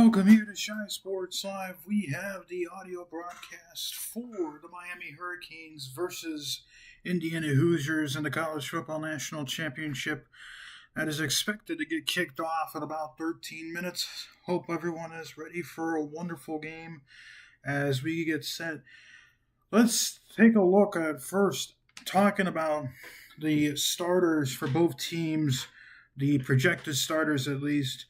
Welcome here to Shy Sports Live. We have the audio broadcast for the Miami Hurricanes versus Indiana Hoosiers in the College Football National Championship that is expected to get kicked off in about 13 minutes. Hope everyone is ready for a wonderful game as we get set. Let's take a look at first talking about the starters for both teams, the projected starters at least.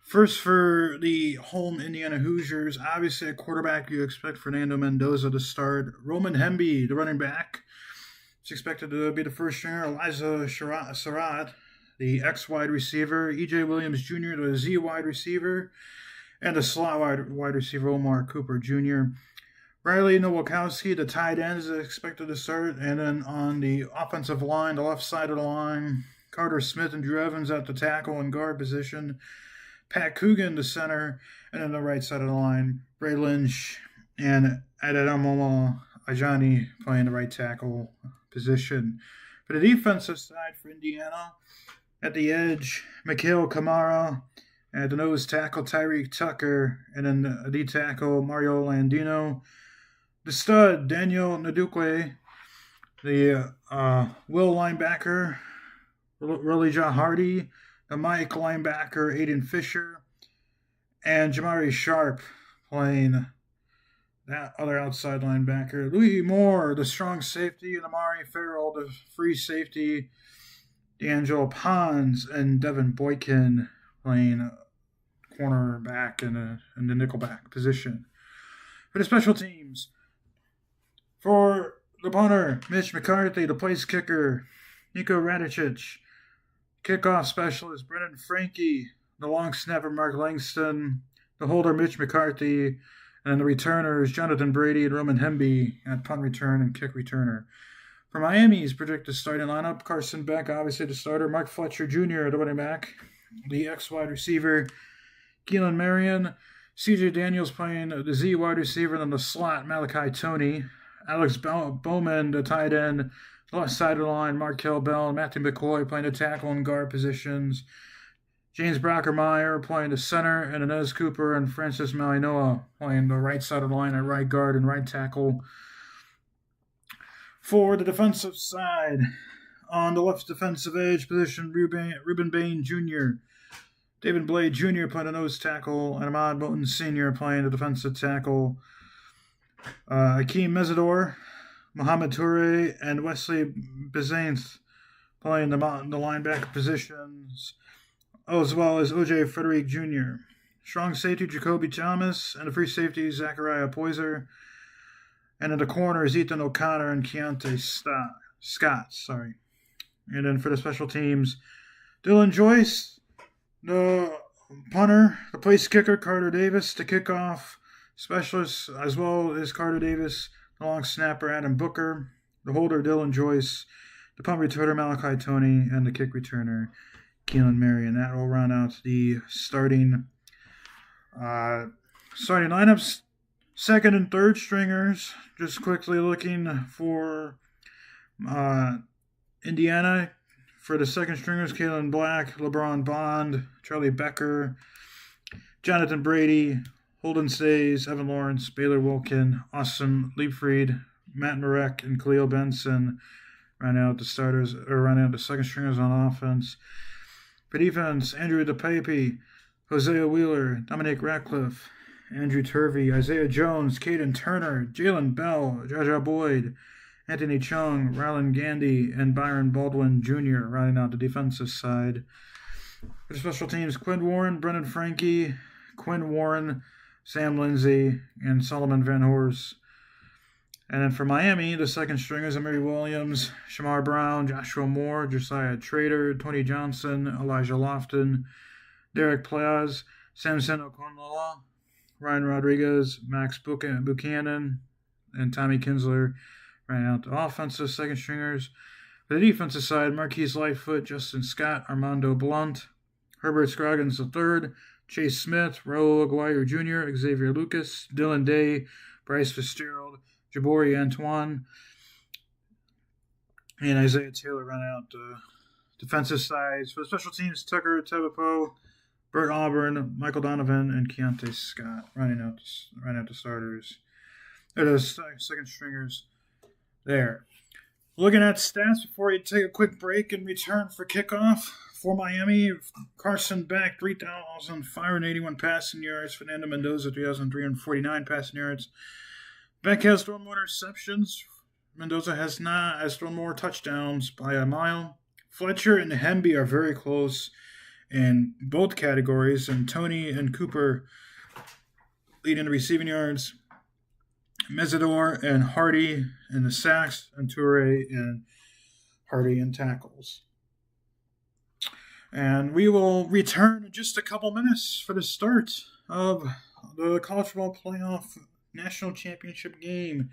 First, for the home Indiana Hoosiers, obviously at quarterback, you expect Fernando Mendoza to start. Roman Hemby, the running back, is expected to be the first stringer. Elijah Surratt, the X wide receiver. E.J. Williams Jr., the Z wide receiver. And the slot wide receiver, Omar Cooper Jr. Riley Nowakowski, the tight end, is expected to start. And then on the offensive line, the left side of the line, Carter Smith and Drew Evans at the tackle and guard position. Pat Coogan, the center, and on the right side of the line, Bray Lynch and Adedamola Ajani playing the right tackle position. For the defensive side for Indiana, at the edge, Mikhail Kamara, at the nose tackle, Tyreek Tucker, and then the D tackle, Mario Landino. The stud, Daniel Ndukwe, the will linebacker, Elijah Hardy, the Mike linebacker, Aiden Fisher, and Jamari Sharp playing that other outside linebacker. Louis Moore, the strong safety, and Amari Farrell, the free safety. D'Angelo Pons and Devin Boykin playing cornerback in the nickelback position. For the special teams, for the punter, Mitch McCarthy, the place kicker, Niko Radicic, kickoff specialist, Brennan Frankie, the long snapper, Mark Langston, the holder, Mitch McCarthy, and the returners, Jonathan Brady and Roman Hemby at punt return and kick returner. For Miami's projected starting lineup, Carson Beck, obviously the starter, Mark Fletcher Jr., the running back, the X wide receiver, Keelan Marion, CJ Daniels playing the Z wide receiver, and then the slot, Malachi Toney, Alex Bowman, the tight end, left side of the line, Markel Bell and Matthew McCoy playing the tackle and guard positions. James Brockermeyer playing the center, and Inez Cooper and Francis Malinois playing the right side of the line at right guard and right tackle. For the defensive side, on the left defensive edge position, Reuben Bain Jr., David Blade Jr. playing the nose tackle, and Ahmad Moten Sr. playing the defensive tackle. Akeem Mesidor, Mohamed Toure, and Wesley Bezainth playing the linebacker positions, as well as O.J. Frederick Jr. Strong safety, Jacoby Thomas, and the free safety, Zachariah Poyser. And in the corners, Ethan O'Connor and Keontae Scott. And then for the special teams, Dylan Joyce, the punter, the place kicker, Carter Davis, the kickoff specialist, as well as Carter Davis, the long snapper, Adam Booker, the holder, Dylan Joyce, the punt returner, Malachi Toney, and the kick returner, Keelan Marion. That will round out the starting lineups. Second and third stringers, just quickly looking for Indiana. For the second stringers, Kalen Black, LeBron Bond, Charlie Becker, Jonathan Brady, Holden Stays, Evan Lawrence, Baylor Wilkin, Austin Liebfried, Matt Marek, and Khalil Benson rounding out the second stringers on offense. For defense, Andrew DePape, Hosea Wheeler, Dominic Ratcliffe, Andrew Turvey, Isaiah Jones, Caden Turner, Jalen Bell, Jaja Boyd, Anthony Chung, Rylan Gandy, and Byron Baldwin Jr. rounding out the defensive side. For the special teams, Quinn Warren, Brennan Frankie, Quinn Warren, Sam Lindsay, and Solomon Van Horst. And then for Miami, the second stringers, Emery Williams, Shamar Brown, Joshua Moore, Josiah Trader, Tony Johnson, Elijah Lofton, Derek Plaz, Samson Okonola, Ryan Rodriguez, Max Buchanan, and Tommy Kinsler rounding out the offensive second stringers. For the defensive side, Marquise Lightfoot, Justin Scott, Armando Blunt, Herbert Scroggins III, Chase Smith, Raul Aguirre Jr., Xavier Lucas, Dylan Day, Bryce Fitzgerald, Jabori Antoine, and Isaiah Taylor rounding out the defensive sides. For the special teams, Tucker Tebapo, Bert Auburn, Michael Donovan, and Keontae Scott running out the starters. It is second stringers there. Looking at stats before we take a quick break and return for kickoff for Miami. Carson Beck, 3,581 passing yards. Fernando Mendoza, 3,349 passing yards. Beck has thrown more interceptions. Mendoza has thrown more touchdowns by a mile. Fletcher and Hemby are very close in both categories, and Tony and Cooper leading the receiving yards. Mesidor and Hardy in the sacks, and Toure and Hardy in tackles. And we will return in just a couple minutes for the start of the College Football Playoff National Championship game.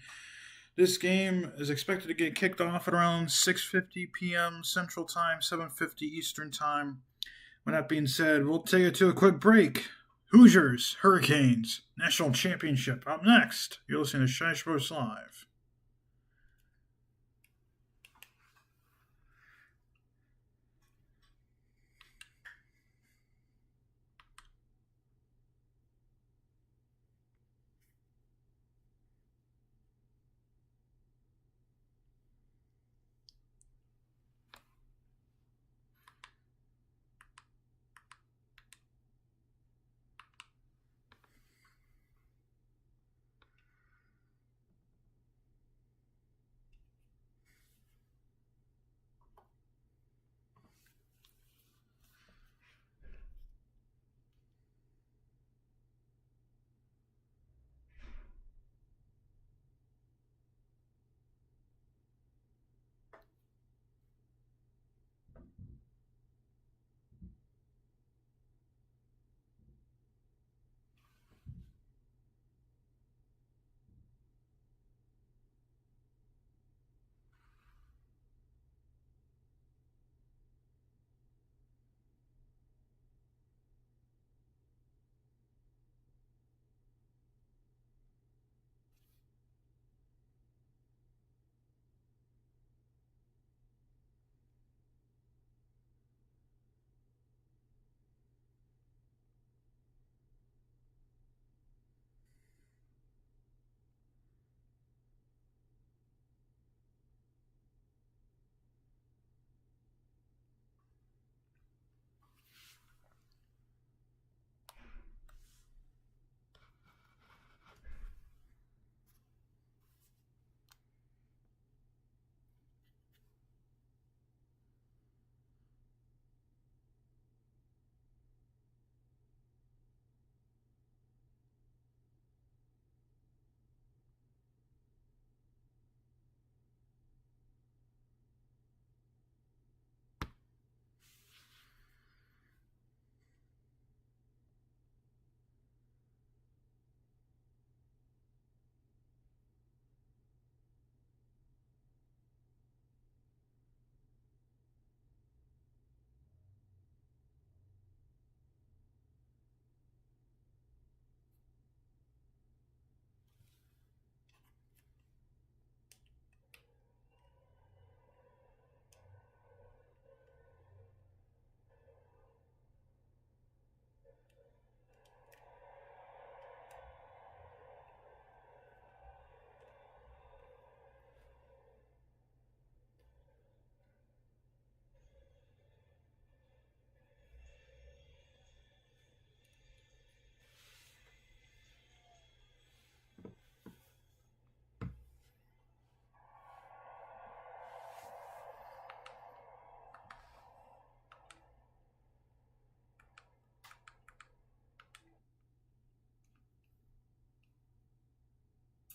This game is expected to get kicked off at around 6:50 p.m. Central Time, 7:50 Eastern Time. With that being said, we'll take it to a quick break. Hoosiers, Hurricanes, National Championship. Up next, you're listening to Shy Sports Live.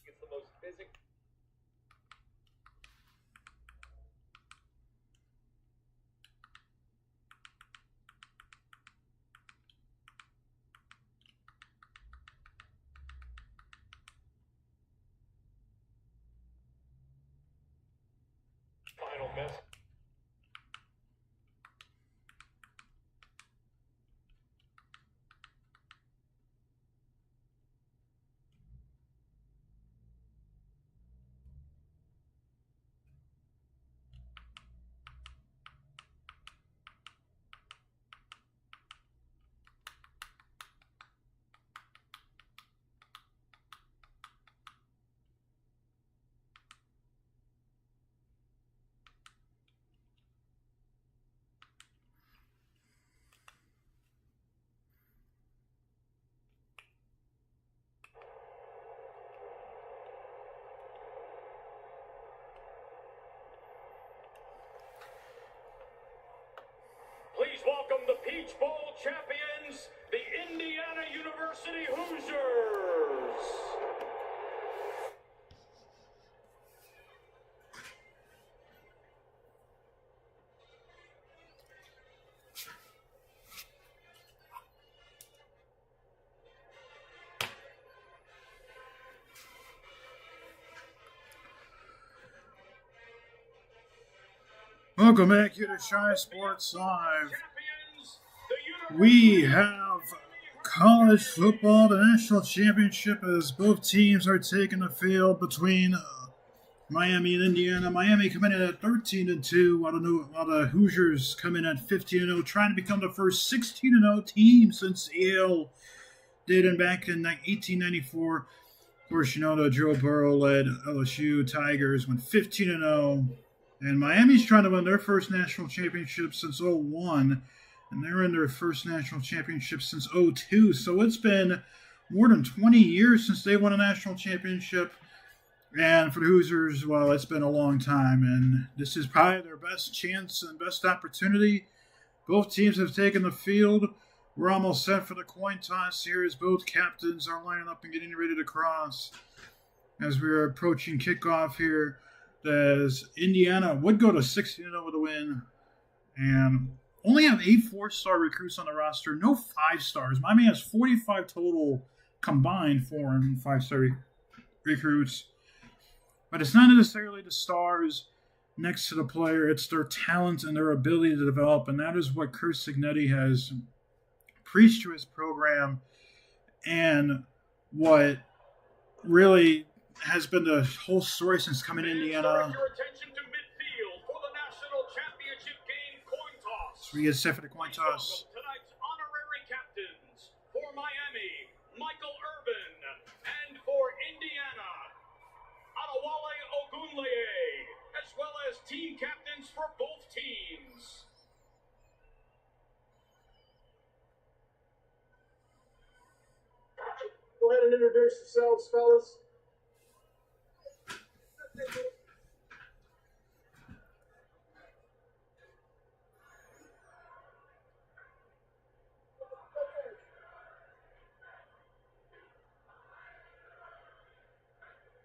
It's the most physical. Final miss. Peach Bowl champions, the Indiana University Hoosiers. Welcome back here to Shy Sports Live. We have college football, the national championship, as both teams are taking the field between Miami and Indiana. Miami coming in at 13-2, while the Hoosiers come in at 15-0, trying to become the first 16-0 team since Yale dating back in 1894. Of course, you know the Joe Burrow-led LSU Tigers went 15-0. And Miami's trying to win their first national championship since 2001, and they're in their first national championship since 2002. So it's been more than 20 years since they won a national championship. And for the Hoosiers, well, it's been a long time, and this is probably their best chance and best opportunity. Both teams have taken the field. We're almost set for the coin toss here as both captains are lining up and getting ready to cross as we're approaching kickoff here. As Indiana would go to 16-0 with a win and only have 8 4-star recruits on the roster, no 5-stars. Miami has 45 total combined 4 and 5-star recruits. But it's not necessarily the stars next to the player, it's their talent and their ability to develop, and that is what Curt Cignetti has preached to his program and what really has been the whole story since coming to Indiana. Your attention to midfield for the national championship game coin toss. So we get set for the coin toss. Tonight's honorary captains for Miami, Michael Irvin, and for Indiana, Adewale Ogunleye, as well as team captains for both teams. Go ahead and introduce yourselves, fellas.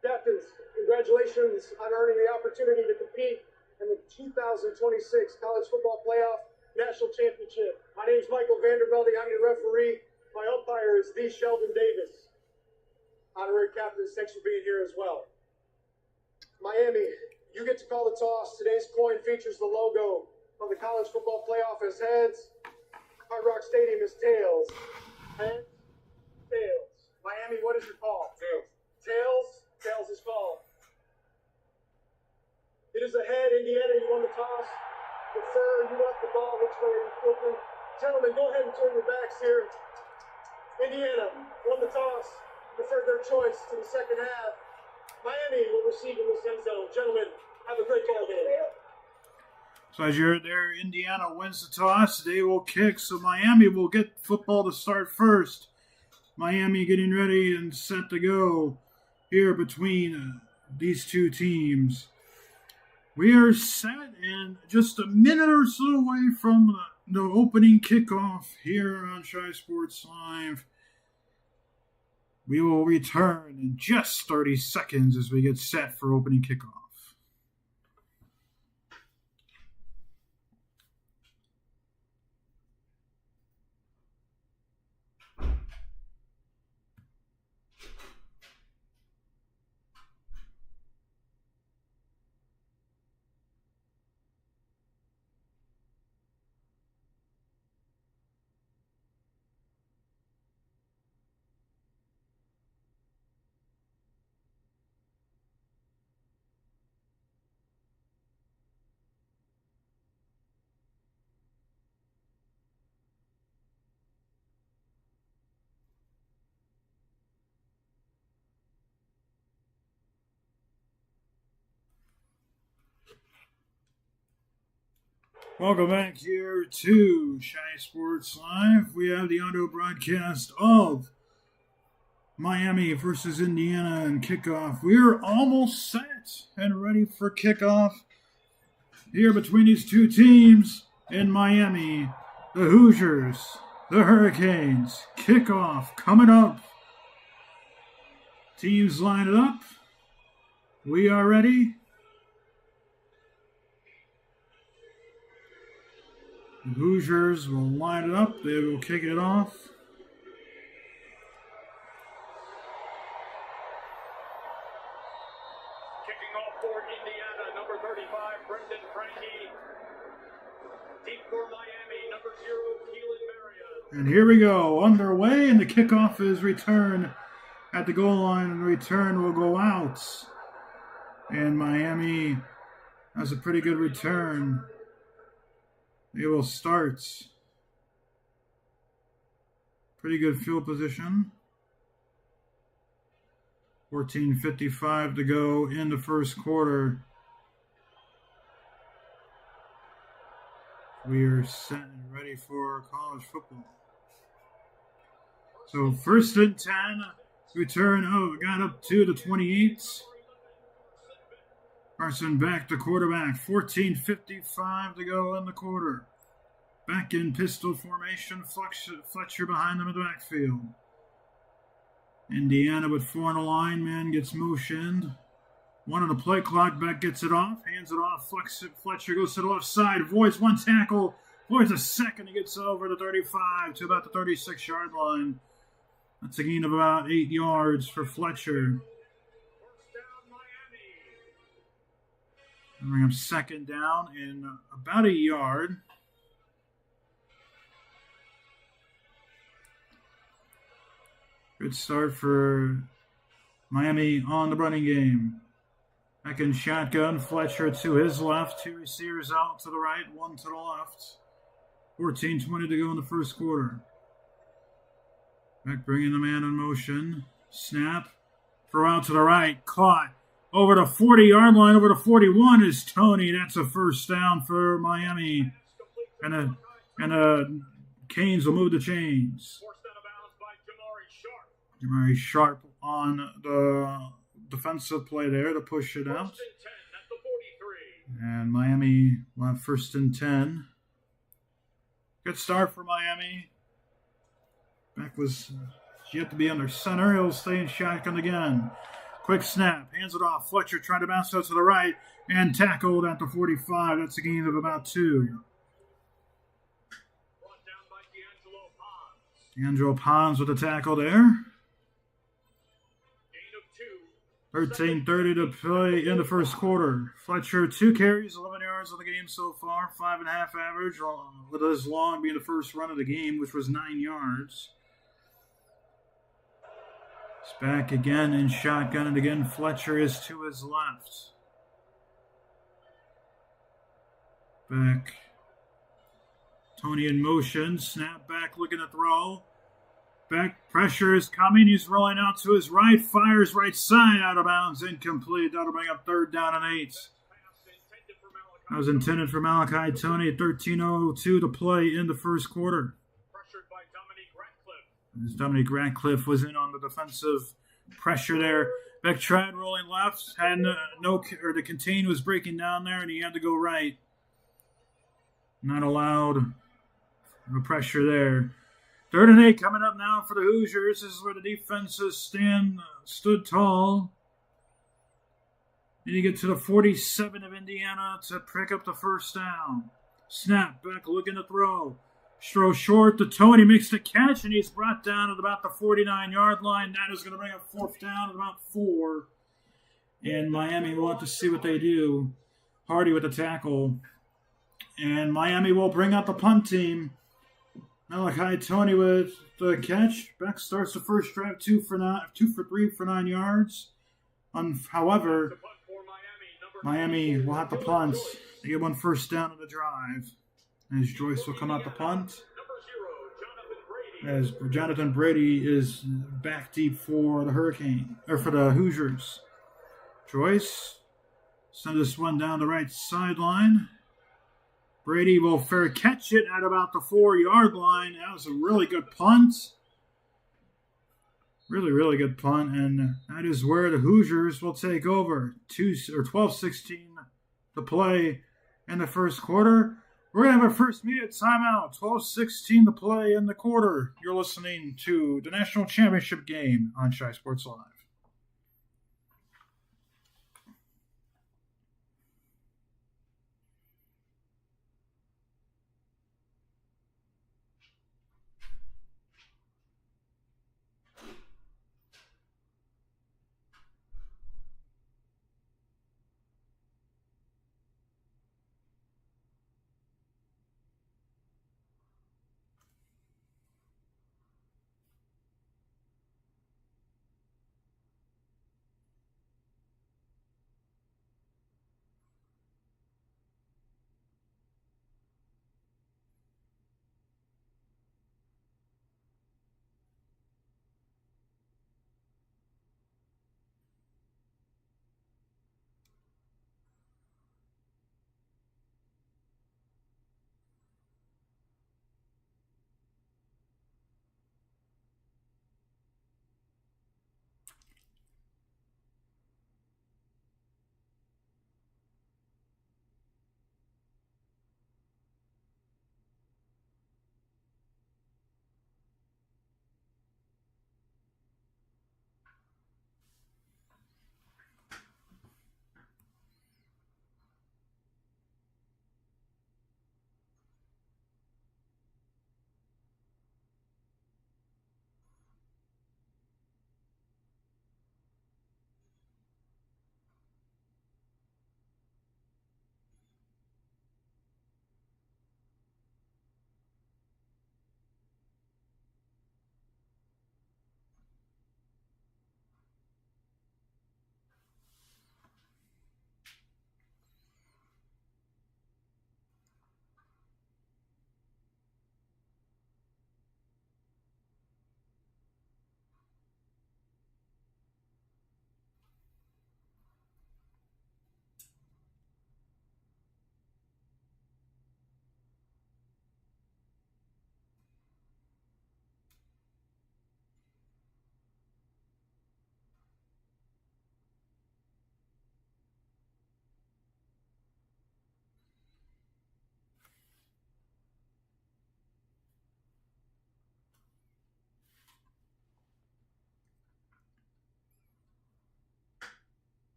Captains, congratulations on earning the opportunity to compete in the 2026 College Football Playoff National Championship. My name is Michael Vandervelde. I'm your referee. My umpire is the Sheldon Davis. Honorary captains, thanks for being here as well. Miami, you get to call the toss. Today's coin features the logo of the College Football Playoff as heads. Hard Rock Stadium is tails. Heads, tails. Miami, what is your call? Tails. Tails. Tails is called. It is a head. Indiana, you won the toss. Defer, you want the ball. Which way are you flipping? Gentlemen, go ahead and turn your backs here. Indiana won the toss. Deferred their choice to the second half. Miami will receive in this end zone. Gentlemen, have a great ball game. So as you heard there, Indiana wins the toss. They will kick, so Miami will get football to start first. Miami getting ready and set to go here between these two teams. We are set and just a minute or so away from the opening kickoff here on Shy Sports Live. We will return in just 30 seconds as we get set for opening kickoff. Welcome back here to Shy Sports Live. We have the audio broadcast of Miami versus Indiana and kickoff. We're almost set and ready for kickoff here between these two teams in Miami. the Hoosiers, the Hurricanes. Kickoff coming up. Teams line it up. We are ready. The Hoosiers will line it up. They will kick it off. Kicking off for Indiana, number 35, Brendan Frankie. Deep for Miami, number 0, Keelan Marion. And here we go, underway, and the kickoff is return at the goal line, and the return will go out. And Miami has a pretty good return. They will start. Pretty good field position. 14:55 to go in the first quarter. We are set and ready for college football. So 1st and 10, return, got up to the 28. Carson back to quarterback, 14:55 to go in the quarter. Back in pistol formation, Fletcher behind them in the backfield. Indiana with 4 on the line, man gets motioned. 1 on the play clock, back gets it off, hands it off, Fletcher goes to the left side, avoids 1 tackle, avoids a second, he gets over the 35 to about the 36-yard line. That's a gain of about 8 yards for Fletcher. Bring up 2nd down in about a yard. Good start for Miami on the running game. Back in shotgun, Fletcher to his left, 2 receivers out to the right, 1 to the left. 14:20 to go in the first quarter. Back bringing the man in motion. Snap. Throw out to the right. Caught. Over the 40-yard line, over the 41 is Tony. That's a first down for Miami. And the Canes will move the chains. Jamari Sharp on the defensive play there to push it out. And Miami will have 1st and 10. Good start for Miami. Beck was yet to be under center. He'll stay in shotgun again. Quick snap. Hands it off. Fletcher trying to bounce out to the right and tackled at the 45. That's a gain of about 2. D'Angelo Pons with the tackle there. 13:30 to play in the first quarter. Fletcher, 2 carries, 11 yards on the game so far, 5.5 average, with his long being the first run of the game, which was 9 yards. It's back again in shotgun, and again Fletcher is to his left. Back. Tony in motion, snap back, looking to throw. Back pressure is coming. He's rolling out to his right. Fires right side, out of bounds. Incomplete. That'll bring up 3rd down and 8. That was intended for Malachi Tony. 13:02 to play in the first quarter. As Dominique Ratcliffe was in on the defensive pressure there. Beck tried rolling left. Had the contain was breaking down there, and he had to go right. Not allowed the pressure there. 3rd and 8 coming up now for the Hoosiers. This is where the defenses stood tall. And you get to the 47 of Indiana to pick up the first down. Snap, back looking to throw. Throw short to Tony, makes the catch, and he's brought down at about the 49-yard line. That is going to bring up 4th down at about 4. And Miami will have to see what they do. Hardy with the tackle. And Miami will bring out the punt team. Malachi Tony with the catch. Beck starts the first drive 2 for 3 for 9 yards. However, Miami will have to punt. They get 1 first down of the drive. As Joyce will come out the punt. As Jonathan Brady is back deep for the for the Hoosiers. Joyce sends this one down the right sideline. Brady will fair catch it at about the 4-yard line. That was a really good punt. Really, really good punt. And that is where the Hoosiers will take over. 12:16 to play in the first quarter. We're going to have our first media timeout. 12:16 to play in the quarter. You're listening to the National Championship game on Shy Sports Live.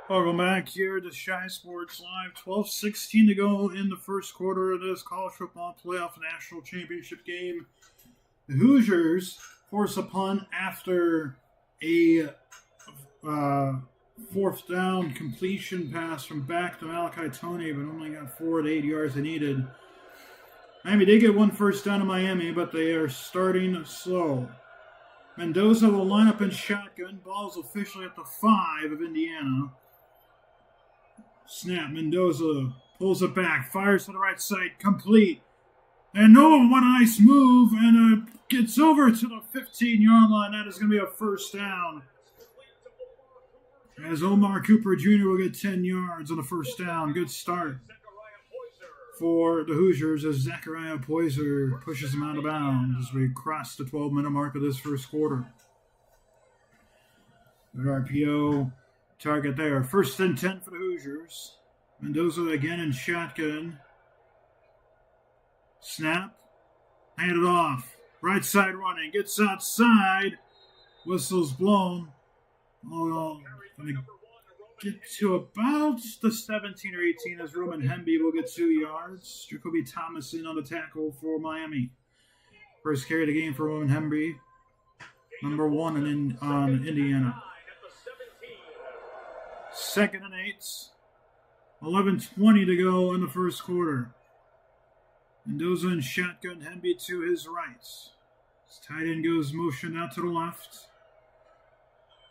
Welcome back here to Shy Sports Live. 12:16 to go in the first quarter of this college football playoff national championship game. The Hoosiers force a punt after a fourth down completion pass from back to Malachi Toney, but only got 4 to 8 yards they needed. Miami did get one first down to Miami, but they are starting slow. Mendoza will line up in shotgun. Ball's officially at the 5 of Indiana. Snap. Mendoza pulls it back, fires to the right side, complete. And Noah, what a nice move, and gets over to the 15-yard line. That is going to be a first down. As Omar Cooper Jr. will get 10 yards on the first down. Good start for the Hoosiers as Zachariah Poyser pushes them out of bounds as we cross the 12-minute mark of this first quarter. Good RPO target there. First and 10 for the Hoosiers. Mendoza again in shotgun. Snap. Hand it off. Right side running. Gets outside. Whistle's blown. Oh, going to get to about the 17 or 18 as Roman Hemby will get 2 yards. Jacoby Thomas in on the tackle for Miami. First carry of the game for Roman Hemby. Number 1 on Indiana. Second and 8. 11:20 to go in the first quarter. Mendoza in shotgun, Hemby to his right. His tight end goes motion out to the left.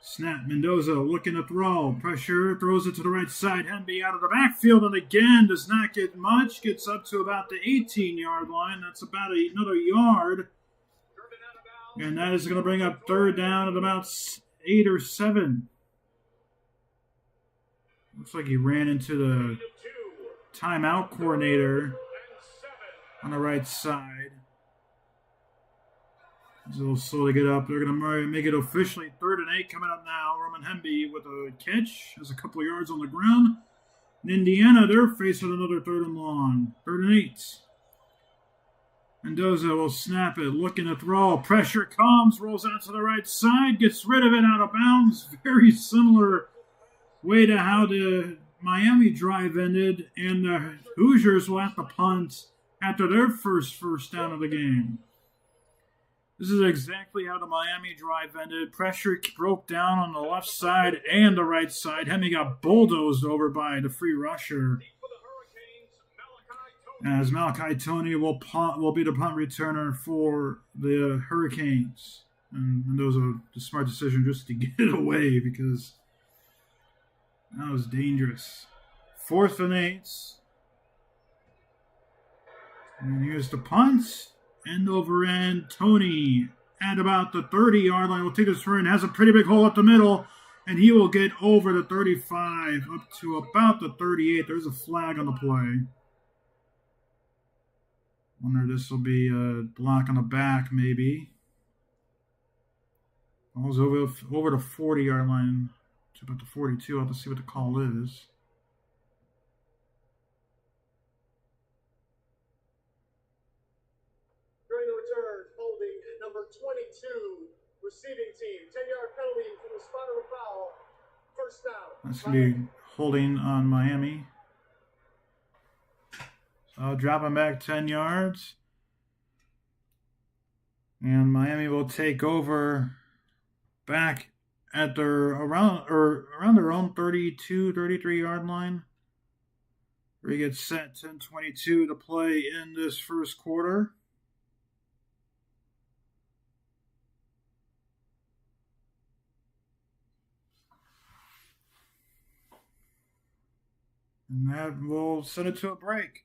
Snap, Mendoza looking to throw. Pressure, throws it to the right side. Hemby out of the backfield and again does not get much. Gets up to about the 18-yard line. That's about another yard. And that is going to bring up third down at about 8 or 7. Looks like he ran into the timeout coordinator on the right side. So they'll slowly get up. They're going to make it officially 3rd and 8 coming up now. Roman Hemby with a catch. Has a couple of yards on the ground. And Indiana, they're facing another 3rd and long. 3rd and 8. Mendoza will snap it, looking to throw. Pressure comes, rolls out to the right side, gets rid of it out of bounds. Very similar way to how the Miami drive ended. And the Hoosiers will have to punt after their first down of the game. This is exactly how the Miami drive ended. Pressure broke down on the left side and the right side. Hemmy got bulldozed over by the free rusher. As Malachi Tony will be the punt returner for the Hurricanes. And those are the smart decision just to get it away because that was dangerous. 4th and 8. And here's the punt. End over end. Tony at about the 30-yard line will take this run. Has a pretty big hole up the middle. And he will get over the 35 up to about the 38. There's a flag on the play. Wonder this will be a block on the back, maybe. Ball's over the 40-yard line to about the 42. I'll have to see what the call is. During the return, holding number 22, receiving team. 10-yard penalty from the spot of a foul. First down. That's going to be holding on Miami. So drop him back 10 yards. And Miami will take over back at their around their own 32, 33-yard line. Where he gets set 10-22 to play in this first quarter. And that will send it to a break.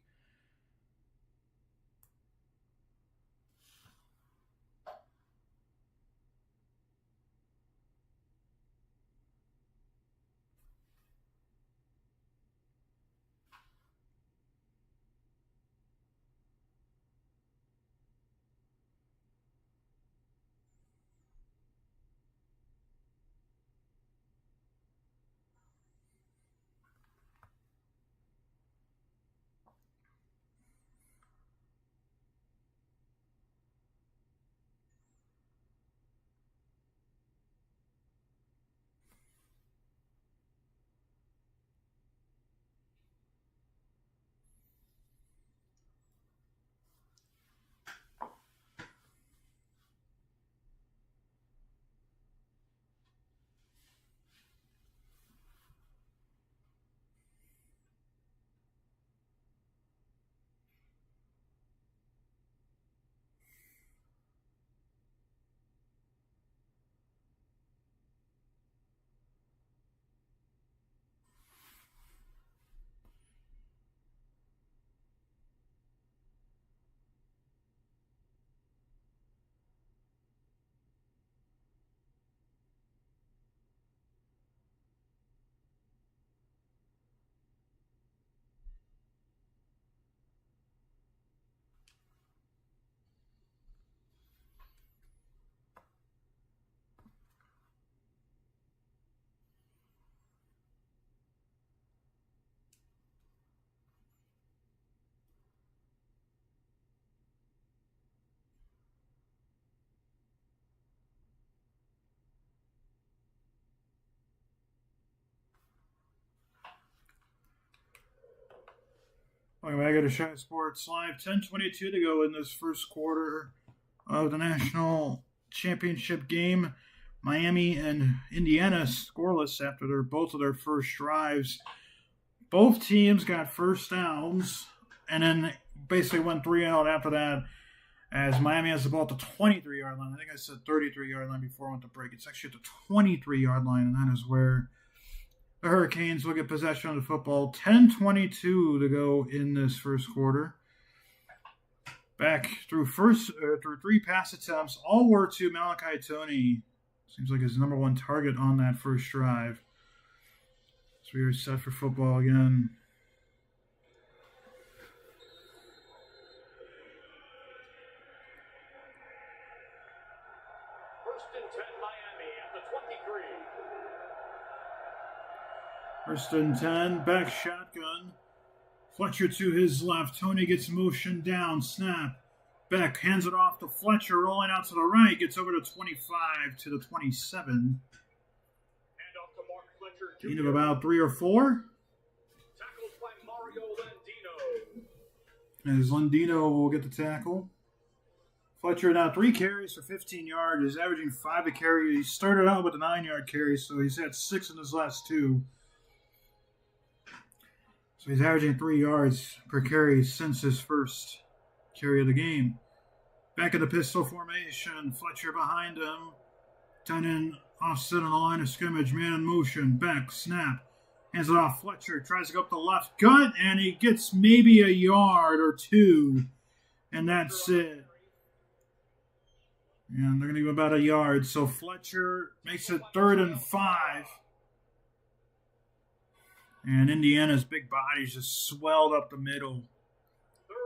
Welcome back to Shy Sports Live. 10:22 to go in this first quarter of the National Championship game. Miami and Indiana scoreless after both of their first drives. Both teams got first downs and then basically went 3-out after that as Miami has the ball at the 23-yard line. I think I said 33-yard line before I went to break. It's actually at the 23-yard line, and that is where the Hurricanes will get possession of the football. 10:22 to go in this first quarter. Back through three pass attempts. All were to Malachi Tony. Seems like his number one target on that first drive. So we are set for football again. First and 10, back shotgun. Fletcher to his left. Tony gets motion down. Snap. Beck hands it off to Fletcher, rolling out to the right. Gets over to 25 to the 27. Handoff to Mark Fletcher Gain of about 3 or 4. Tackled by Mario Landino. As Landino will get the tackle. Fletcher now 3 carries for 15 yards. He's averaging 5 a carry. He started out with a 9-yard carry, so he's had 6 in his last 2. So he's averaging 3 yards per carry since his first carry of the game. Back in the pistol formation. Fletcher behind him. Tight end offset on the line of scrimmage. Man in motion. Back. Snap. Hands it off. Fletcher tries to go up the left gut, and he gets maybe a yard or 2. And that's it. And they're going to give about a yard. So Fletcher makes it 3rd and 5. And Indiana's big body's just swelled up the middle.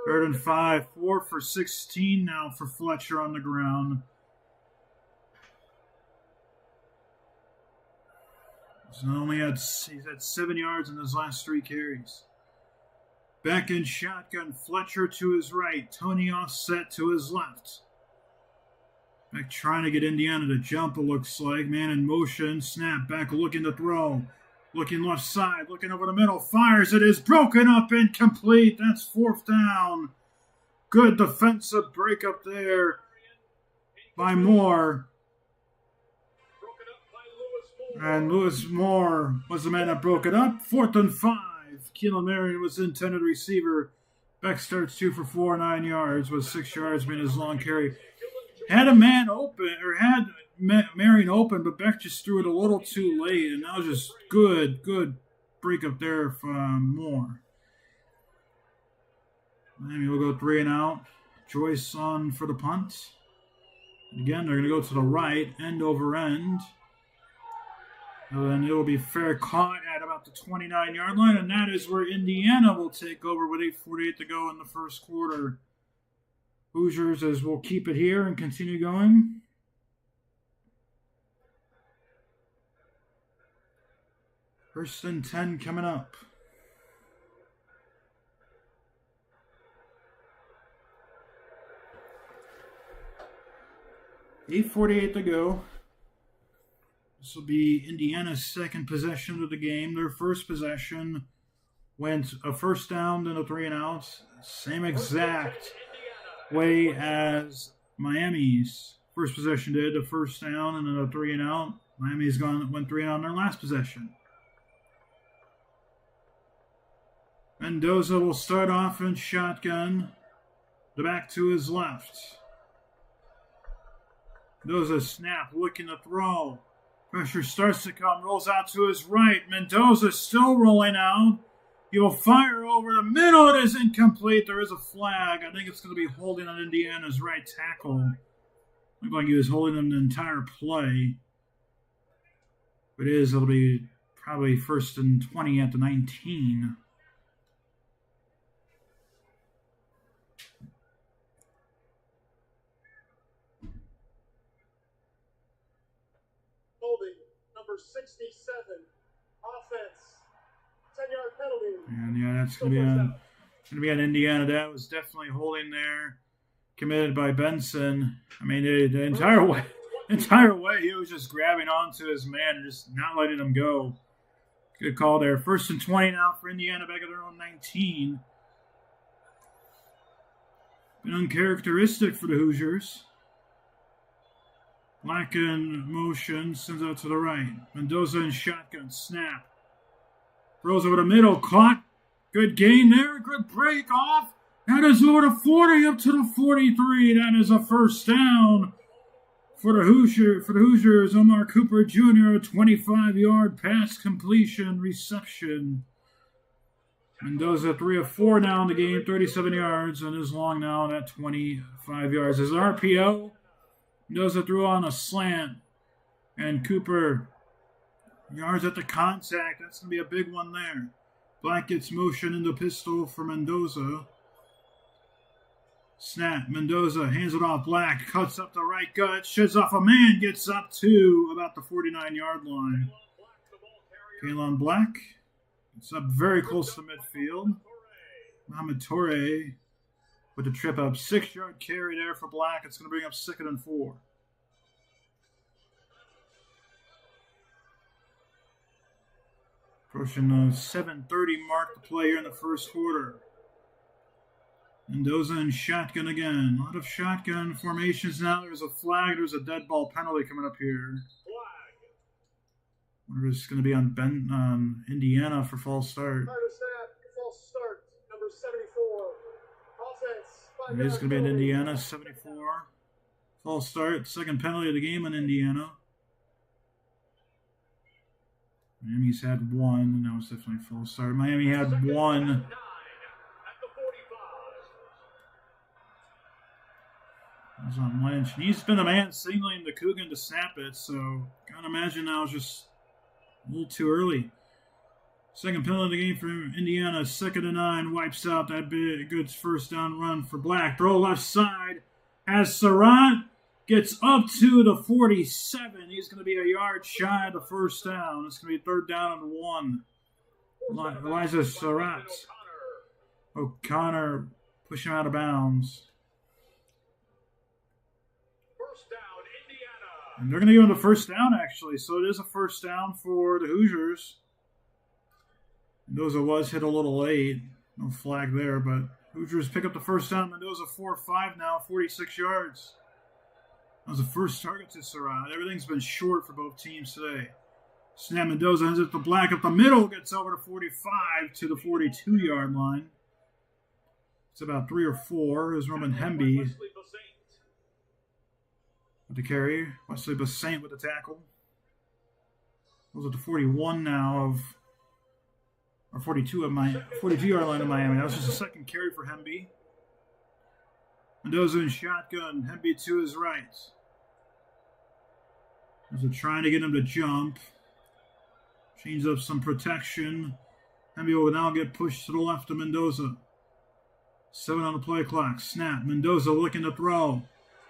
3rd and 5. 4 for 16 now for Fletcher on the ground. He's had 7 yards in his last 3 carries. Back in shotgun. Fletcher to his right. Tony offset to his left. Back trying to get Indiana to jump, it looks like. Man in motion. Snap. Back looking to throw. Looking left side. Looking over the middle. Fires. It is broken up. Incomplete. That's 4th down. Good defensive break up there by Moore. And Lewis Moore was the man that broke it up. 4th and 5. Keelan Marion was the intended receiver. Beck starts 2 for 4, 9 yards, with 6 yards being his long carry. Had a man open, or had Marion open, but Beck just threw it a little too late, and that was just good break up there from Moore. Maybe we'll go 3 and out. Joyce on for the punt. Again, they're going to go to the right, end over end. And then it will be fair caught at about the 29-yard line, and that is where Indiana will take over with 8:48 to go in the first quarter. Hoosiers, as we'll keep it here and continue going. First and 10 coming up. $8:48 to go. This will be Indiana's second possession of the game. Their first possession went a first down, then a 3 and out. Same exact way as Miami's first possession did. A first down and then a 3 and out. Miami's went 3 and out on their last possession. Mendoza will start off in shotgun. The back to his left. Mendoza snap, looking to throw. Pressure starts to come, rolls out to his right. Mendoza still rolling out. He'll fire over the middle. It is incomplete. There is a flag. I think it's going to be holding on Indiana's right tackle. Looked like he was holding them the entire play. But it'll be probably 1st and 20 at the 19. Number 67, offense, 10-yard penalty. And yeah, that's going to be on Indiana. That was definitely holding there, committed by Benson. I mean, the entire way he was just grabbing onto his man and just not letting him go. Good call there. 1st and 20 now for Indiana, back at their own 19. Been uncharacteristic for the Hoosiers. Black in motion, sends out to the right. Mendoza in shotgun, snap. Throws over the middle, caught. Good gain there, good break off. That is over the 40 up to the 43. That is a first down for the Hoosiers. Omar Cooper Jr., a 25-yard pass completion reception. Mendoza 3 of 4 now in the game, 37 yards, and is long now at 25 yards. His RPO. Mendoza threw on a slant, and Cooper yards at the contact. That's going to be a big one there. Black gets motion into pistol for Mendoza. Snap. Mendoza hands it off. Black cuts up the right gut, sheds off a man, gets up to about the 49-yard line. Kaelon Black It's up very close to midfield. Mohamed Torre with the trip up. 6-yard carry there for Black. It's going to bring up 2nd and 4. Approaching the 7:30 mark to play here in the first quarter. Mendoza in shotgun again. A lot of shotgun formations now. There's a flag. There's a dead ball penalty coming up here. I wonder if it's going to be on Indiana for false start. False start, number 74. Offense. It is going to be in Indiana, 74. False start. Second penalty of the game in Indiana. Miami's had one, and that was definitely a false start. Miami had one. That was on Lynch. And he's been the man signaling the Coogan to snap it, so can't imagine that was just a little too early. Second penalty of the game for Indiana. 2nd and 9. Wipes out that big, good first down run for Black. Throw left side. Has Surratt. Gets up to the 47. He's going to be a yard shy of the first down. It's going to be 3rd down and 1. Elijah Surratt. O'Connor pushing him out of bounds. First down, Indiana. And they're going to go on the first down, actually. So it is a first down for the Hoosiers. Mendoza was hit a little late. No flag there, but Hoosiers pick up the first down. Mendoza 4-5 now, 46 yards. That was the first target to Surratt. Everything's been short for both teams today. Snap. Mendoza ends it to Black up the middle. Gets over to 45 to the 42-yard line. It's about 3 or 4. Is Roman Hemby with the carry. Wesley Basaint with the tackle. Goes up to 41 now of, or 42 of my 42-yard line of Miami. That was just a second carry for Hemby. Mendoza in shotgun. Hemby to his right. They're trying to get him to jump. Change up some protection. Hemby will now get pushed to the left of Mendoza. 7 on the play clock. Snap. Mendoza looking to throw.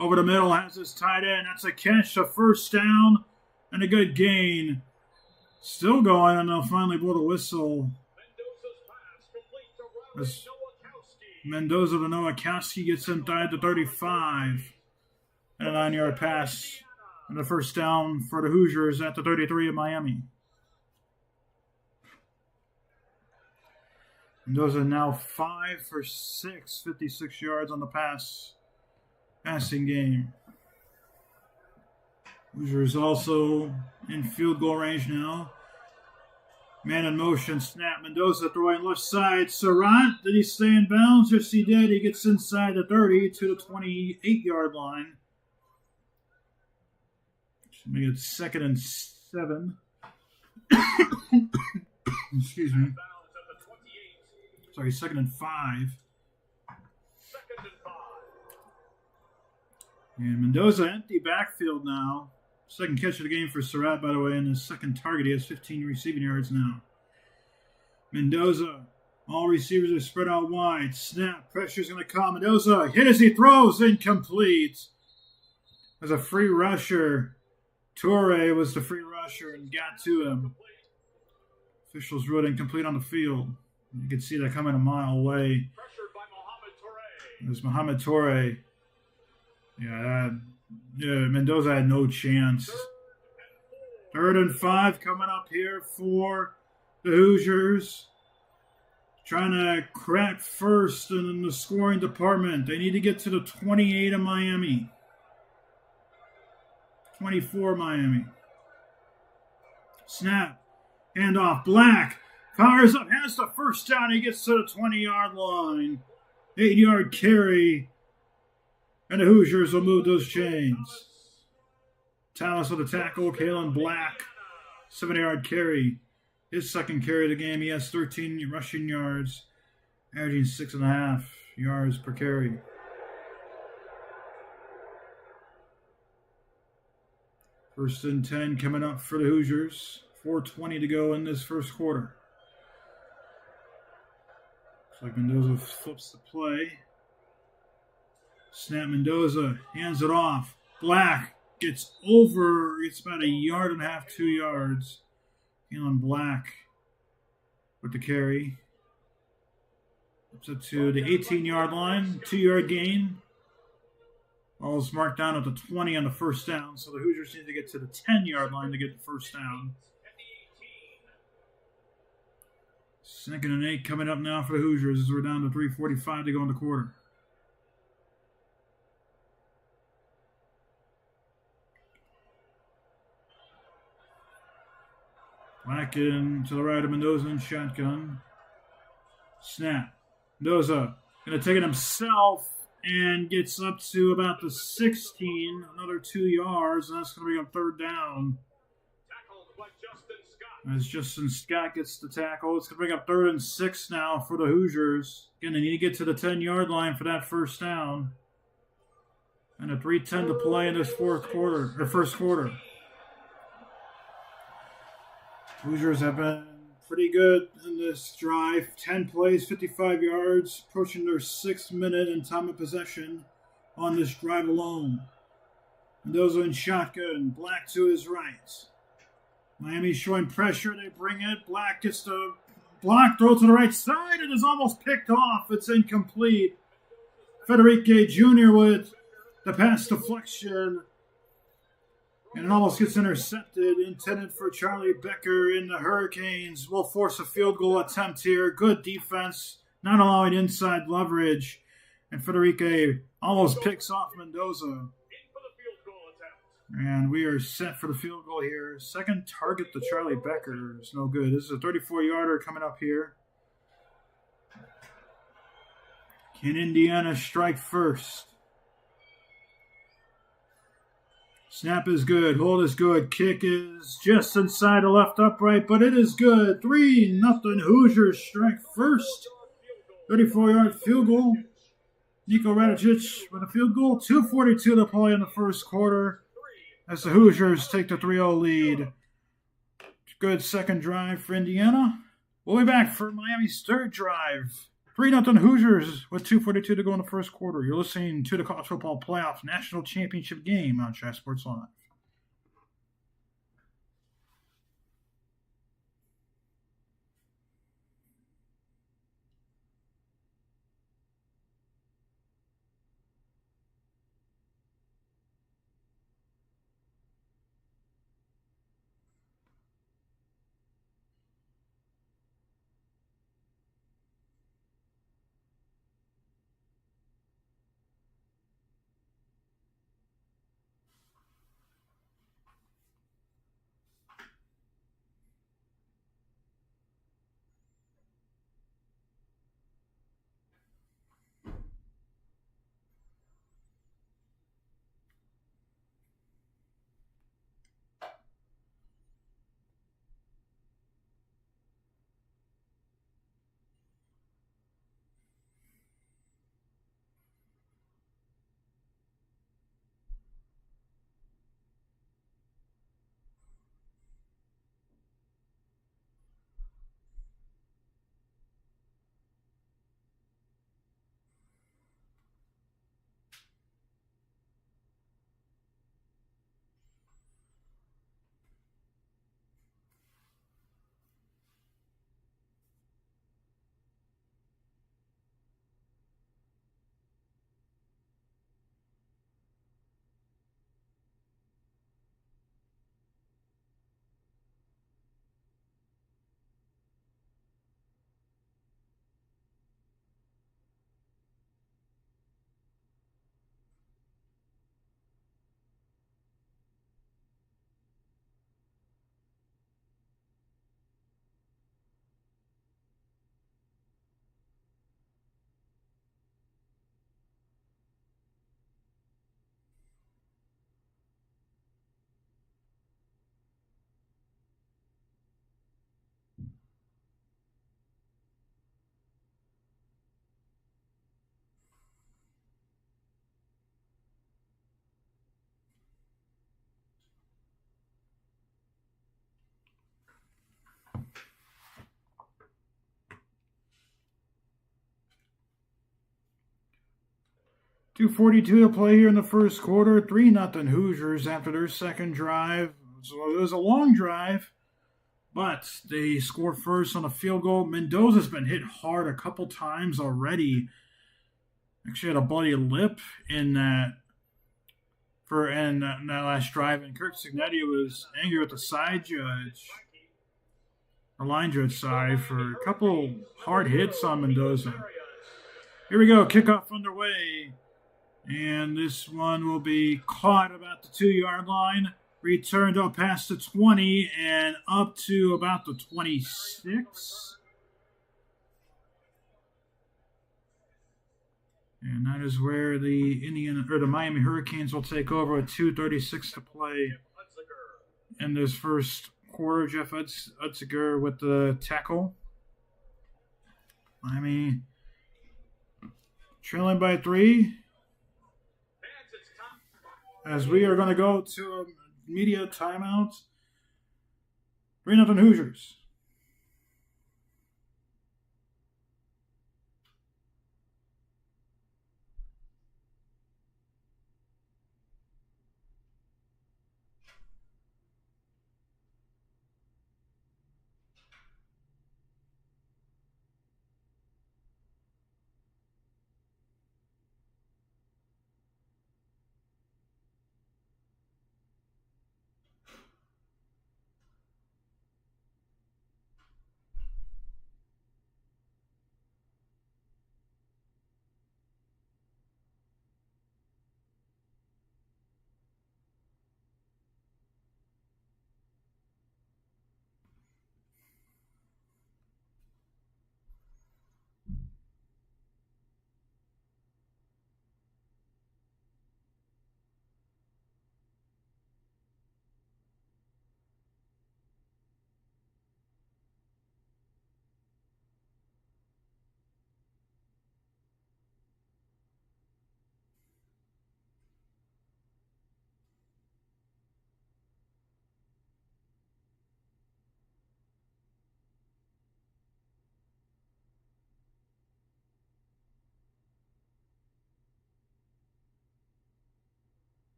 Over the middle, has his tight end. That's a catch, a first down, and a good gain. Still going, and they'll finally blow the whistle. As Mendoza to Nowakowski gets inside the 35. And a 9-yard pass. And the first down for the Hoosiers at the 33 of Miami. Mendoza now 5 for 6, 56 yards on the passing game. Hoosiers also in field goal range now. Man in motion, snap. Mendoza throwing left side. Surratt, did he stay in bounds? Yes, he did. He gets inside the 30 to the 28-yard line. Make it 2nd and 7. Excuse me. Sorry, 2nd and 5. And Mendoza empty backfield now. Second catch of the game for Surratt, by the way, and his second target. He has 15 receiving yards now. Mendoza. All receivers are spread out wide. Snap. Pressure's going to come. Mendoza hit as he throws. Incomplete. There's a free rusher. Torre was the free rusher and got to him. Officials ruled incomplete on the field. You can see that coming a mile away. There's Mohamed Torre. Mendoza had no chance. 3rd and 5 coming up here for the Hoosiers. Trying to crack first in the scoring department. They need to get to the 28 of Miami. 24 Miami. Snap. Handoff. Black. Fires up. Has the first down. He gets to the 20-yard line. 8-yard carry. And the Hoosiers will move those chains. Tallis with the tackle. Kalen Black. 7-yard carry. His second carry of the game. He has 13 rushing yards. Averaging 6.5 yards per carry. First and 10 coming up for the Hoosiers. 4:20 to go in this first quarter. Looks like Mendoza flips the play. Snap. Mendoza hands it off. Black gets over. It's about 1.5 yards, 2 yards. Keelan Black with the carry. It's up to the 18-yard line, 2-yard gain. Ball is marked down at the 20 on the first down, so the Hoosiers need to get to the 10-yard line to get the first down. 2nd and 8 coming up now for the Hoosiers as we're down to 3:45 to go in the quarter. Blacken to the right of Mendoza in shotgun. Snap. Mendoza going to take it himself and gets up to about the 16. Another 2 yards, and that's going to be on 3rd down. As Justin Scott gets the tackle, it's going to bring up 3rd and 6 now for the Hoosiers. Again, they need to get to the 10-yard line for that first down. And a 3:10 to play in this first quarter. Hoosiers have been pretty good in this drive. 10 plays, 55 yards, approaching their 6th minute in time of possession on this drive alone. Mendoza in shotgun, Black to his right. Miami showing pressure, they bring it. Black gets the block, throw to the right side, it is almost picked off. It's incomplete. Federique Jr. with the pass deflection. And it almost gets intercepted, intended for Charlie Becker in the Hurricanes. Will force a field goal attempt here. Good defense, not allowing inside leverage. And Federique almost picks off Mendoza. And we are set for the field goal here. Second target to Charlie Becker is no good. This is a 34-yarder coming up here. Can Indiana strike first? Snap is good. Hold is good. Kick is just inside the left upright, but it is good. 3-0 Hoosiers strike first. 34-yard field goal. Niko Radicic with a field goal. 2:42 to play in the first quarter as the Hoosiers take the 3-0 lead. Good second drive for Indiana. We'll be back for Miami's third drive. 3-0 Hoosiers with 2:42 to go in the first quarter. You're listening to the College Football Playoff National Championship game on Track Sports Live. .242 to play here in the first quarter. 3-0 Hoosiers after their second drive. So it was a long drive, But they score first on a field goal. Mendoza's been hit hard a couple times already. Actually had a bloody lip in that that last drive. And Kirk Signetti was angry with the side judge, the line judge side, for a couple hard hits on Mendoza. Here we go, kickoff underway. And this one will be caught about the 2-yard line. Returned up past the 20 and up to about the 26. And that is where the Miami Hurricanes will take over with 2:36 to play in this first quarter. Jeff Utziger with the tackle. Miami trailing by 3. As we are going to go to a media timeout. 3-0 Hoosiers.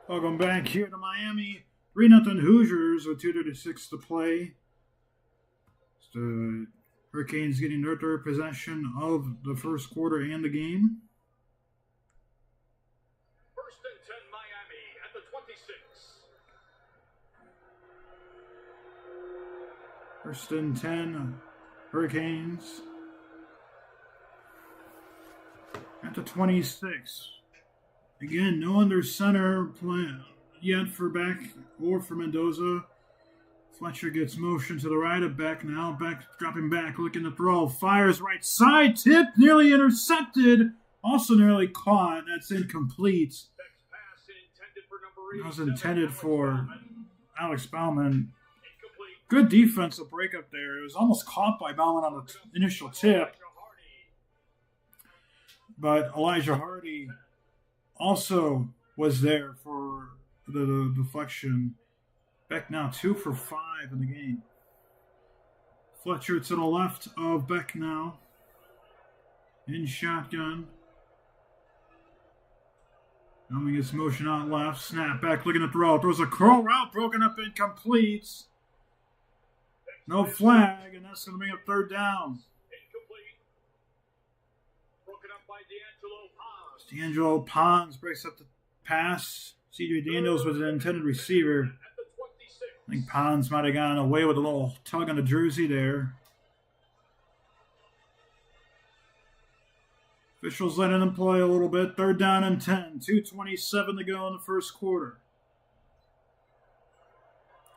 Welcome back here to Miami. 3-0 Hoosiers with 2:36 to play. The Hurricanes getting their third possession of the first quarter and the game. 1st and 10 Miami at the 26. 1st and 10 Hurricanes at the 26. Again, no under center plan yet for Beck or for Mendoza. Fletcher gets motion to the right of Beck now. Beck dropping back, looking to throw. Fires right side, tip, nearly intercepted. Also nearly caught. That's incomplete. That was intended for Alex Bauman. Good defensive breakup there. It was almost caught by Bauman on the initial tip. But Elijah Hardy also was there for the deflection. Beck now 2 for 5 in the game. Fletcher to the left of Beck now. In shotgun. Coming his motion out left. Snap back, looking to throw. Throws a curl route, broken up, incomplete. No flag, and that's going to bring up 3rd down. Broken up by D'Angelo Pons. D'Angelo Pons breaks up the pass. C.J. Daniels was the intended receiver. I think Pons might have gotten away with a little tug on the jersey there. Officials letting them play a little bit. 3rd down and 10. 2:27 to go in the first quarter.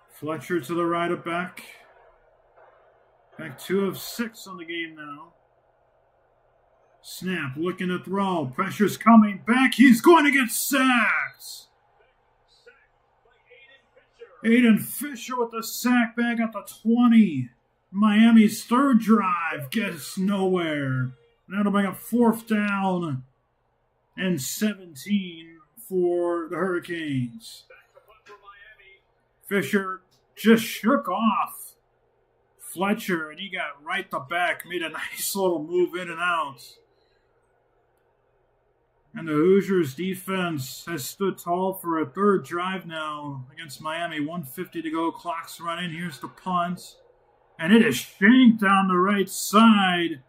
Fletcher to the right of Beck. Beck 2 of 6 on the game now. Snap, looking to throw. Pressure's coming back. He's going to get sacked. Aiden Fisher with the sack back at the 20. Miami's 3rd drive gets nowhere. That'll bring up 4th down and 17 for the Hurricanes. Fisher just shook off Fletcher, and he got right to back, made a nice little move in and out. And the Hoosiers defense has stood tall for a 3rd drive now against Miami. 1:50 to go, clock's running. Here's the punt. And it is shanked down the right side.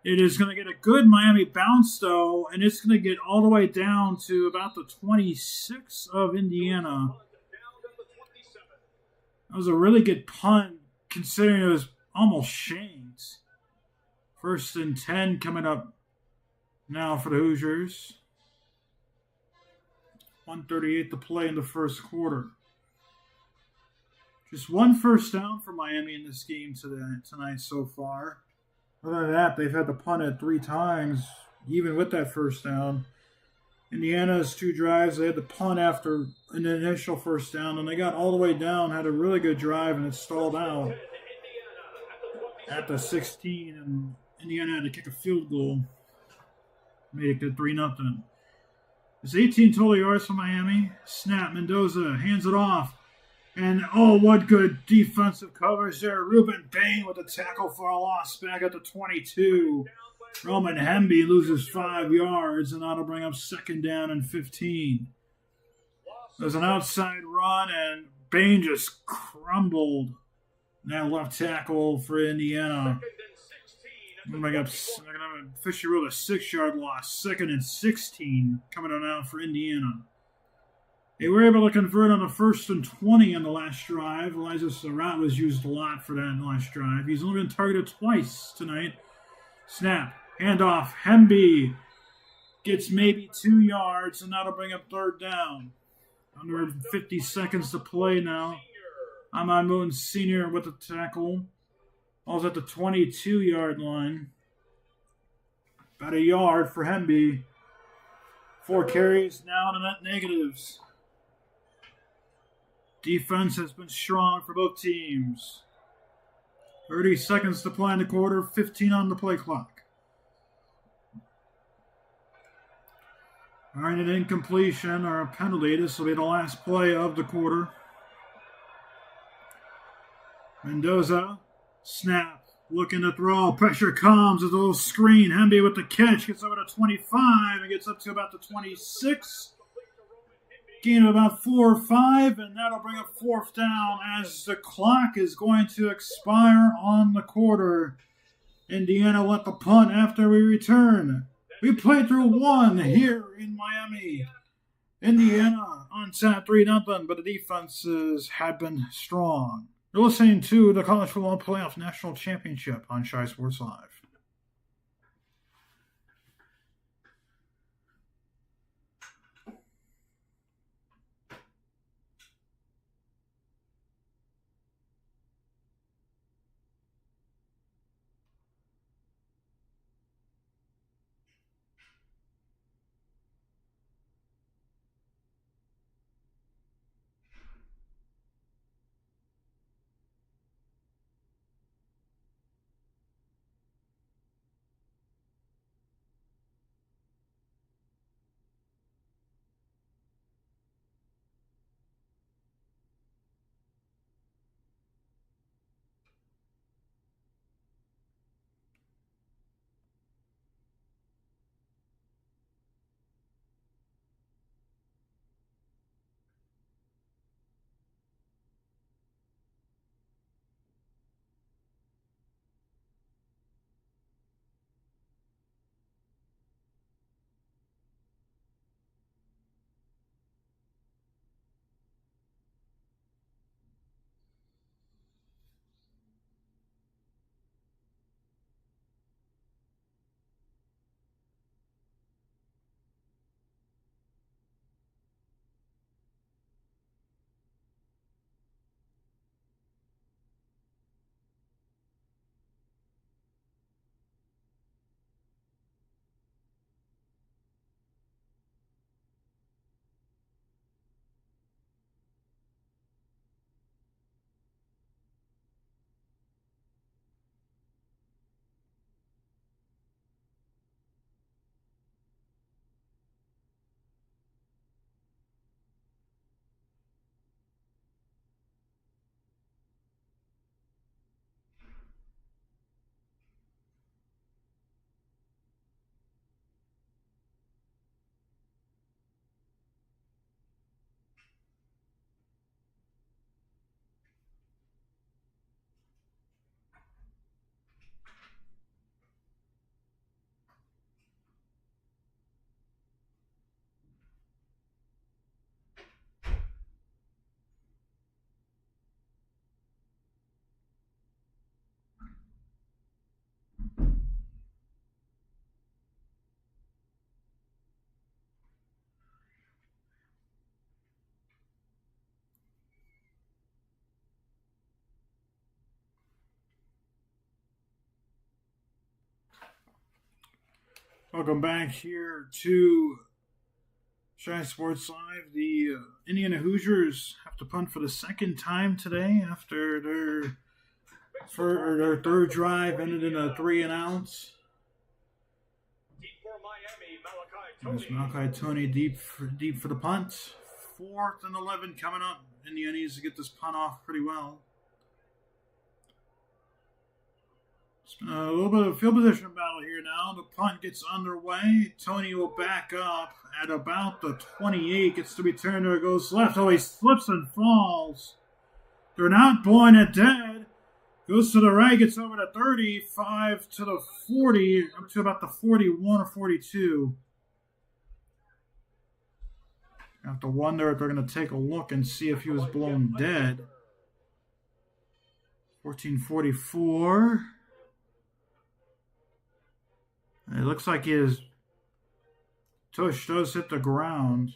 It is going to get a good Miami bounce, though, and it's going to get all the way down to about the 26 of Indiana. That was a really good punt, considering it was almost shanked. 1st and 10 coming up now for the Hoosiers. 1:38 to play in the first quarter. Just 1 first down for Miami in this game tonight so far. Other than that, they've had to punt it 3 times, even with that first down. Indiana's 2 drives, they had to punt after an initial first down, and they got all the way down, had a really good drive, and it stalled out at the 16, and Indiana had to kick a field goal. Made it 3-0. It's 18 total yards for Miami. Snap, Mendoza hands it off. And, oh, what good defensive coverage there. Ruben Bain with a tackle for a loss back at the 22. Roman Hemby loses 5 yards, and that'll bring up 2nd down and 15. There's an outside run, and Bain just crumbled that left tackle for Indiana. Bring up Fisher with a 6-yard loss. 2nd and 16 coming on out for Indiana. They were able to convert on the 1st and 20 on the last drive. Elijah Surratt was used a lot for that last drive. He's only been targeted twice tonight. Snap, handoff, Hemby gets maybe 2 yards, and that'll bring up 3rd down. Under 50 seconds to play now. Ahmad Moon Sr. with the tackle. Ball's at the 22-yard line. About a yard for Hemby. 4 carries now to net negatives. Defense has been strong for both teams. 30 seconds to play in the quarter, 15 on the play clock. All right, an incompletion or a penalty. This will be the last play of the quarter. Mendoza, snap, looking to throw. Pressure comes, there's a little screen. Hemby with the catch, gets over to 25 and gets up to about the 26. Gain of about 4 or 5, and that'll bring up 4th down as the clock is going to expire on the quarter. Indiana let the punt after we return. We played through 1 here in Miami. Indiana on top 3-0, but the defenses have been strong. You're listening to the College Football Playoff National Championship on Shy Sports Live. Welcome back here to Shy Sports Live. The Indiana Hoosiers have to punt for the second time today after their third drive ended in a 3-and-out. Deep for Miami, There's Malachi Tony deep for the punt. 4th and 11 coming up. Indiana needs to get this punt off pretty well. It's been a little bit of field position battle here now. The punt gets underway. Tony will back up at about the 28. Gets to be turned or goes left. Oh, he slips and falls. They're not blowing it dead. Goes to the right, gets over to 35 to the 40, up to about the 41 or 42. I have to wonder if they're going to take a look and see if he was blown dead. 1444. It looks like his tush does hit the ground.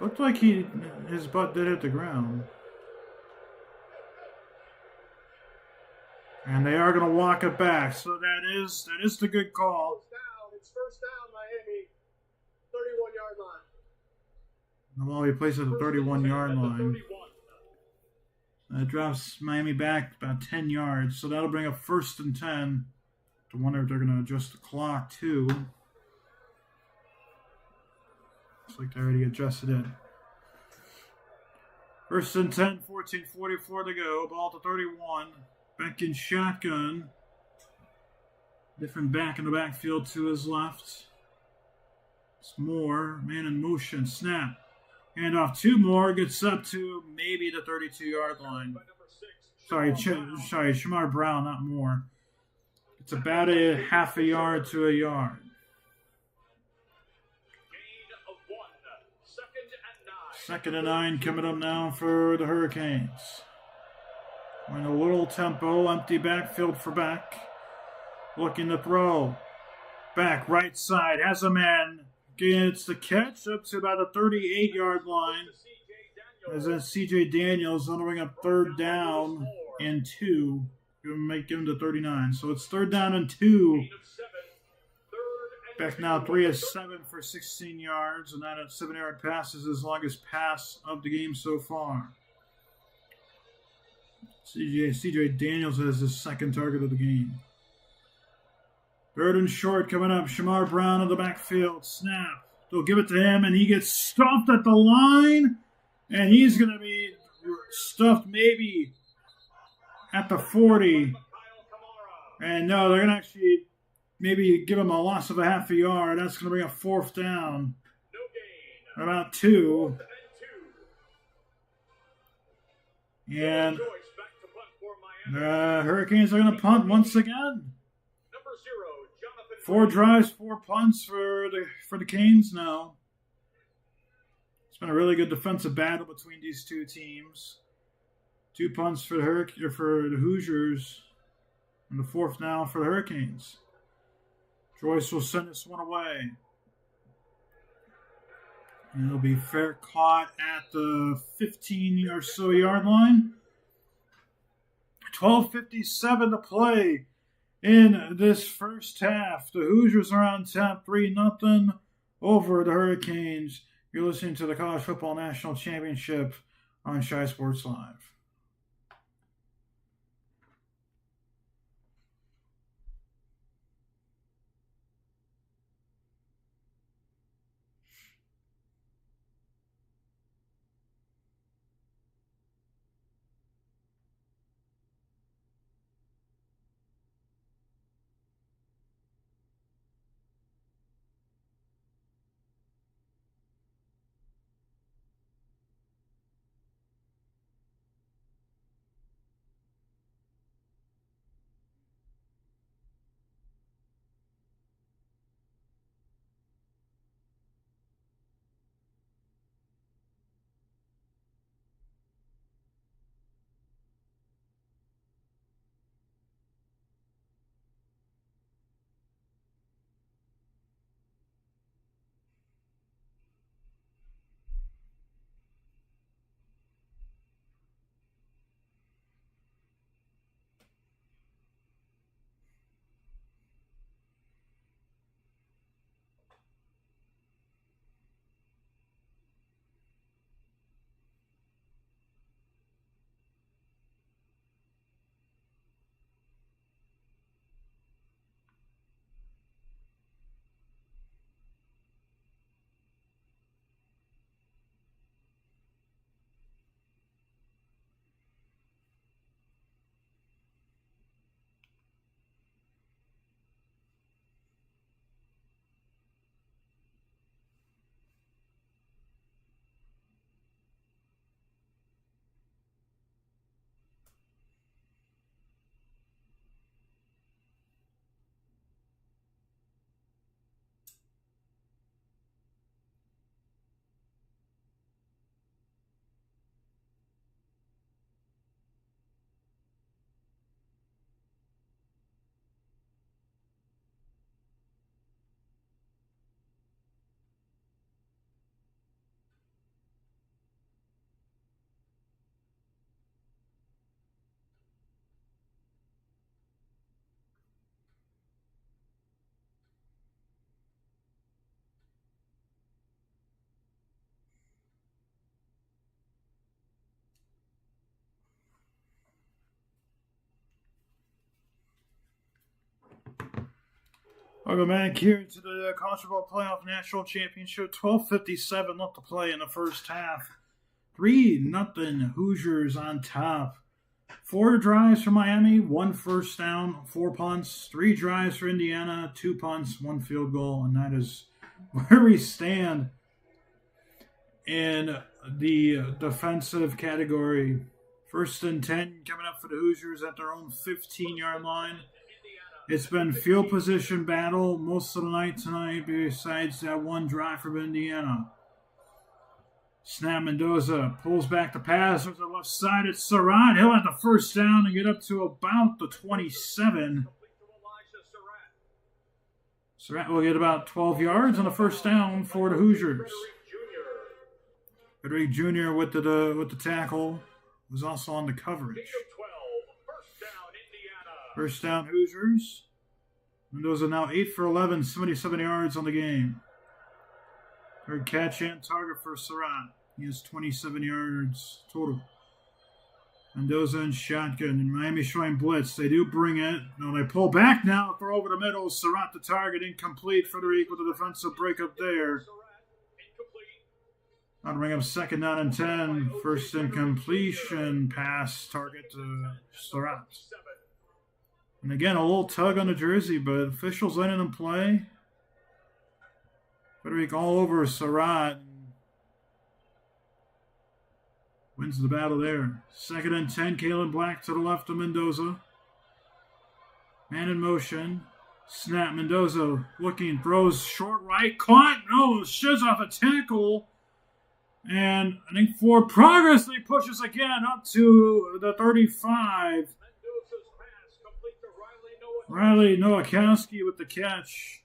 Looked like his butt did hit the ground. And they are going to walk it back. So that is the good call. It's first down, Miami. 31-yard line. Well, he plays at the 31-yard line. That drops Miami back about 10 yards. So that'll bring up 1st and 10. I wonder if they're going to adjust the clock too. Looks like they already adjusted it. 1st and 10, 14:44 to go. Ball to 31. Back in shotgun. Different back in the backfield to his left. It's Moore. Man in motion. Snap. Hand off to Moore. Gets up to maybe the 32-yard line. Sorry, Shamar Brown, not Moore. It's about a half a yard to a yard. Second and 9 coming up now for the Hurricanes. In a little tempo, empty backfield for Beck. Looking to throw. Back, right side, has a man. Gets the catch up to about the 38-yard line. As then CJ Daniels on the ring up 3rd down and 2. Make him to 39. So it's 3rd down and 2. Beck now 3 of 7 for 16 yards. And that at 7-yard pass is his longest pass of the game so far. CJ Daniels has his 2nd target of the game. 3rd and short coming up. Shamar Brown in the backfield. Snap. They'll give it to him, and he gets stuffed at the line. And he's going to be stuffed maybe at the 40. And no, they're going to actually maybe give him a loss of a half a yard. That's going to bring a 4th down. About 2. And the Hurricanes are going to punt once again. 4 drives, 4 punts for the Canes now. It's been a really good defensive battle between these two teams. 2 punts for the Hoosiers, and the 4th now for the Hurricanes. Joyce will send this one away. And it'll be fair caught at the 15 or so yard line. 12:57 to play in this first half. The Hoosiers are on top 3-0 over the Hurricanes. You're listening to the College Football National Championship on Shy Sports Live. Welcome back here to the College Football Playoff National Championship. 12:57 left to play in the first half. 3-0 Hoosiers on top. 4 drives for Miami, 1 first down, 4 punts. 3 drives for Indiana, 2 punts, 1 field goal. And that is where we stand in the defensive category. 1st and 10 coming up for the Hoosiers at their own 15-yard line. It's been field position battle most of the night tonight, besides that one drive from Indiana. Snap. Mendoza pulls back the pass to the left side. It's Surratt. He'll have the first down and get up to about the 27. Surratt will get about 12 yards on the first down for the Hoosiers. Frederick Jr. with the tackle was also on the coverage. First down Hoosiers. Mendoza now 8 for 11, 77 yards on the game. Third catch and target for Surratt. He has 27 yards total. Mendoza in shotgun, and Miami showing blitz. They do bring it. No, they pull back now. Throw over the middle. Surratt the target. Incomplete. Frederick with a defensive breakup there. I'll bring up 2nd down and 10. First incompletion pass target to Surratt. And again, a little tug on the jersey, but officials letting them play. Frederick all over Surratt. Wins the battle there. 2nd and 10. Kalen Black to the left of Mendoza. Man in motion. Snap. Mendoza looking. Throws short right. Caught. No. Sheds off a tackle. And I think for progress, he pushes again up to the 35. Riley Nowakowski with the catch.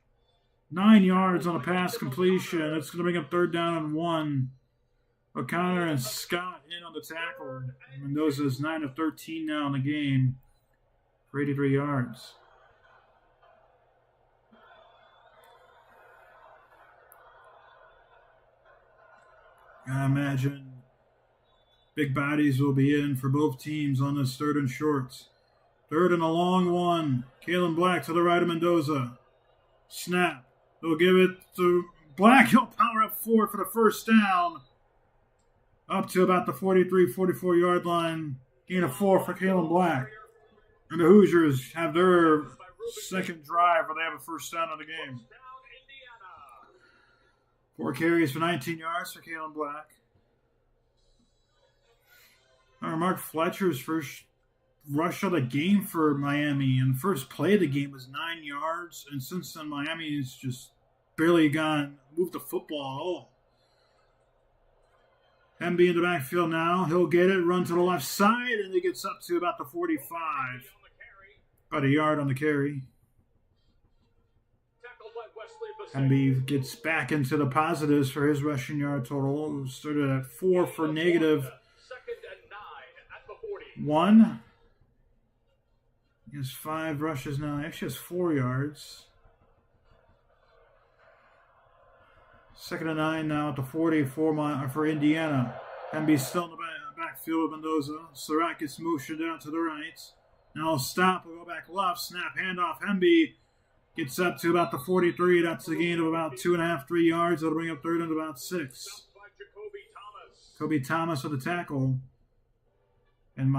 9 yards on a pass completion. It's going to bring up 3rd down and 1. O'Connor and Scott in on the tackle. Mendoza is 9 of 13 now in the game for 83 yards. I imagine big bodies will be in for both teams on this 3rd and shorts. 3rd and a long one. Kalen Black to the right of Mendoza. Snap. They'll give it to Black. He'll power up 4 for the first down. Up to about the 43, 44-yard line. Gain of 4 for Kalen Black. And the Hoosiers have their 2nd drive where they have a first down of the game. 4 carries for 19 yards for Kalen Black. Mark Fletcher's first rush of the game for Miami, and first play of the game was 9 yards, and since then Miami has just barely moved the football at all. MB in the backfield now. He'll get it, run to the left side, and he gets up to about the 45. About a yard on the carry. MB gets back into the positives for his rushing yard total. Started at 4 for negative 1. He has 5 rushes now. He actually has 4 yards. 2nd and 9 now at the 44 for Indiana. MB still in the backfield of Mendoza. Surratt gets motioned out to the right. Now he'll stop. We'll go back left. Snap, handoff. MB gets up to about the 43. That's a gain of about 2.5, 3 yards. That'll bring up 3rd and about 6. Kobe Thomas with the tackle. And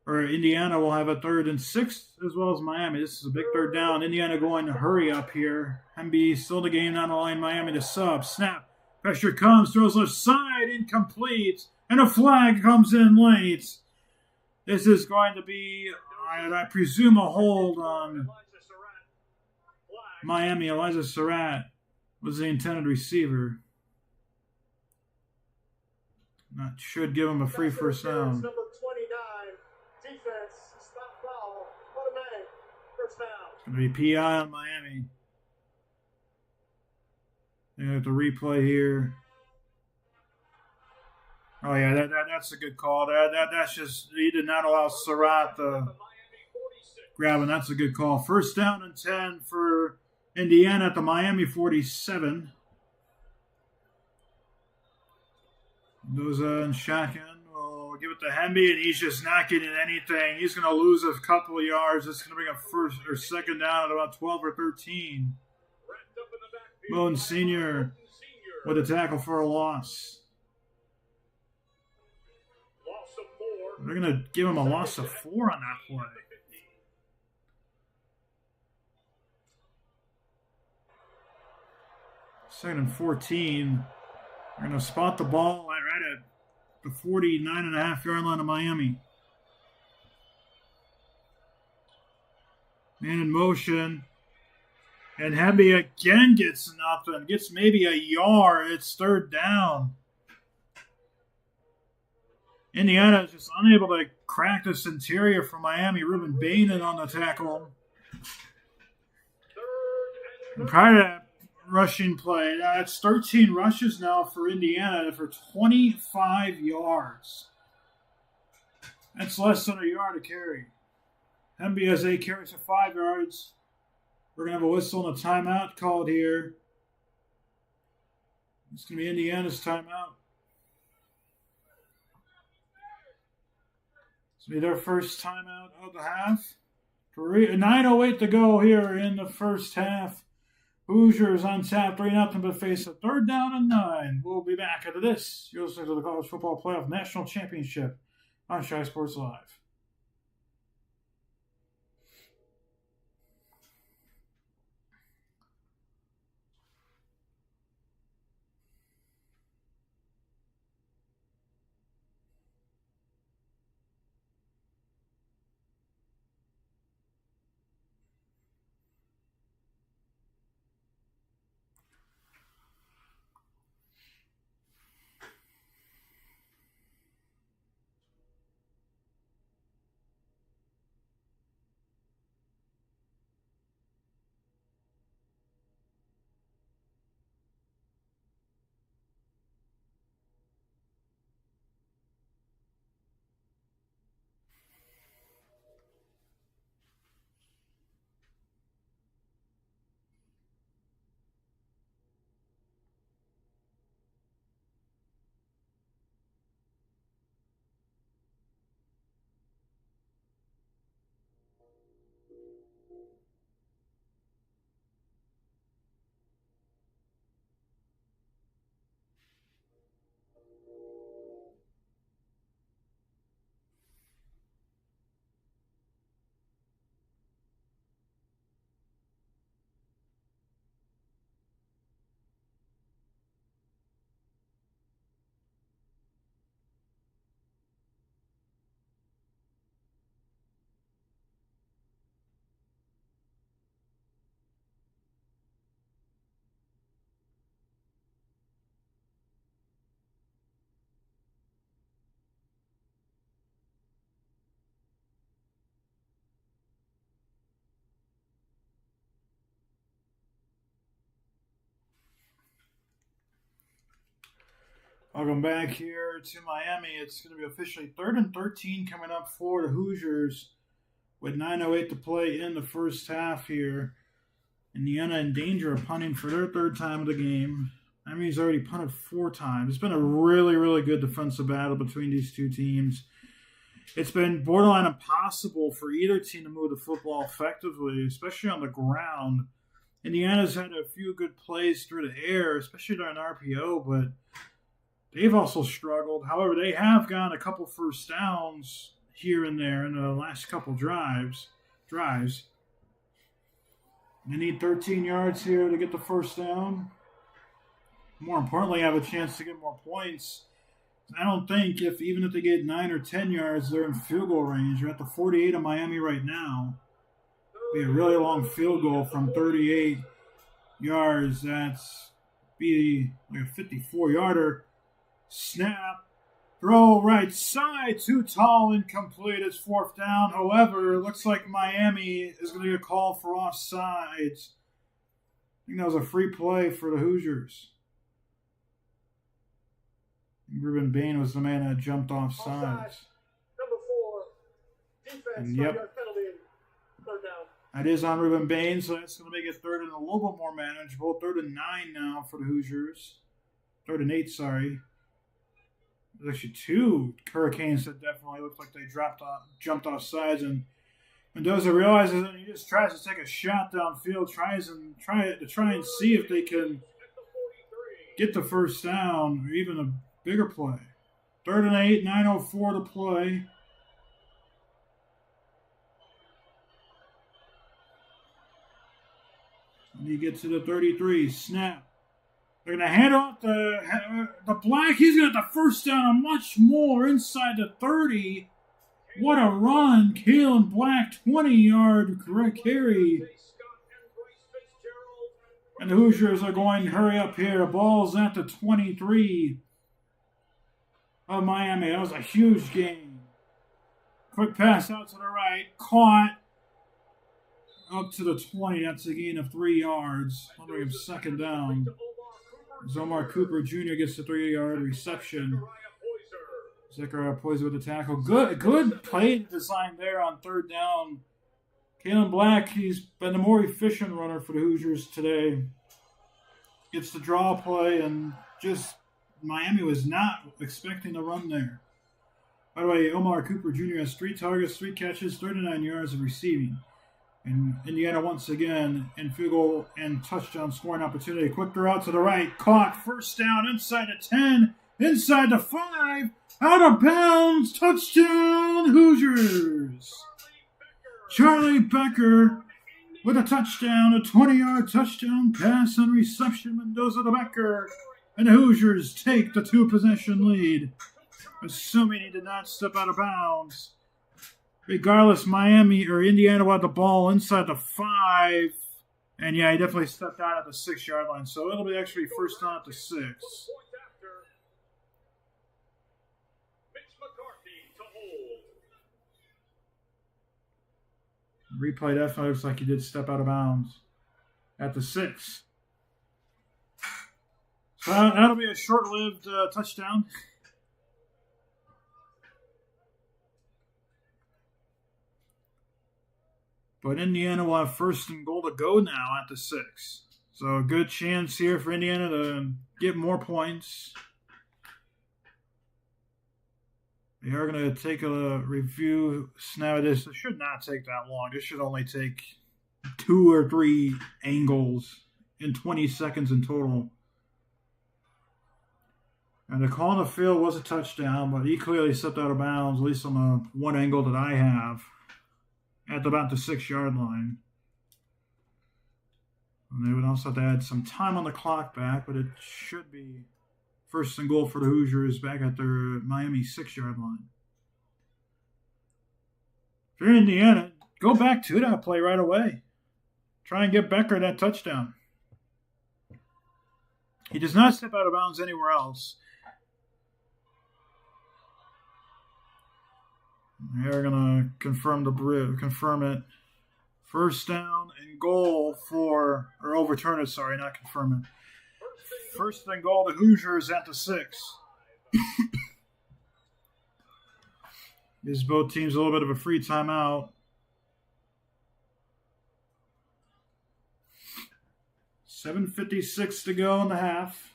Indiana will have a 3rd and 6 as well as Miami. This is a big 3rd down. Indiana going to hurry up here. MB still in the game, not allowing Miami to sub. Snap. Pressure comes, throws left side, incomplete. And a flag comes in late. This is going to be, I presume, a hold on Miami. Elijah Surratt was the intended receiver. That should give him a free first down. Number 29, defense, stop foul, automatic, first down. It's going to be PI on Miami. They have the replay here. Oh yeah, that's a good call. That's just, he did not allow Surratt to grab him. That's a good call. First down and 10 for Indiana at the Miami 47. Mendoza and shotgun will We'll give it to Hemby, and he's just not getting anything. He's going to lose a couple of yards. It's going to bring a first or second down at about 12 or 13. Moten Sr. with a tackle for a loss. They're going to give him a loss of 4 on that play. Second and 14. They're going to spot the ball right at the 49.5-yard line of Miami. Man in motion. And Hemby again gets nothing. Gets maybe a yard. It's third down. Indiana is just unable to crack this interior for Miami. Ruben Bain on the tackle. And prior to that rushing play, that's 13 rushes now for Indiana for 25 yards. That's less than a yard to carry. Hemby has 8 carries for 5 yards. We're going to have a whistle and a timeout called here. It's going to be Indiana's timeout. It's going to be their first timeout of the half. 9:08 to go here in the first half. Hoosiers on tap, 3-0, but face a third down and 9. We'll be back after this. You're listening to the College Football Playoff National Championship on Shy Sports Live. Welcome back here to Miami. It's going to be officially 3rd and 13 coming up for the Hoosiers with 9:08 to play in the first half here. Indiana in danger of punting for their 3rd time of the game. Miami's already punted 4 times. It's been a really, really good defensive battle between these two teams. It's been borderline impossible for either team to move the football effectively, especially on the ground. Indiana's had a few good plays through the air, especially during RPO, but they've also struggled. However, they have gotten a couple first downs here and there in the last couple drives. They need 13 yards here to get the first down. More importantly, have a chance to get more points. I don't think even if they get 9 or 10 yards, they're in field goal range. They're at the 48 of Miami right now. Be a really long field goal from 38 yards. That's be like a 54-yarder. Snap, throw right side, too tall, incomplete. It's 4th down. However, it looks like Miami is going to get a call for offsides. I think that was a free play for the Hoosiers. Ruben Bain was the man that jumped off sides. Number 4, defense, and yep, penalty, 3rd down. That is on Ruben Bain, so that's going to make it 3rd and a little bit more manageable. 3rd and 9 now for the Hoosiers. 3rd and 8, sorry. There's actually two Hurricanes that definitely looked like they jumped off sides, and Mendoza realizes it and he just tries to take a shot downfield, try and see if they can get the first down or even a bigger play. 3rd and 8, 9:04 to play. And he gets to the 33, snap. They're going to hand off the Black. He's going to get the first down and much more inside the 30. What a run. Kalen Black, 20-yard carry. And the Hoosiers are going to hurry up here. The ball's at the 23 of Miami. That was a huge gain. Quick pass out to the right. Caught. Up to the 20. That's a gain of 3 yards. I'll bring him second down. Omar Cooper Jr. gets the 3-yard reception. Zechariah Poise with the tackle. Good play design there on 3rd down. Kalen Black, he's been the more efficient runner for the Hoosiers today. Gets the draw play, and just Miami was not expecting to run there. By the way, Omar Cooper Jr. has 3 targets, 3 catches, 39 yards of receiving. And Indiana once again in field goal and touchdown scoring opportunity. Quick throw out to the right. Caught. First down inside the 10. Inside the 5. Out of bounds. Touchdown Hoosiers. Charlie Becker with a touchdown. A 20-yard touchdown pass on reception. Mendoza to Becker. And the Hoosiers take the 2-possession lead. Assuming he did not step out of bounds. Regardless, Miami or Indiana had the ball inside the 5. And yeah, he definitely stepped out at the 6-yard line. So it'll be actually first down at the 6. Replay definitely looks like he did step out of bounds at the 6. So that'll be a short-lived touchdown. But Indiana will have 1st and goal to go now at the 6. So a good chance here for Indiana to get more points. They are going to take a review snap of this. It should not take that long. This should only take 2 or 3 angles in 20 seconds in total. And the call on the field was a touchdown, but he clearly stepped out of bounds, at least on the one angle that I have, at about the 6-yard line. And they would also have to add some time on the clock back, but it should be 1st and goal for the Hoosiers back at their Miami 6-yard line. If you're Indiana, go back to that play right away. Try and get Becker that touchdown. He does not step out of bounds anywhere else. They're going to confirm it. 1st down and goal for, or overturn it, sorry, not confirm it. 1st and goal, the Hoosiers at the 6. Gives both teams a little bit of a free timeout. 7:56 to go in the half.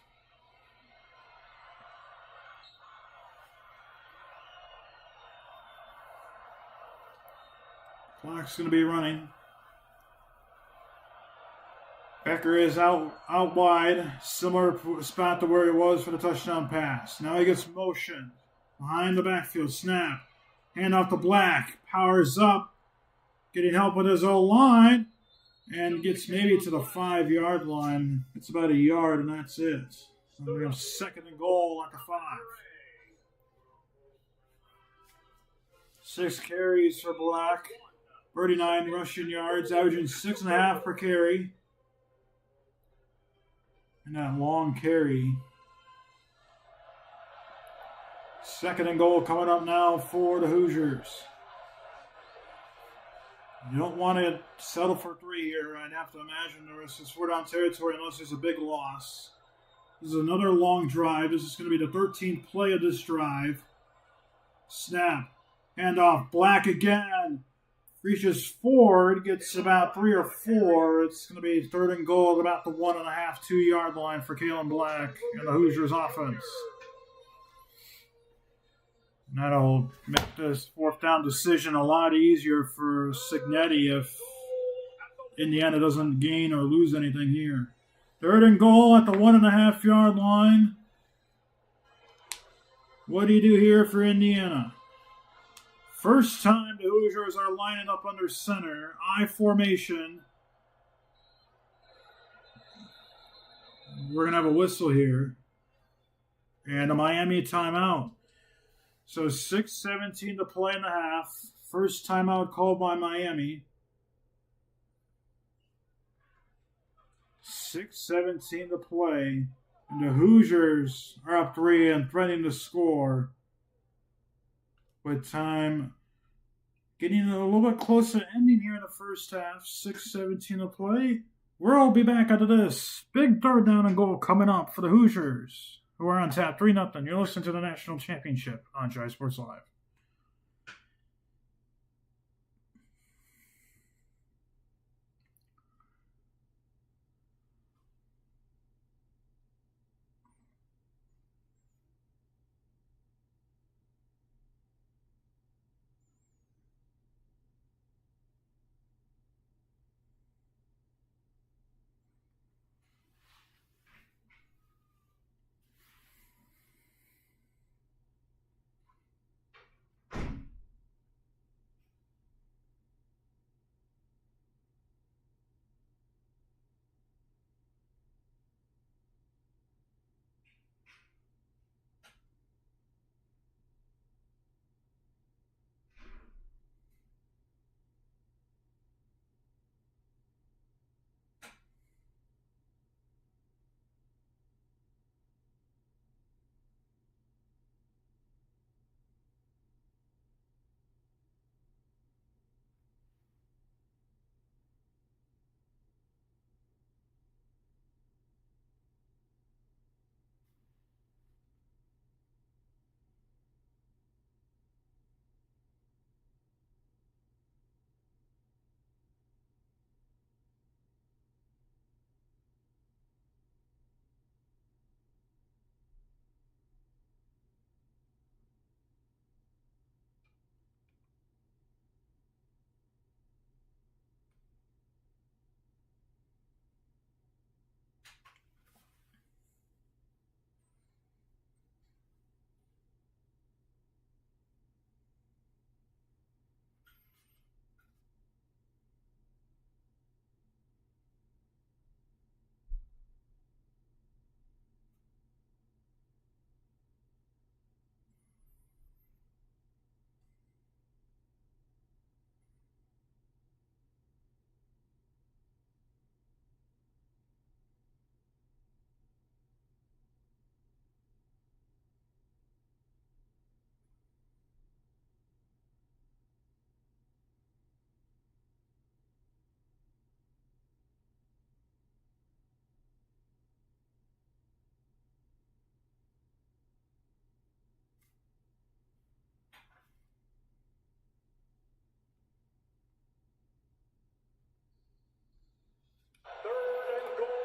Clock's going to be running. Becker is out wide, similar spot to where he was for the touchdown pass. Now he gets motion behind the backfield, snap, hand off to Black, powers up, getting help with his own line, and gets maybe to the 5-yard line. It's about a yard, and that's it. So we have 2nd and goal at the 5. 6 carries for Black, 39 rushing yards, averaging 6.5 per carry. And that long carry. 2nd and goal coming up now for the Hoosiers. You don't want to settle for 3 here. I'd have to imagine there is this 4-down territory unless there's a big loss. This is another long drive. This is going to be the 13th play of this drive. Snap. Handoff. Black again. Reaches forward, gets about 3 or 4. It's going to be 3rd and goal at about the 1.5, 2-yard line for Kalen Black and the Hoosiers offense. That'll make this fourth down decision a lot easier for Signetti if Indiana doesn't gain or lose anything here. 3rd and goal at the 1.5-yard line. What do you do here for Indiana? First time the Hoosiers are lining up under center. I formation. We're going to have a whistle here. And a Miami timeout. So 6:17 to play in the half. First timeout called by Miami. 6:17 to play. And the Hoosiers are up 3 and threatening to score. With time getting a little bit closer to ending here in the first half. 6:17 to play. We'll be back after this. Big 3rd down and goal coming up for the Hoosiers, who are on tap 3-0. You're listening to the National Championship on Tri Sports Live.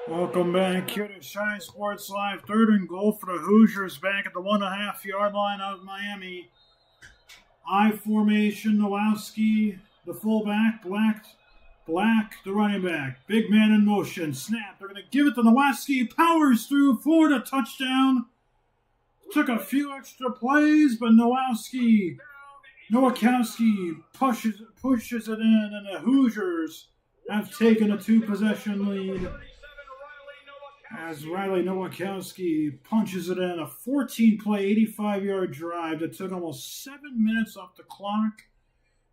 Welcome back here to Shine Sports Live. 3rd and goal for the Hoosiers back at the 1.5-yard line of Miami. I formation, Nowowski, the fullback, Black, the running back. Big man in motion. Snap. They're going to give it to Nowowski. Powers through for the touchdown. Took a few extra plays, but Nowakowski pushes it in, and the Hoosiers have taken a 2-possession lead as Riley Nowakowski punches it in. A 14-play, 85-yard drive that took almost 7 minutes off the clock,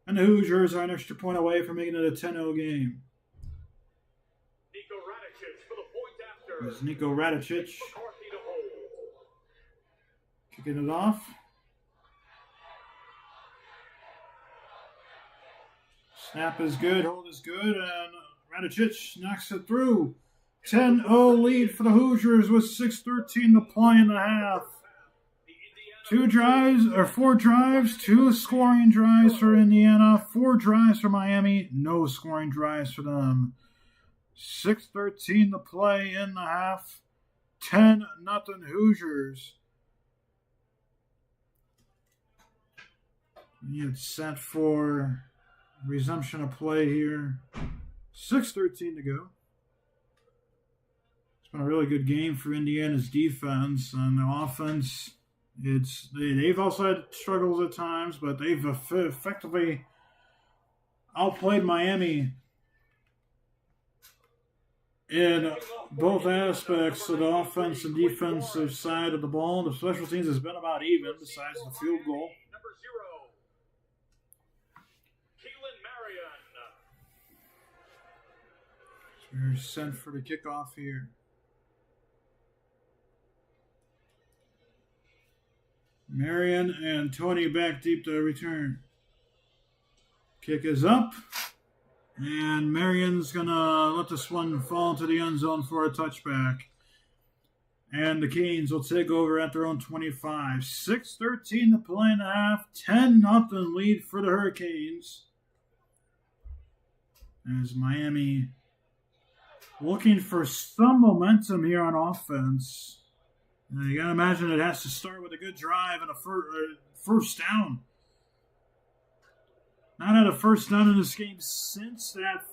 and the Hoosiers are an extra point away from making it a 10-0 game. There's Nico Radicic kicking it off. Snap is good, hold is good, and Radicic knocks it through. 10-0 lead for the Hoosiers with 6:13 to play in the half. 4 drives, 2 scoring drives for Indiana, 4 drives for Miami, no scoring drives for them. 6:13 to play in the half. 10-0 Hoosiers. It's set for resumption of play here. 6:13 to go. It's been a really good game for Indiana's defense, and the offense. They've also had struggles at times, but they've effectively outplayed Miami in both aspects of the offense and defensive side of the ball. The special teams has been about even, besides the field goal. They're sent for the kickoff here. Marion and Tony back deep to return. Kick is up. And Marion's going to let this one fall into the end zone for a touchback. And the Canes will take over at their own 25. 6:13 to play in the half. 10-0 lead for the Hurricanes. As Miami looking for some momentum here on offense. You got to imagine it has to start with a good drive and a first down. Not had a first down in this game since that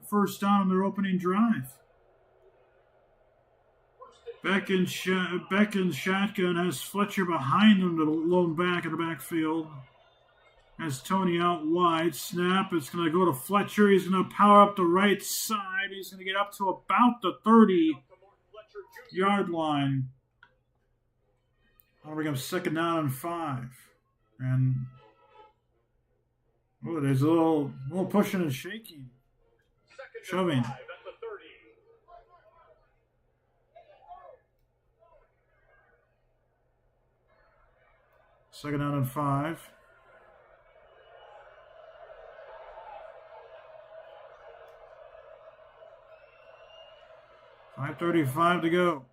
first down on their opening drive. Back in shotgun has Fletcher behind him, the lone back in the backfield. Has Tony out wide. Snap. It's going to go to Fletcher. He's going to power up the right side. He's going to get up to about the 30-yard line. That'll bring up 2nd down and 5. And there's a little pushing and shaking. Shoving. 2nd down and 5. .535 to go.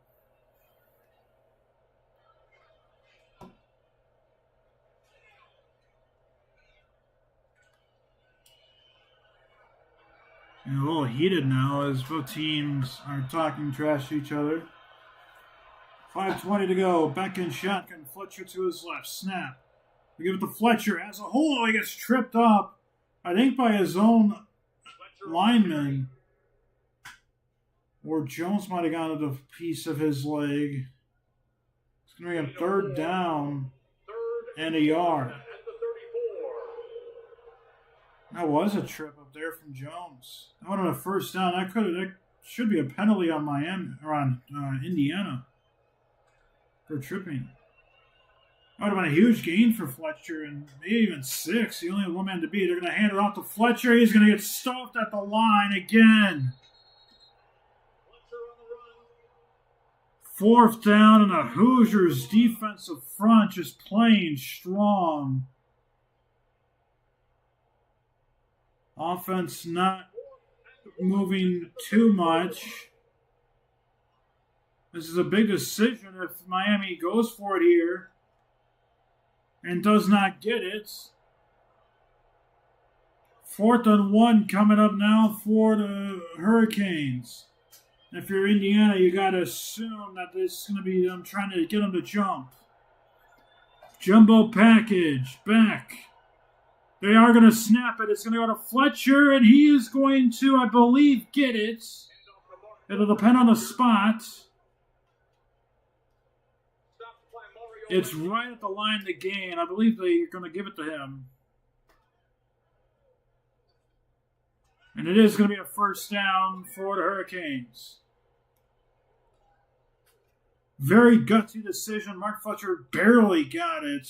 And a little heated now as both teams are talking trash to each other. 5:20 to go. Back in shotgun. Fletcher to his left. Snap. We give it to Fletcher. As a whole, he gets tripped up, I think, by his own lineman. Or Jones might have gotten a piece of his leg. It's going to be a 3rd down and a yard. That was a trip up there from Jones. That would have been a first down. That should be a penalty on Miami or on Indiana for tripping. That would have been a huge gain for Fletcher, and maybe even 6. He only had one man to beat. They're going to hand it off to Fletcher. He's going to get stopped at the line again. 4th down, and the Hoosiers' defensive front just playing strong. Offense not moving too much. This is a big decision if Miami goes for it here and does not get it. 4th and 1 coming up now for the Hurricanes. If you're Indiana, you got to assume that this is going to be them trying to get them to jump. Jumbo package, back. They are going to snap it. It's going to go to Fletcher, and he is going to, I believe, get it. It'll depend on the spot. It's right at the line to gain. I believe they're going to give it to him. And it is going to be a first down for the Hurricanes. Very gutsy decision. Mark Fletcher barely got it.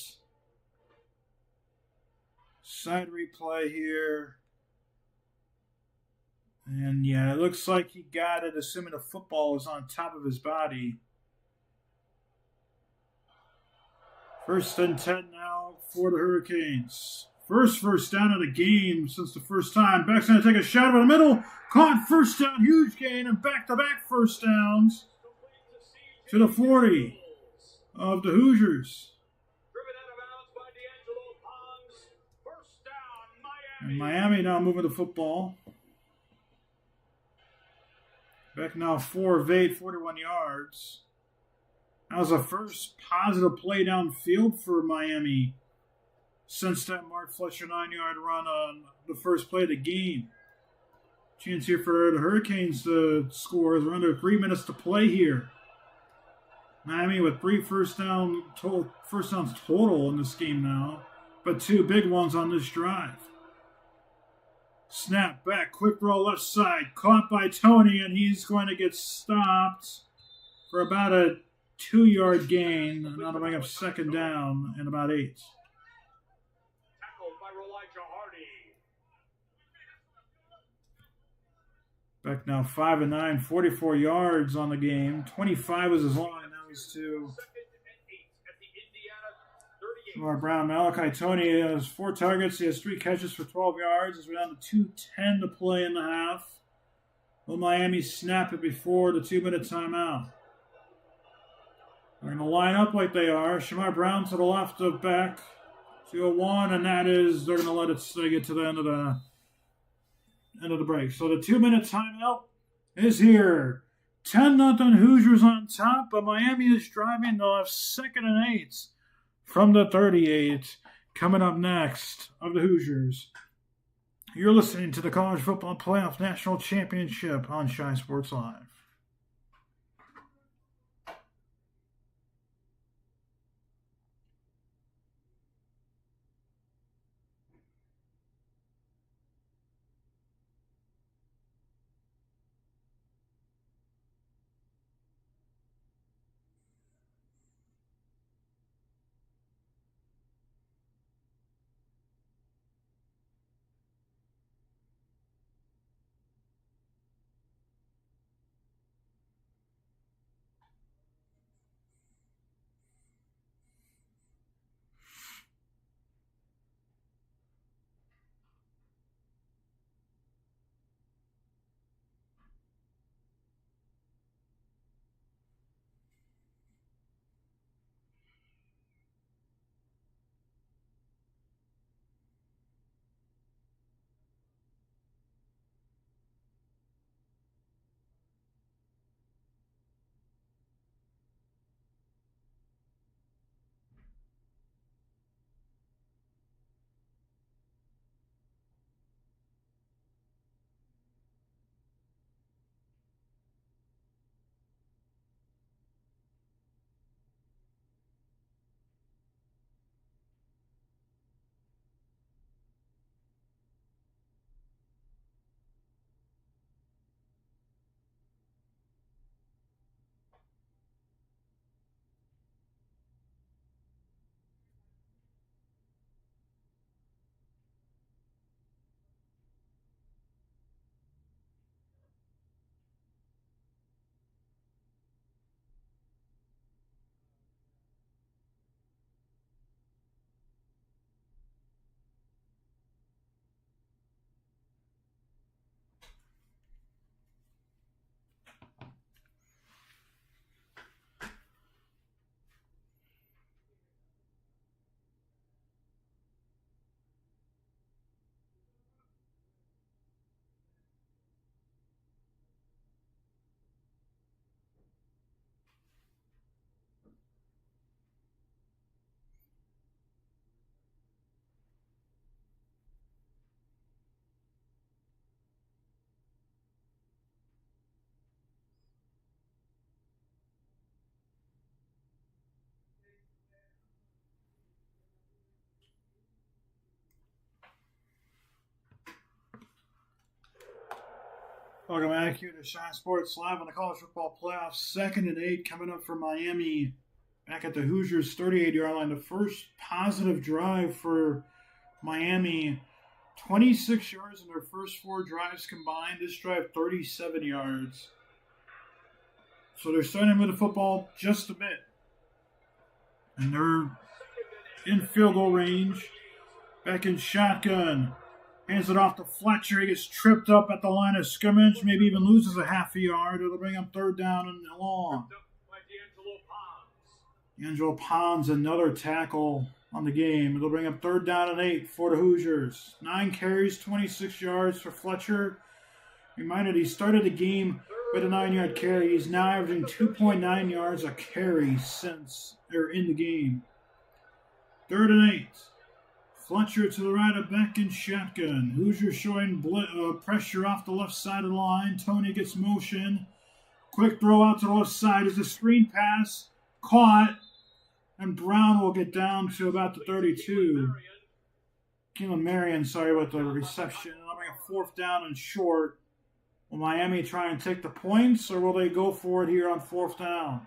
Side replay here. And yeah, it looks like he got it, assuming the football is on top of his body. 1st and 10 now for the Hurricanes. First down of the game since the first time. Back's going to take a shot over the middle. Caught, first down, huge gain, and back-to-back first downs to the 40 of the Hoosiers. And Miami now moving the football. Beck now 4 of 8, 41 yards. That was the first positive play downfield for Miami since that Mark Fletcher 9-yard run on the first play of the game. Chance here for the Hurricanes to score. They're under 3 minutes to play here. Miami with 3 first downs total in this game now, but 2 big ones on this drive. Snap back, quick throw left side, caught by Tony, and he's going to get stopped for about a 2-yard gain. And that'll bring up second down and about 8. Tackled by Elijah Hardy. Back now 5 and 9, 44 yards on the game. 25 was his line. Now he's to Lamar Brown. Malachi Tony has 4 targets. He has 3 catches for 12 yards. As we're down to 2:10 to play in the half. Will Miami snap it before the 2-minute timeout? They're going to line up like they are. Shamar Brown to the left of back. 2-1, and that is, they're going to let it get to the end of the break. So the 2-minute timeout is here. 10-0 Hoosiers on top, but Miami is driving. They'll have 2nd and 8 from the 38. Coming up next of the Hoosiers. You're listening to the College Football Playoff National Championship on Shy Sports Live. Welcome back here to Shy Sports Live on the College Football Playoffs. 2nd and 8 coming up for Miami back at the Hoosiers' 38-yard line. The first positive drive for Miami. 26 yards in their first 4 drives combined. This drive, 37 yards. So they're starting with the football just a bit. And they're in field goal range. Back in shotgun. Hands it off to Fletcher. He gets tripped up at the line of scrimmage. Maybe even loses a half a yard. It'll bring up 3rd down and long. D'Angelo Pons, another tackle on the game. It'll bring up 3rd down and 8 for the Hoosiers. 9 carries, 26 yards for Fletcher. Reminded he started the game with a 9-yard carry. He's now averaging 2.9 yards a carry since they're in the game. 3rd and 8. Fletcher to the right of Beck and shotgun. Hoosiers showing pressure off the left side of the line. Tony gets motion. Quick throw out to the left side is a screen pass. Caught. And Brown will get down to about the 32. Keelan Marion, sorry about the reception. I'll bring a 4th down and short. Will Miami try and take the points, or will they go for it here on 4th down?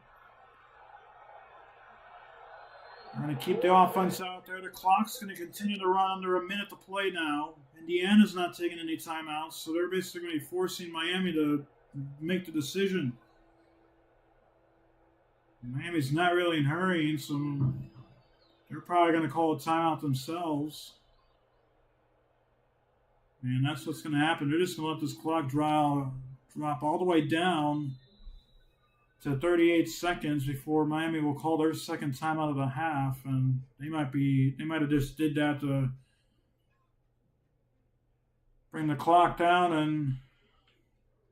We're going to keep the offense out there. The clock's going to continue to run under a minute to play now. Indiana's not taking any timeouts, so they're basically going to be forcing Miami to make the decision. Miami's not really in hurrying, so they're probably going to call a timeout themselves. And that's what's going to happen. They're just going to let this clock drop all the way down to 38 seconds before Miami will call their second timeout of the half. And they might have just did that to bring the clock down and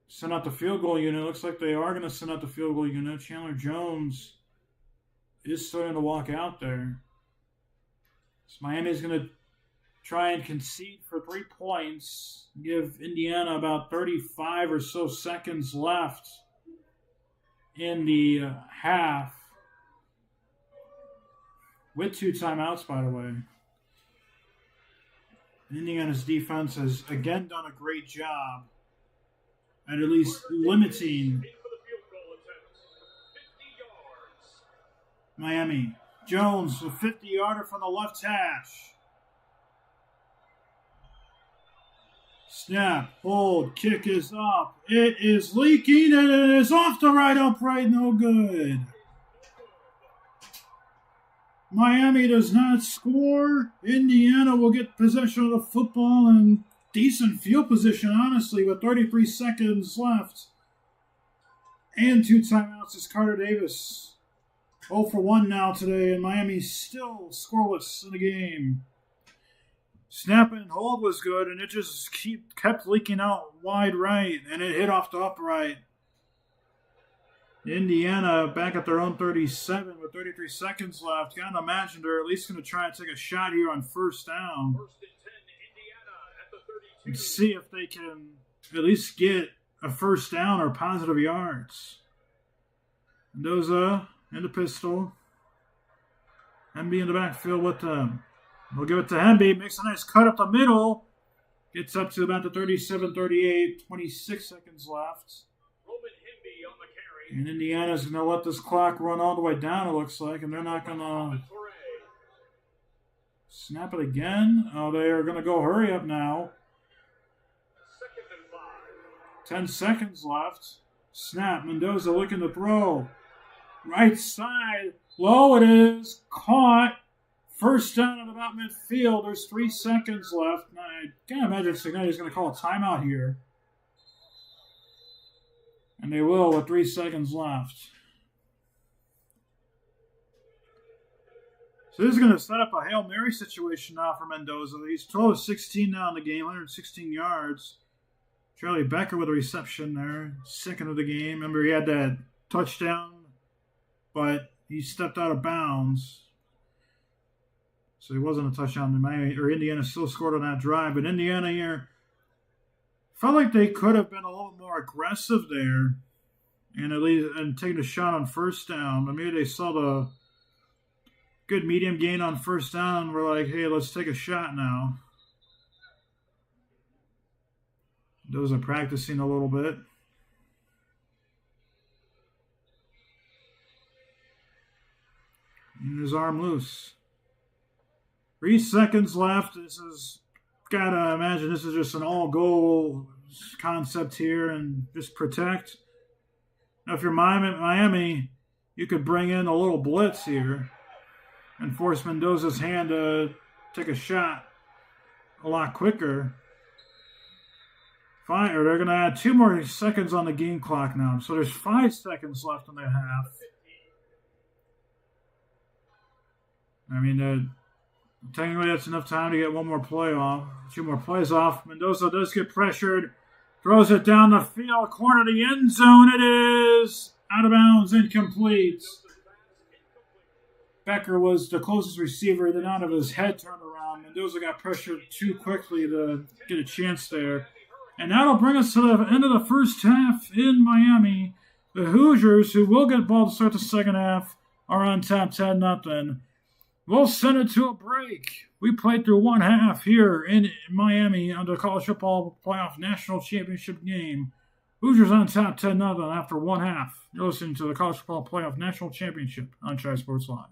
send out the field goal unit. Looks like they are going to send out the field goal unit. Chandler Jones is starting to walk out there. So Miami's going to try and concede for 3 points. Give Indiana about 35 or so seconds left in the half. With 2 timeouts, by the way. Indiana's defense has again done a great job at least limiting Miami. Jones, a 50-yarder from the left hash. Snap, hold, kick is up. It is leaking, and it is off the right upright, no good. Miami does not score. Indiana will get possession of the football and decent field position, honestly, with 33 seconds left. And 2 timeouts is Carter Davis. 0 for 1 now today, and Miami's still scoreless in the game. Snap and hold was good, and it just kept leaking out wide right, and it hit off the upright. Indiana back at their own 37 with 33 seconds left. Gotta imagine they're at least going to try and take a shot here on 1st down. 1st and 10, Indiana at the 32. And see if they can at least get a 1st down or positive yards. Mendoza in the pistol. Hemby in the backfield with them. We'll give it to Hemby. Makes a nice cut up the middle. Gets up to about the 37-38. 26 seconds left. Roman Hemby on the carry. And Indiana's going to let this clock run all the way down, it looks like. And they're not going to snap it again. Oh, they are going to go hurry up now. 2nd and 5. 10 seconds left. Snap. Mendoza looking to throw. Right side. Low it is. Caught. 1st down at about midfield. There's 3 seconds left. I can't imagine Cignetti going to call a timeout here. And they will with 3 seconds left. So this is going to set up a Hail Mary situation now for Mendoza. He's 12 of 16 now in the game, 116 yards. Charlie Becker with a reception there, 2nd of the game. Remember, he had that touchdown, but he stepped out of bounds. So he wasn't a touchdown. Indiana still scored on that drive. But Indiana here felt like they could have been a little more aggressive there and taken a shot on 1st down. But maybe they saw the good medium gain on 1st down and were like, hey, let's take a shot now. Those are practicing a little bit. And his arm loose. 3 seconds left. Gotta imagine this is just an all-goal concept here and just protect. Now, if you're Miami, you could bring in a little blitz here and force Mendoza's hand to take a shot a lot quicker. Fine, or they're going to add 2 more seconds on the game clock now. So there's 5 seconds left in the half. I mean, technically that's enough time to get 1 more play off, 2 more plays off. Mendoza does get pressured. Throws it down the field, corner of the end zone. It is out of bounds, incomplete. Becker was the closest receiver. He did not have his head turned around Mendoza got pressured too quickly to get a chance there. And that'll bring us to the end of the first half in Miami. The Hoosiers, who will get ball to start the second half, are on top 10-0. We'll send it to a break. We played through one half here in Miami under the College Football Playoff National Championship game. Hoosiers on top 10-0 after one half. You're listening to the College Football Playoff National Championship on Chi Sports Live.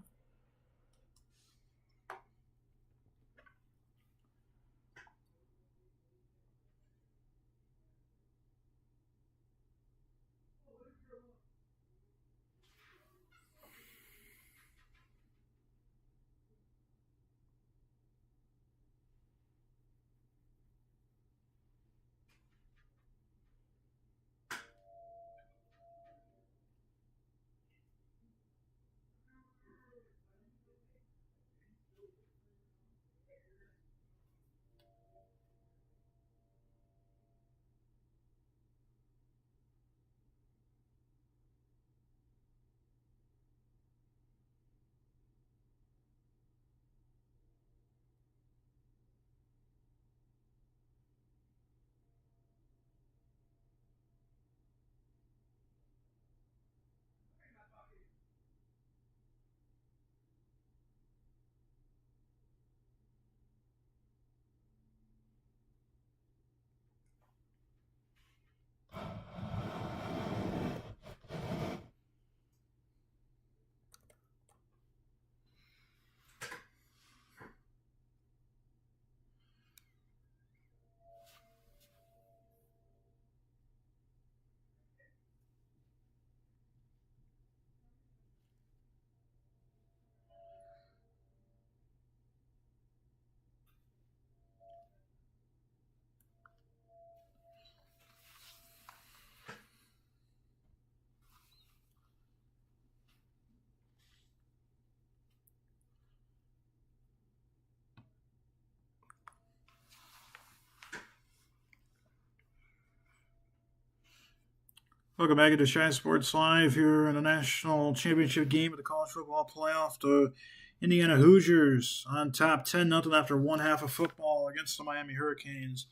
Welcome back to Chi Sports Live here in the national championship game of the college football playoff. The Indiana Hoosiers on top 10-0 after one half of football against the Miami Hurricanes.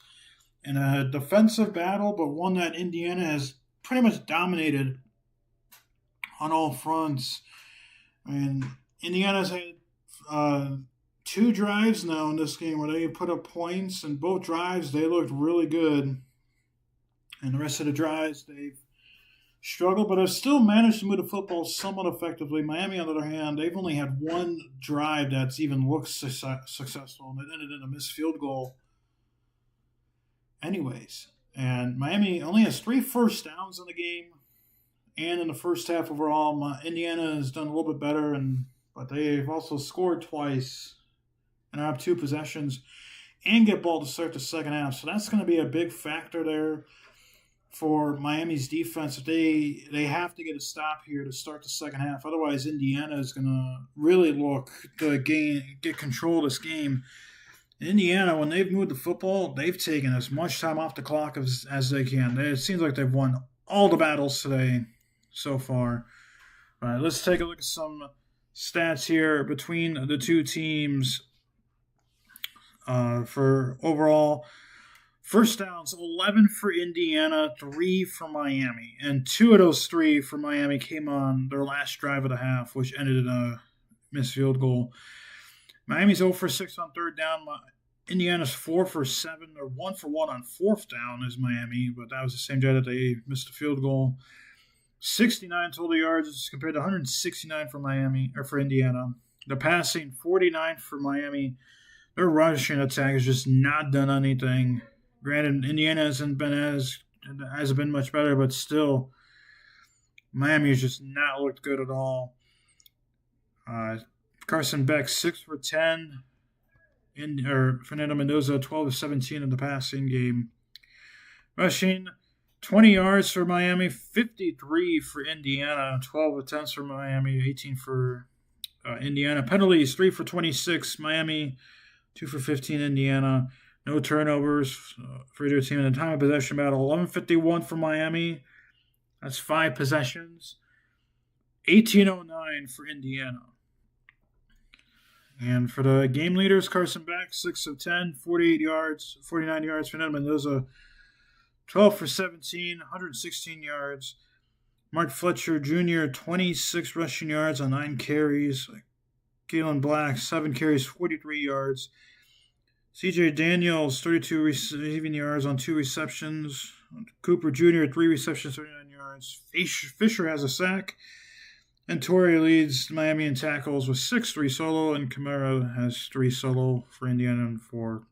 In a defensive battle, but one that Indiana has pretty much dominated on all fronts. I mean, Indiana's had two drives now in this game where they put up points, and both drives they looked really good. And the rest of the drives they've struggled, but have still managed to move the football somewhat effectively. Miami, on the other hand, they've only had one drive that's even looked successful, and it ended in a missed field goal anyways. And Miami only has 3 first downs in the game, and in the first half overall, Indiana has done a little bit better, but they've also scored twice and have 2 possessions and get ball to start the second half. So that's going to be a big factor there for Miami's defense. If they have to get a stop here to start the second half. Otherwise, Indiana is going to really look to get control of this game. Indiana, when they've moved the football, they've taken as much time off the clock as they can. It seems like they've won all the battles today so far. All right, let's take a look at some stats here between the two teams for overall. First downs, 11 for Indiana, 3 for Miami. And 2 of those 3 for Miami came on their last drive of the half, which ended in a missed field goal. Miami's 0 for 6 on third down. Indiana's 4 for 7, or 1 for 1 on fourth down is Miami, but that was the same drive that they missed a field goal. 69 total yards compared to 169 for Indiana. The passing, 49 for Miami. Their rushing attack has just not done anything. Granted, Indiana hasn't been much better, but still, Miami has just not looked good at all. Carson Beck 6 for 10, Fernando Mendoza 12 of 17 in the passing game. Rushing 20 yards for Miami, 53 for Indiana, 12 attempts for Miami, 18 for Indiana. Penalties 3 for 26, Miami 2 for 15, Indiana. No turnovers for either team in the time of possession battle. 11:51 for Miami. That's 5 possessions. 18:09 for Indiana. And for the game leaders, Carson Beck, 6 of 10, 48 yards, 49 yards. Fernando Mendoza, 12 for 17, 116 yards. Mark Fletcher Jr., 26 rushing yards on 9 carries. Galen Black, 7 carries, 43 yards. CJ Daniels, 32 receiving yards on 2 receptions. Cooper Jr., 3 receptions, 39 yards. Fisher has a sack. And Torrey leads Miami in tackles with 6-3 solo, and Kamara has 3 solo for Indiana and 4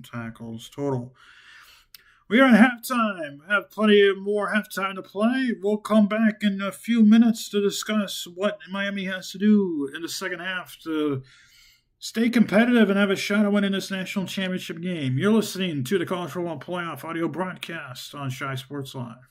tackles total. We are in halftime. Have plenty more halftime to play. We'll come back in a few minutes to discuss what Miami has to do in the second half to stay competitive and have a shot at winning this national championship game. You're listening to the College Football Playoff audio broadcast on Shy Sports Live.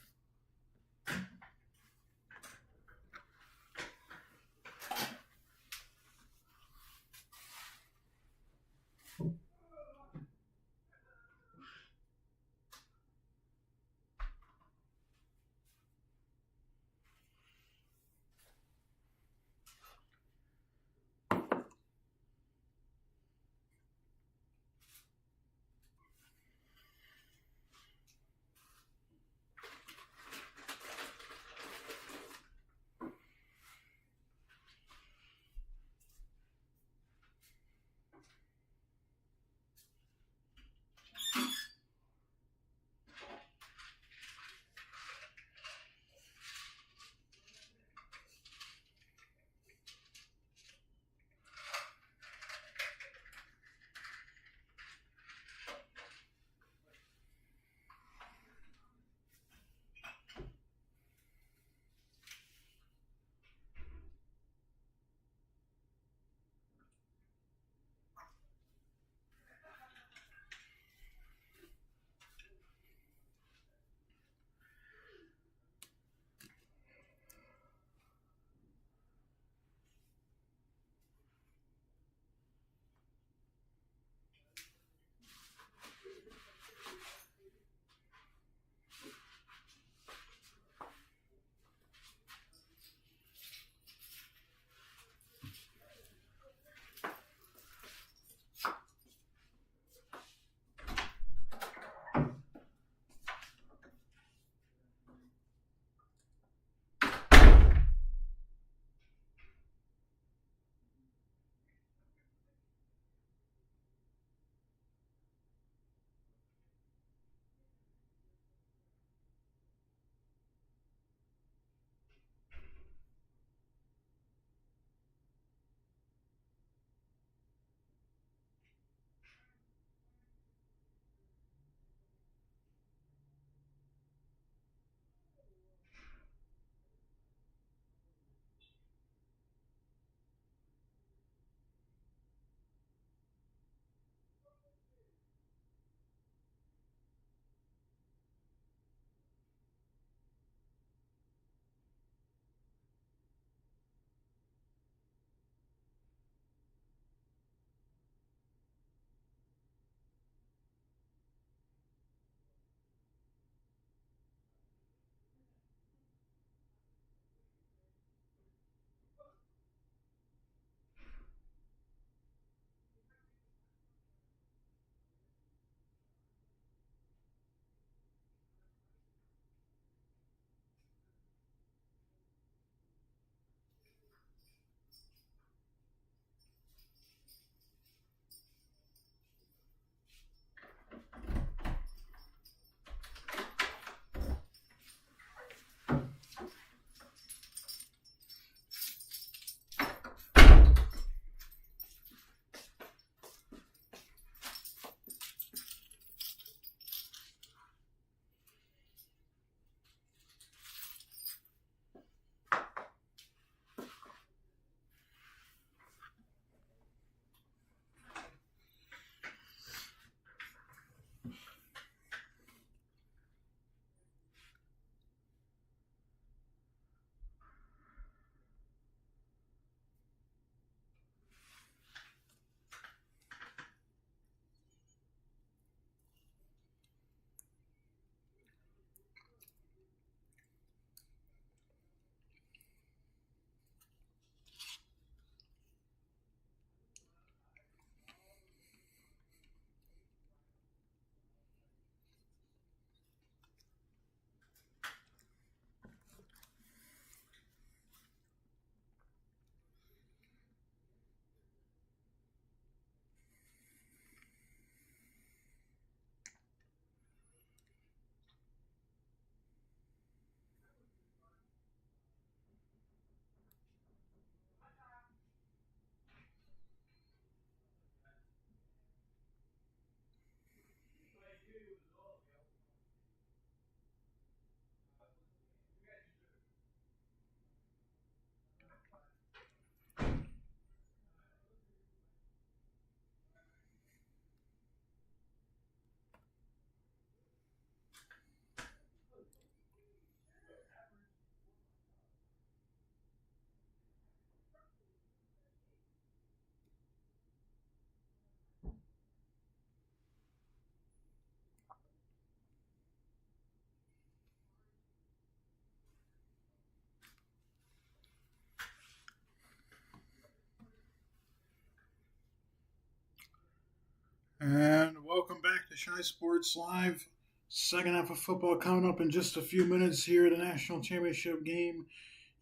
Shy Sports Live. Second half of football coming up in just a few minutes here at the national championship game.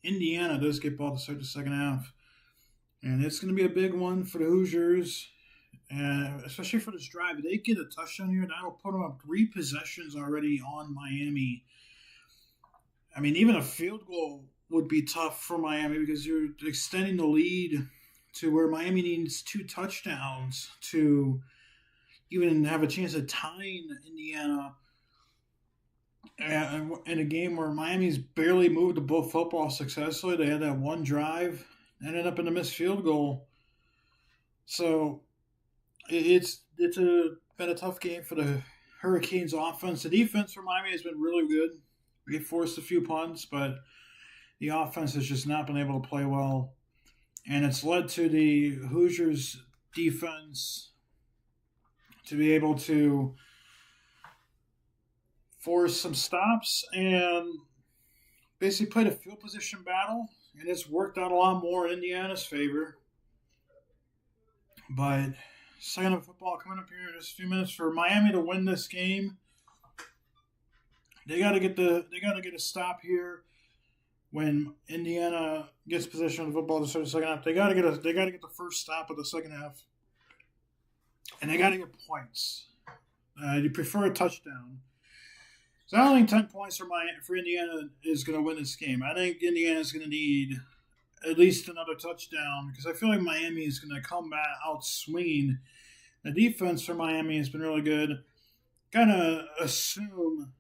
Indiana does get ball to start the second half. And it's going to be a big one for the Hoosiers, especially for this drive. If they get a touchdown here, that'll put them up 3 possessions already on Miami. I mean, even a field goal would be tough for Miami because you're extending the lead to where Miami needs 2 touchdowns to even have a chance of tying Indiana in a game where Miami's barely moved the ball football successfully. They had that one drive, ended up in a missed field goal. So it's been a tough game for the Hurricanes offense. The defense for Miami has been really good. They forced a few punts, but the offense has just not been able to play well. And it's led to the Hoosiers defense to be able to force some stops and basically played a field position battle. And it's worked out a lot more in Indiana's favor. But second of football coming up here in just a few minutes for Miami to win this game. They got to get a stop here when Indiana gets possession of the football to start the second half. They got to get the first stop of the second half, and they got to get points. You prefer a touchdown. So I don't think 10 points for Indiana is going to win this game. I think Indiana is going to need at least another touchdown because I feel like Miami is going to come back out swinging. The defense for Miami has been really good. Gotta assume,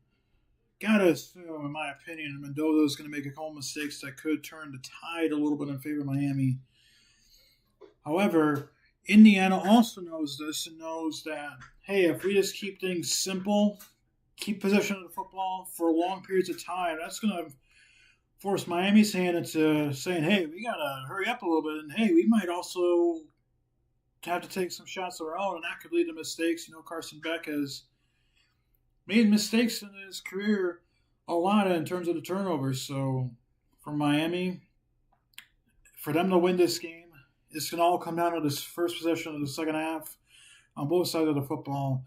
in my opinion, Mendoza is going to make a couple mistakes that could turn the tide a little bit in favor of Miami. However, Indiana also knows this and knows that, hey, if we just keep things simple, keep possession of the football for long periods of time, that's going to force Miami's hand into saying, hey, we got to hurry up a little bit, and hey, we might also have to take some shots of our own, and that could lead to mistakes. Carson Beck has made mistakes in his career a lot in terms of the turnovers. So for Miami, for them to win this game, it's going to all come down to this first possession of the second half on both sides of the football.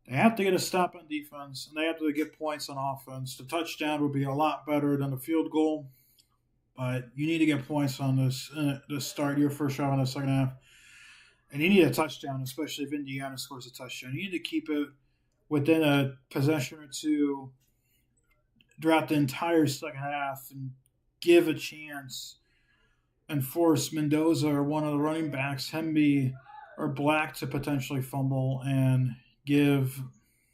They have to get a stop on defense, and they have to get points on offense. The touchdown would be a lot better than the field goal, but you need to get points on this to start your first drive in the second half. And you need a touchdown, especially if Indiana scores a touchdown. You need to keep it within a possession or two throughout the entire second half and give a chance and force Mendoza or one of the running backs, Hemby or Black, to potentially fumble and give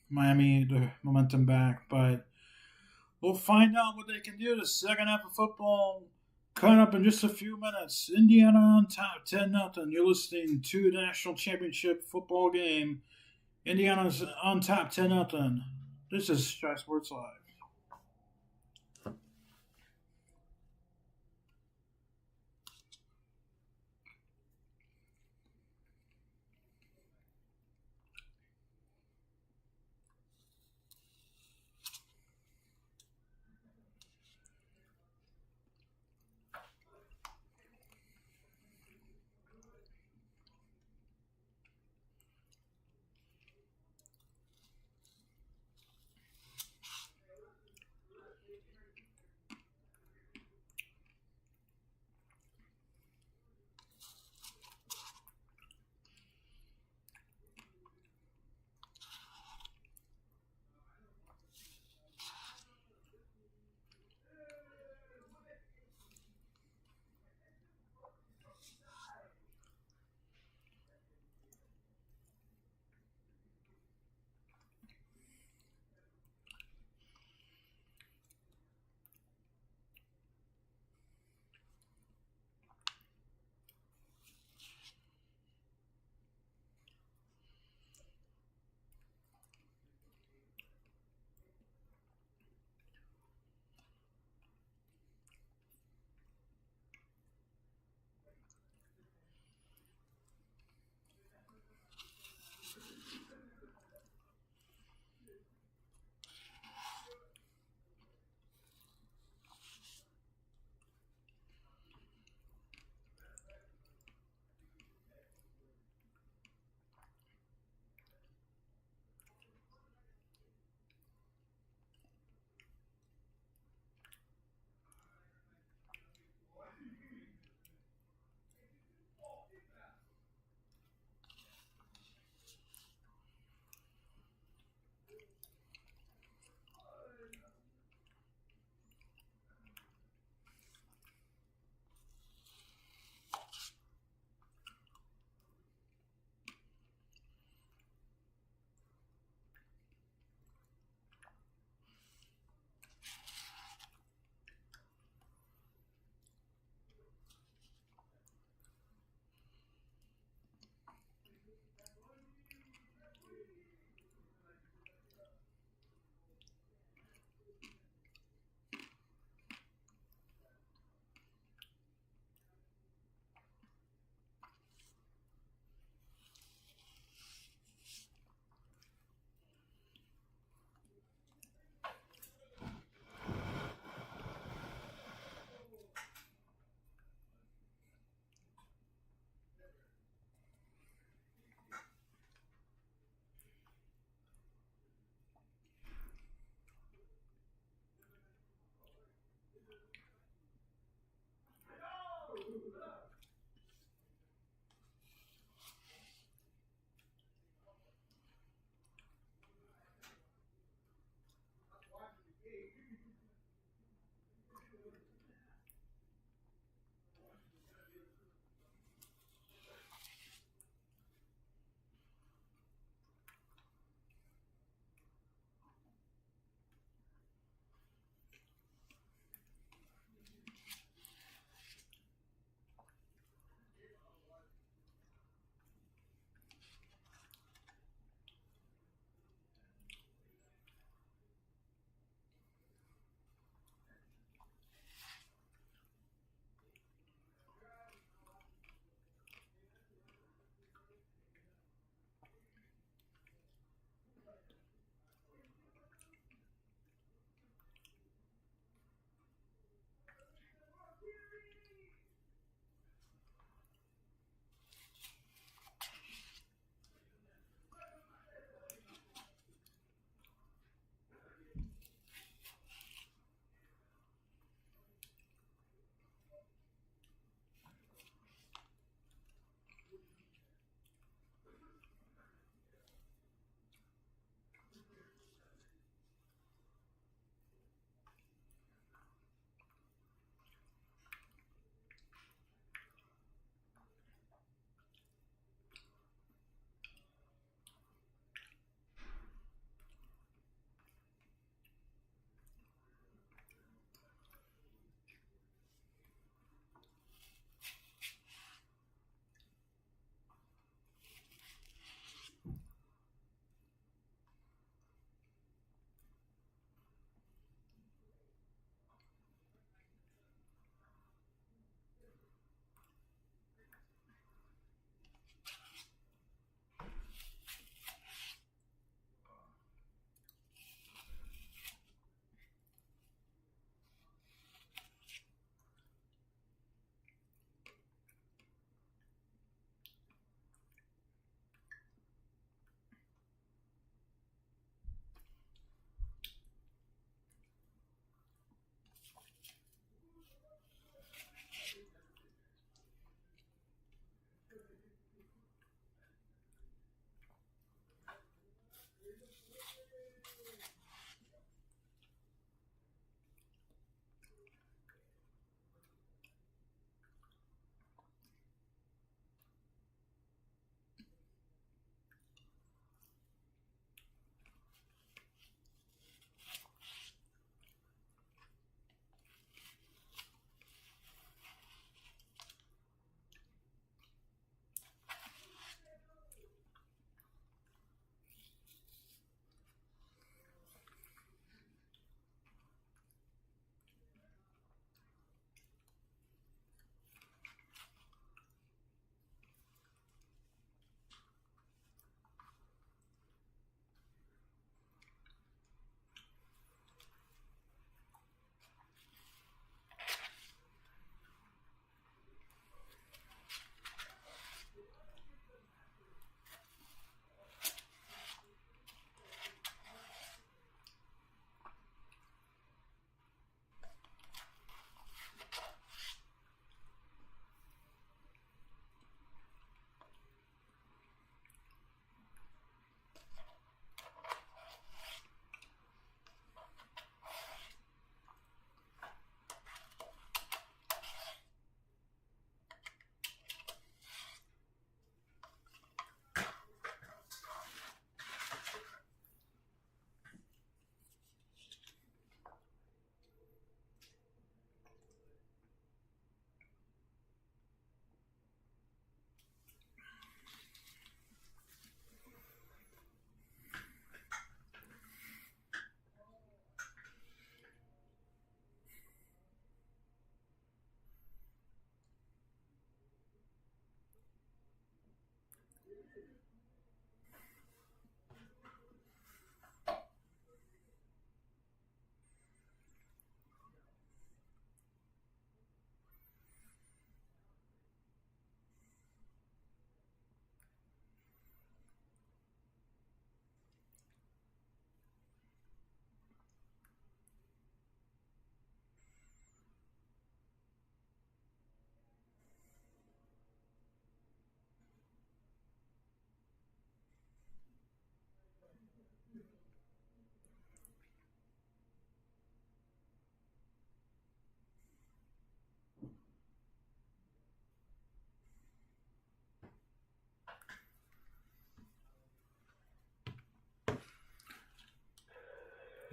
Miami the momentum back. But we'll find out what they can do. The second half of football coming up in just a few minutes. Indiana on top, 10-0. You're listening to the national championship football game. Indiana's on top, 10-0. This is Shy Sports Live.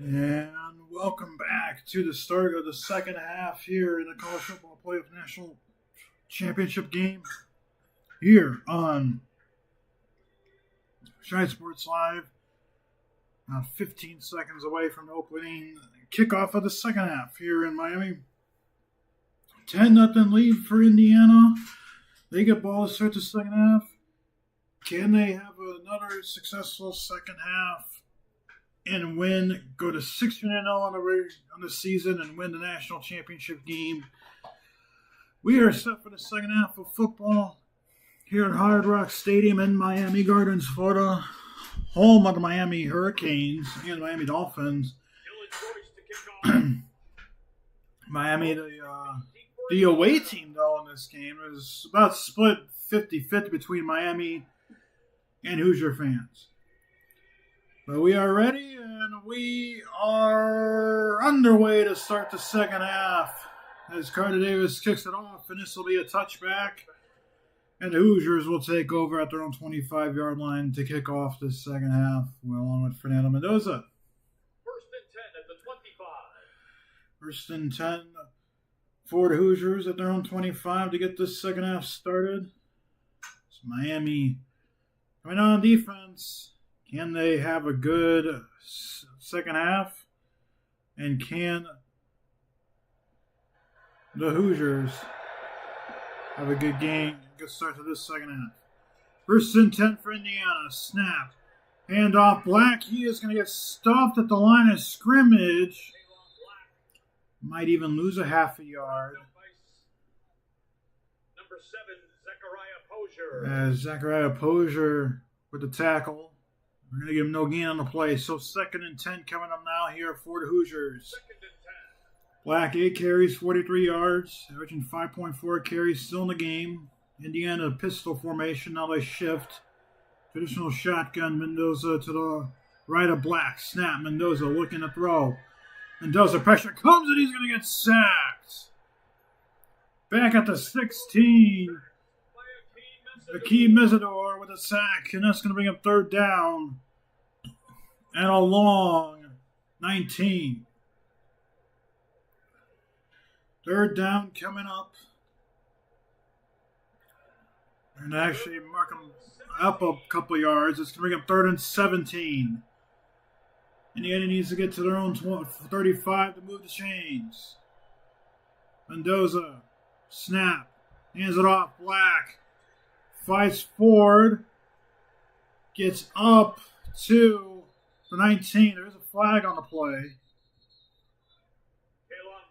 And welcome back to the start of the second half here in the College Football Playoff National Championship game here on Shy Sports Live. 15 seconds away from the opening kickoff of the second half here in Miami. 10-0 lead for Indiana. They get ball to start the second half. Can they have another successful second half and go to 16-0 on the season and win the national championship game? We are set for the second half of football here at Hard Rock Stadium in Miami Gardens, Florida, home of the Miami Hurricanes and Miami Dolphins. Miami, the away team, though, in this game is about split 50-50 between Miami and Hoosier fans. But we are ready, and we are underway to start the second half as Carter Davis kicks it off, and this will be a touchback. And the Hoosiers will take over at their own 25-yard line to kick off this second half, along with Fernando Mendoza. First and 10 at the 25. First and 10 for the Hoosiers at their own 25 to get this second half started. It's Miami coming on defense. Can they have a good second half? And can the Hoosiers have a good game? Good start to this second half. First and 10 for Indiana. Snap. Hand off Black. He is going to get stuffed at the line of scrimmage. Might even lose a half a yard. Number 7, Zachariah Posier. As Zachariah Posier with the tackle. We're going to give him no gain on the play. So second and 10 coming up now here for the Hoosiers. Second and 10. Black 8 carries, 43 yards, averaging 5.4 carries, still in the game. Indiana pistol formation, now they shift. Traditional shotgun, Mendoza to the right of Black. Snap, Mendoza looking to throw. Mendoza pressure comes and he's going to get sacked. Back at the 16. Akeem Mesidor with a sack, and that's going to bring up third down. And a long 19. Third down coming up. And actually mark them up a couple yards. It's going to bring up third and 17. Indiana needs to get to their own 35 to move the chains. Mendoza, snap, hands it off. Black fights forward, gets up to the 19. There's a flag on the play.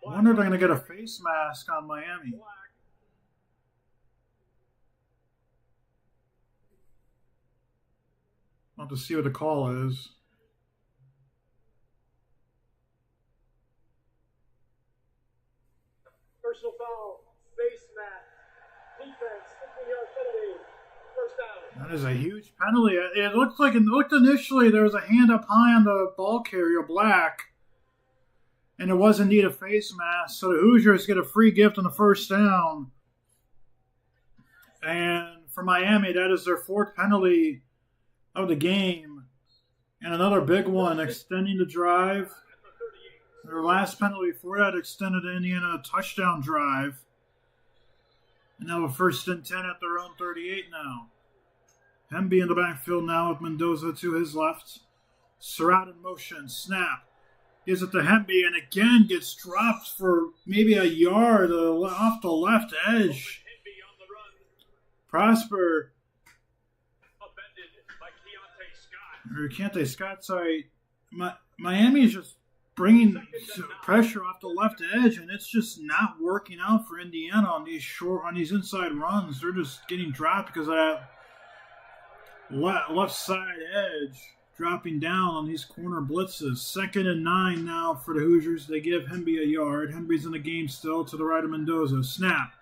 I wonder if they're going to get a face mask on Miami. I'll have to see what the call is. Personal foul, face mask, defense, 15-yard penalty, first down. That is a huge penalty. It looked initially there was a hand up high on the ball carrier, Black, and it was indeed a face mask. So the Hoosiers get a free gift on the first down. And for Miami, that is their fourth penalty of the game. And another big one, extending the drive. Their last penalty for that extended the Indiana a touchdown drive. And now a first and 10 at their own 38 now. Hemby in the backfield now with Mendoza to his left. Surratt in motion. Snap. Gives it to Hemby and again gets dropped for maybe a yard off the left edge. Prosper. Or Keontae Scott, sorry. Miami is just bringing pressure off the left edge, and it's just not working out for Indiana on these inside runs. They're just getting dropped because of that left side edge dropping down on these corner blitzes. 2nd and 9 now for the Hoosiers. They give Hemby a yard. Hemby's in the game still to the right of Mendoza. Snap.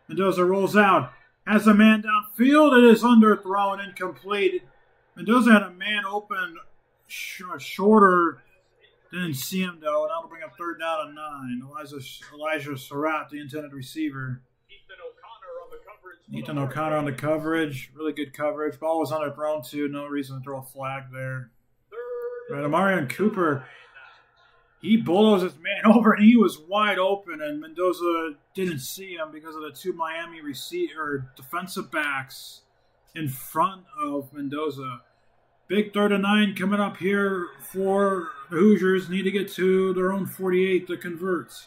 Mendoza rolls out. Has a man downfield. It is underthrown, incomplete. Mendoza had a man open shorter. Didn't see him, though. That'll bring up third down and 9. Elijah Surratt, the intended receiver. Ethan O'Connor on the coverage. Really good coverage. Ball was underthrown, too. No reason to throw a flag there. Right, Amarian Cooper He bulldozed his man over, and he was wide open, and Mendoza didn't see him because of the two Miami defensive backs in front of Mendoza. Big 3rd and 9 coming up here for the Hoosiers. Need to get to their own 48 to convert.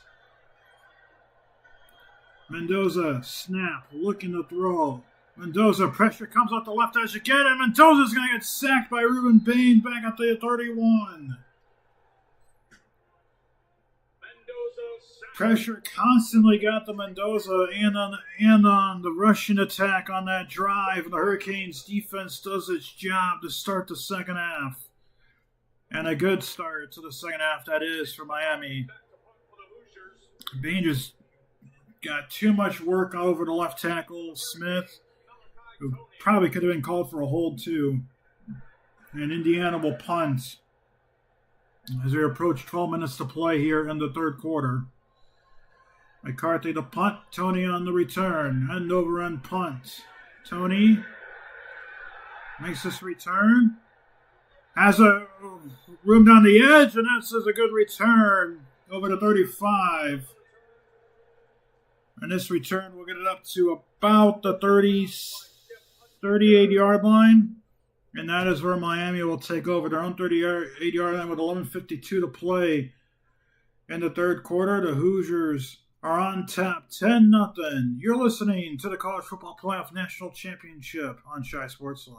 Mendoza, snap, looking to throw. Mendoza, pressure comes off the left edge again, and Mendoza's going to get sacked by Ruben Bain back at the 31. Pressure constantly got to Mendoza and on the Russian attack on that drive. And the Hurricanes defense does its job to start the second half. And a good start to the second half that is for Miami. Bain just got too much work over the left tackle, Smith, who probably could have been called for a hold too. And Indiana will punt as we approach 12 minutes to play here in the third quarter. McCarthy to punt. Tony on the return. End over end punt. Tony makes this return. Has a room down the edge, and that's a good return over to 35. And this return will get it up to about the 38-yard line. And that is where Miami will take over their own 38-yard line with 11:52 to play in the third quarter. The Hoosiers are on top, 10-0. You're listening to the College Football Playoff National Championship on Shy Sports Live.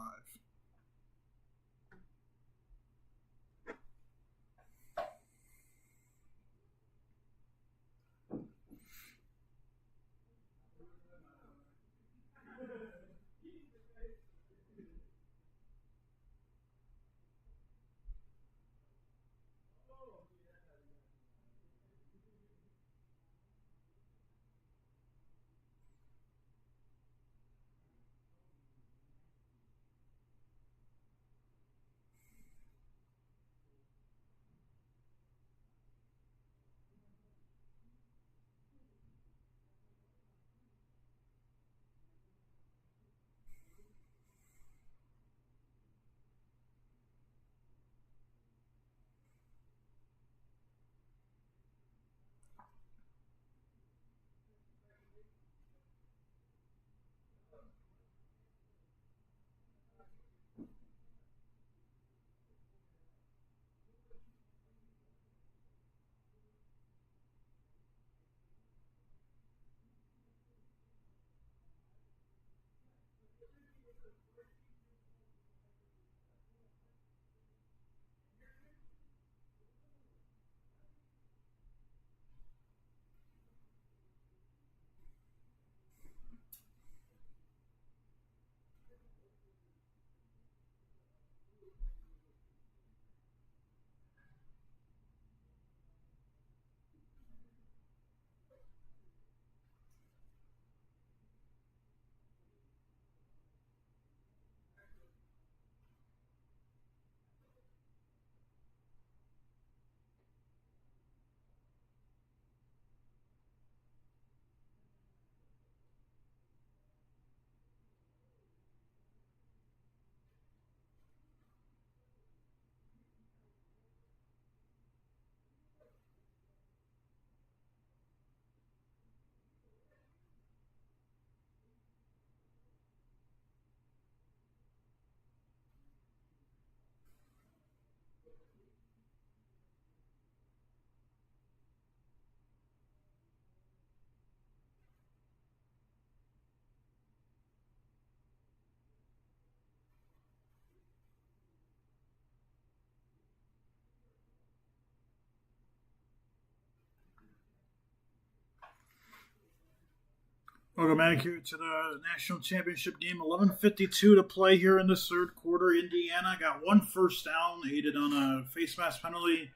Welcome back here to the National Championship game. 11:52 to play here in the third quarter. Indiana got one first down, aided on a face mask penalty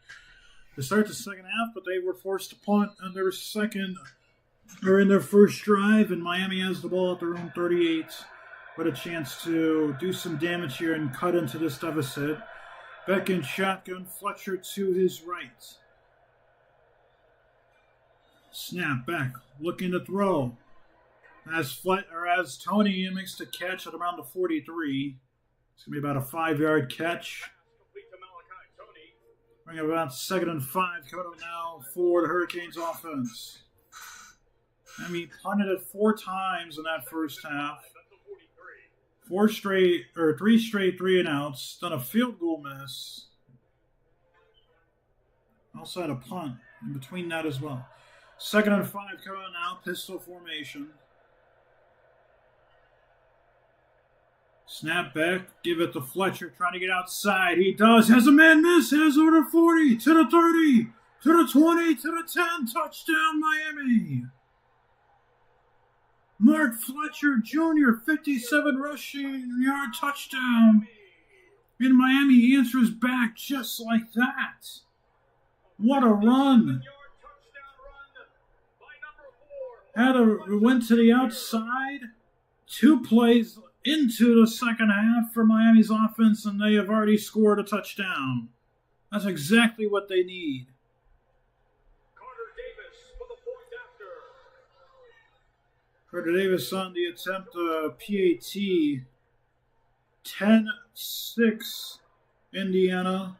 to start the second half, but they were forced to punt on their in their first drive, and Miami has the ball at their own 38 with a chance to do some damage here and cut into this deficit. Beck in shotgun, Fletcher to his right. Snap back, looking to throw. As Tony makes the catch at around the 43. It's going to be about a 5-yard catch. Bring it about 2nd and 5 coming up now for the Hurricanes offense. Miami punted it 4 times in that first half. 3 straight 3-and-outs. Done a field goal miss. Also had a punt in between that as well. 2nd and 5 coming out. Pistol formation. Snap back. Give it to Fletcher. Trying to get outside. He does. Has a man miss. Has over the 40. To the 30. To the 20. To the 10. Touchdown Miami. Mark Fletcher Jr., 57 rushing yard touchdown. And Miami answers back just like that. What a run. Went to the outside. 2 plays into the second half for Miami's offense, and they have already scored a touchdown. That's exactly what they need. Carter Davis on the attempt PAT. 10-6 Indiana.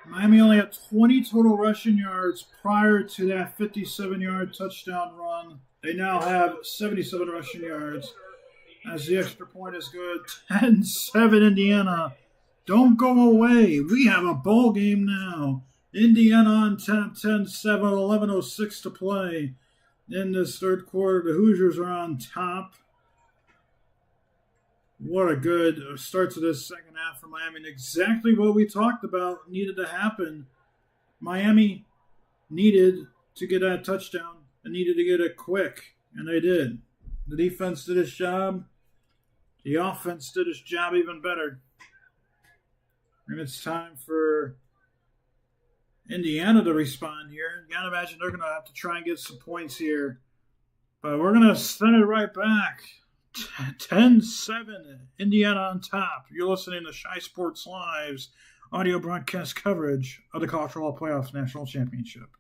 Miami only had 20 total rushing yards prior to that 57-yard touchdown run. They now have 77 rushing yards as the extra point is good. 10-7 Indiana. Don't go away. We have a ball game now. Indiana on top, 10-7, 11:06 to play. In this third quarter, the Hoosiers are on top. What a good start to this second half for Miami. And exactly what we talked about needed to happen. Miami needed to get that touchdown and needed to get it quick, and they did. The defense did its job. The offense did its job even better. And it's time for Indiana to respond here. You gotta imagine they're gonna have to try and get some points here. But we're gonna send it right back. 10-7, Indiana on top. You're listening to Shy Sports Live's audio broadcast coverage of the College Football Playoff National Championship.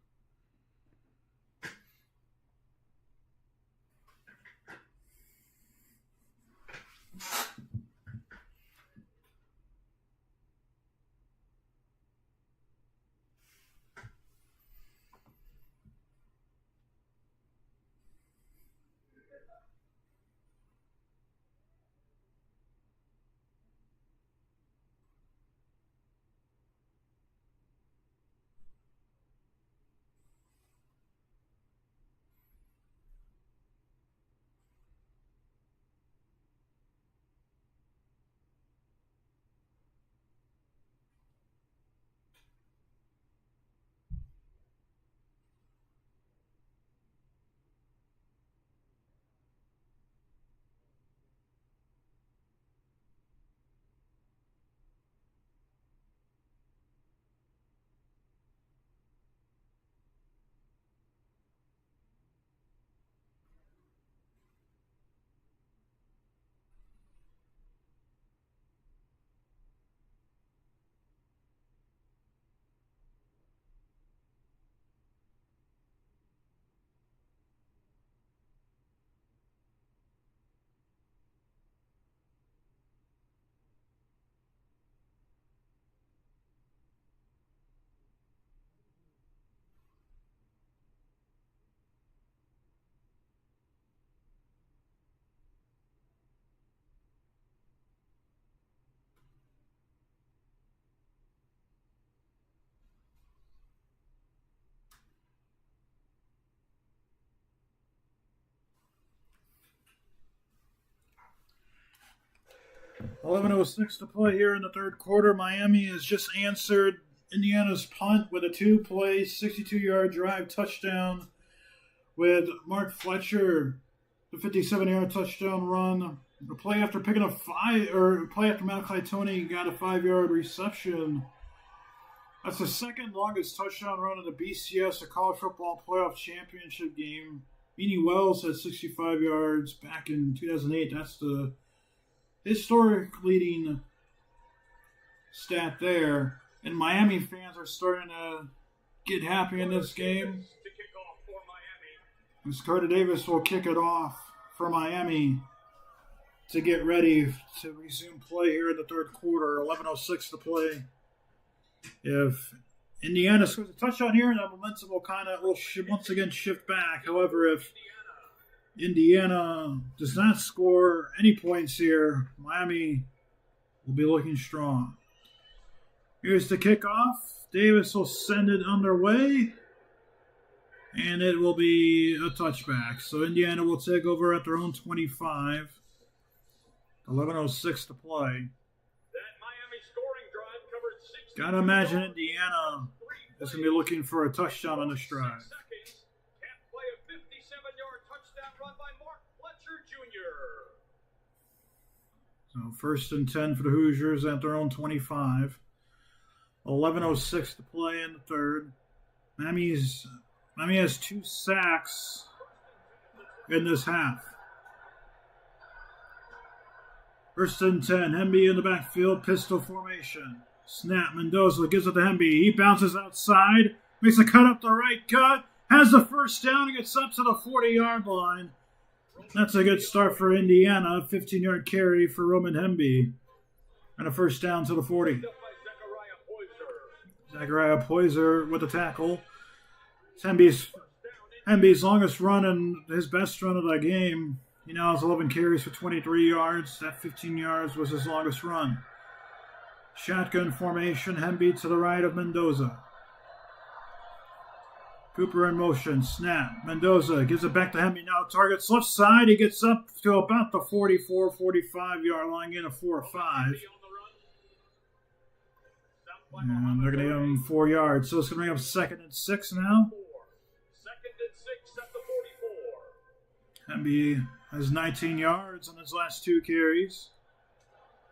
$11:06 to play here in the third quarter. Miami has just answered Indiana's punt with a 2-play, 62-yard drive touchdown with Mark Fletcher, the 57-yard touchdown run. The play after picking up play after Malachi Tony got a 5-yard reception. That's the second longest touchdown run in the BCS, the College Football Playoff Championship game. Beanie Wells had 65 yards back in 2008. That's the historic leading stat there. And Miami fans are starting to get happy in this game. As Carter Davis will kick it off for Miami to get ready to resume play here in the third quarter. 11:06 to play. If Indiana scores a touchdown here, and that momentum will once again shift back. However, if Indiana does not score any points here, Miami will be looking strong. Here's the kickoff. Davis will send it underway, and it will be a touchback. So Indiana will take over at their own 25. 11:06 to play. Gotta imagine Indiana is going to be looking for a touchdown on this drive. So 1st and 10 for the Hoosiers at their own 25. 11:06 to play in the third. Miami has 2 sacks in this half. 1st and 10. Hemby in the backfield, pistol formation. Snap. Mendoza gives it to Hemby. He bounces outside, makes a cut up the right gut, has the first down, and gets up to the 40-yard line. That's a good start for Indiana. 15-yard carry for Roman Hemby. And a first down to the 40. Zachariah Poyser with the tackle. Hemby's longest run and his best run of the game. He now has 11 carries for 23 yards. That 15 yards was his longest run. Shotgun formation, Hemby to the right of Mendoza. Cooper in motion, snap. Mendoza gives it back to Hemby. Now targets left side. He gets up to about the 44, 45-yard line, in a 4 or 5. And they're going to give him 4 yards. So it's going to bring up 2nd and 6 now. 2nd and 6 at the 44. Hemby has 19 yards on his last 2 carries.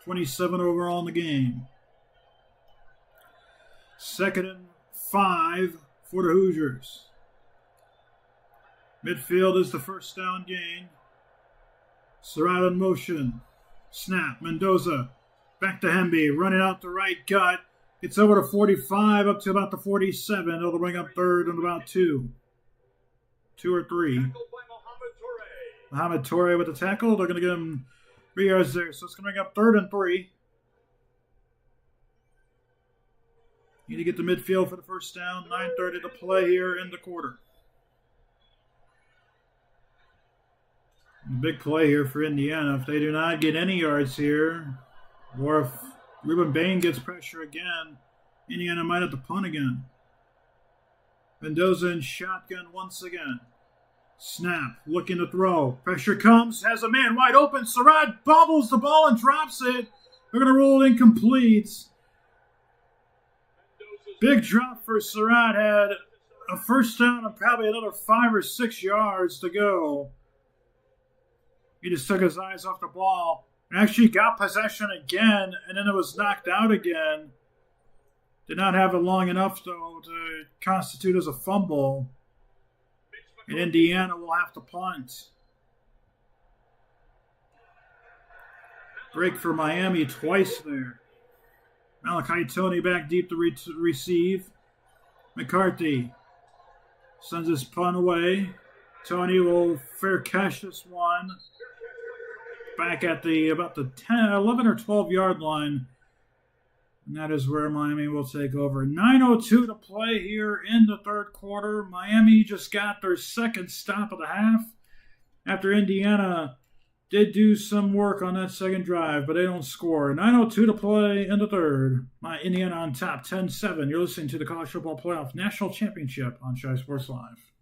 27 overall in the game. 2nd and 5 for the Hoosiers. Midfield is the first down gain. Surratt in motion. Snap. Mendoza. Back to Hemby. Running out the right gut. Gets over to 45 up to about the 47. It'll bring up 3rd and about 2. 2 or 3. Mohamed Toure with the tackle. They're going to give him 3 yards there. So it's going to bring up 3rd and 3. Need to get the midfield for the first down. 9:30 to play here in the quarter. Big play here for Indiana. If they do not get any yards here, or if Ruben Bain gets pressure again, Indiana might have to punt again. Mendoza in shotgun once again. Snap, looking to throw. Pressure comes, has a man wide open. Surratt bobbles the ball and drops it. They're going to roll it incomplete. Big drop for Surratt. Had a first down and probably another 5 or 6 yards to go. He just took his eyes off the ball and actually got possession again, and then it was knocked out again. Did not have it long enough, though, to constitute as a fumble. And Indiana will have to punt. Break for Miami twice there. Malachi Tony back deep to receive. McCarthy sends his punt away. Tony will fair catch this one. Back at about the 11 or 12-yard line. And that is where Miami will take over. 9:02 to play here in the third quarter. Miami just got their second stop of the half after Indiana did do some work on that second drive, but they don't score. 9:02 to play in the third. Indiana on top, 10-7. You're listening to the College Football Playoff National Championship on Shy Sports Live.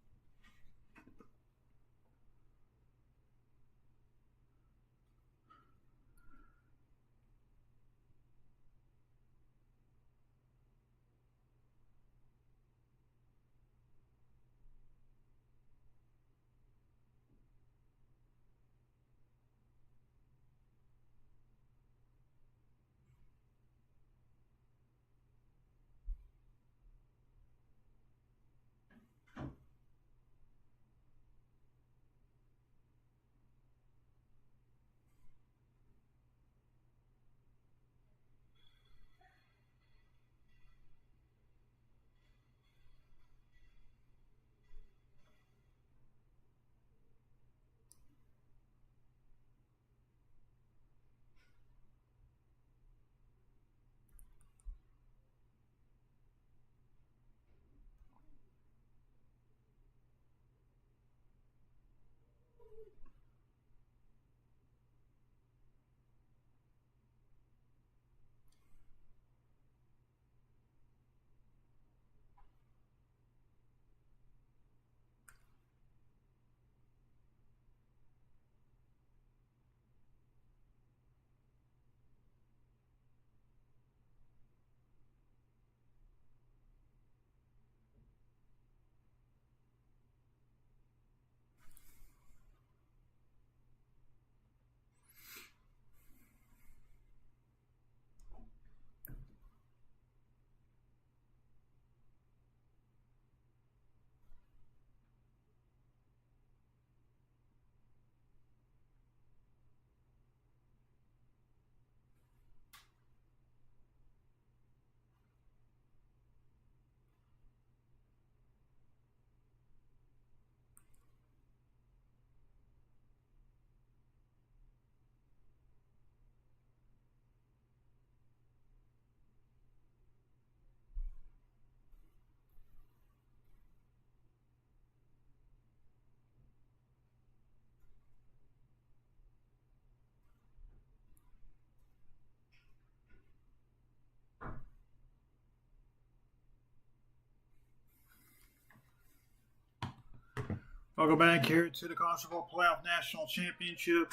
Welcome back here to the College Football Playoff National Championship.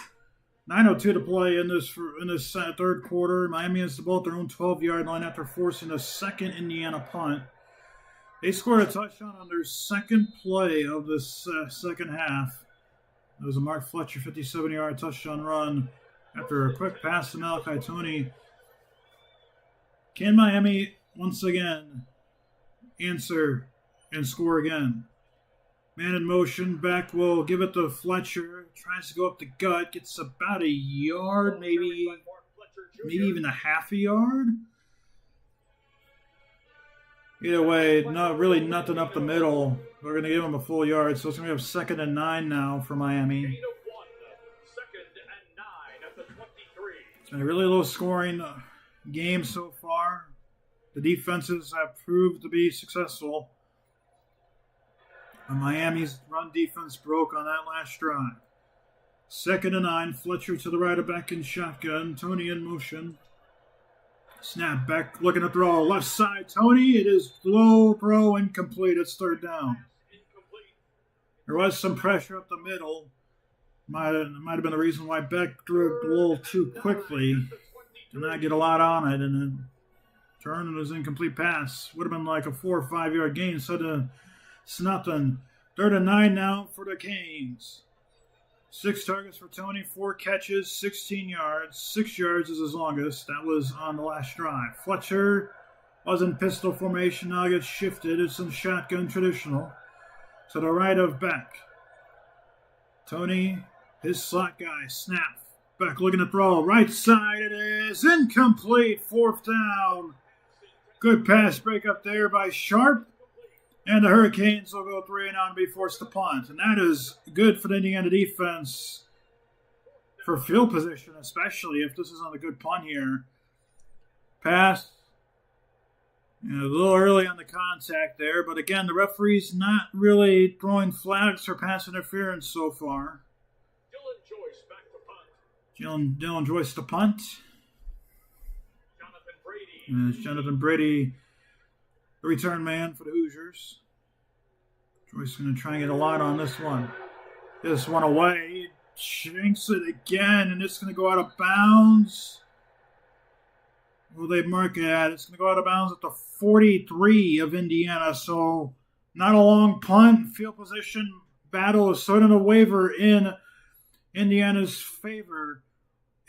9:02 to play in this third quarter. Miami has the ball at their own 12-yard line after forcing a second Indiana punt. They scored a touchdown on their second play of this second half. It was a Mark Fletcher 57-yard touchdown run after a quick pass to Malachi Tony. Can Miami once again answer and score again? Man in motion, back will give it to Fletcher. Tries to go up the gut, gets about a yard, maybe even a half a yard. Either way, not really nothing up the middle. We're going to give him a full yard, so it's going to be 2nd and 9 now for Miami. It's been a really low scoring game so far. The defenses have proved to be successful. And Miami's run defense broke on that last drive. 2nd and 9, Fletcher to the right of back in shotgun. Tony in motion. Snap back, looking to throw. Left side, Tony. It is low throw, incomplete. It's 3rd down. There was some pressure up the middle. Might have been the reason why Beck threw it a little too quickly. Did not get a lot on it, and then turned it was an incomplete pass. Would have been like a 4 or 5 yard gain. So it's nothing. 3rd and 9 now for the Canes. 6 targets for Tony, 4 catches, 16 yards. 6 yards is his longest. That was on the last drive. Fletcher was in pistol formation. Now gets shifted. It's some shotgun traditional. To the right of Beck. Tony, his slot guy. Snap. Beck looking to throw. Right side it is. Incomplete. 4th down. Good pass break up there by Sharp. And the Hurricanes will go 3 and out and be forced to punt. And that is good for the Indiana defense for field position, especially if this is on a good punt here. Pass. A little early on the contact there. But again, the referee's not really throwing flags for pass interference so far. Dylan Joyce back to punt. Dylan Joyce to punt. Jonathan Brady. And it's Jonathan Brady, the return man for the Hoosiers. Joyce going to try and get a lot on this one. This one away. Shanks it again, and it's going to go out of bounds. Where will they mark it at? It's going to go out of bounds at the 43 of Indiana. So not a long punt. Field position battle is sort of a waiver in Indiana's favor.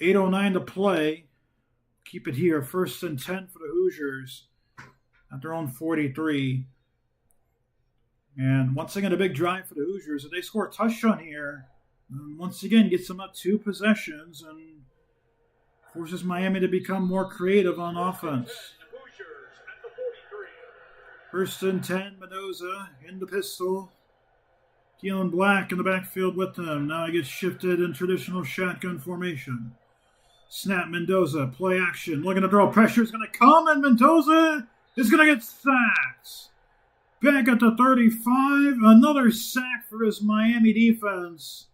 8:09 to play. Keep it here. 1st and 10 for the Hoosiers at their own 43. And once again, a big drive for the Hoosiers. If they score a touchdown here, once again, gets them up 2 possessions and forces Miami to become more creative on offense. 1st and 10, Mendoza in the pistol. Keelan Black in the backfield with them. Now he gets shifted in traditional shotgun formation. Snap, Mendoza, play action. Looking to throw. Pressure is going to come, and Mendoza is going to get sacked. Back at the 35. Another sack for his Miami defense.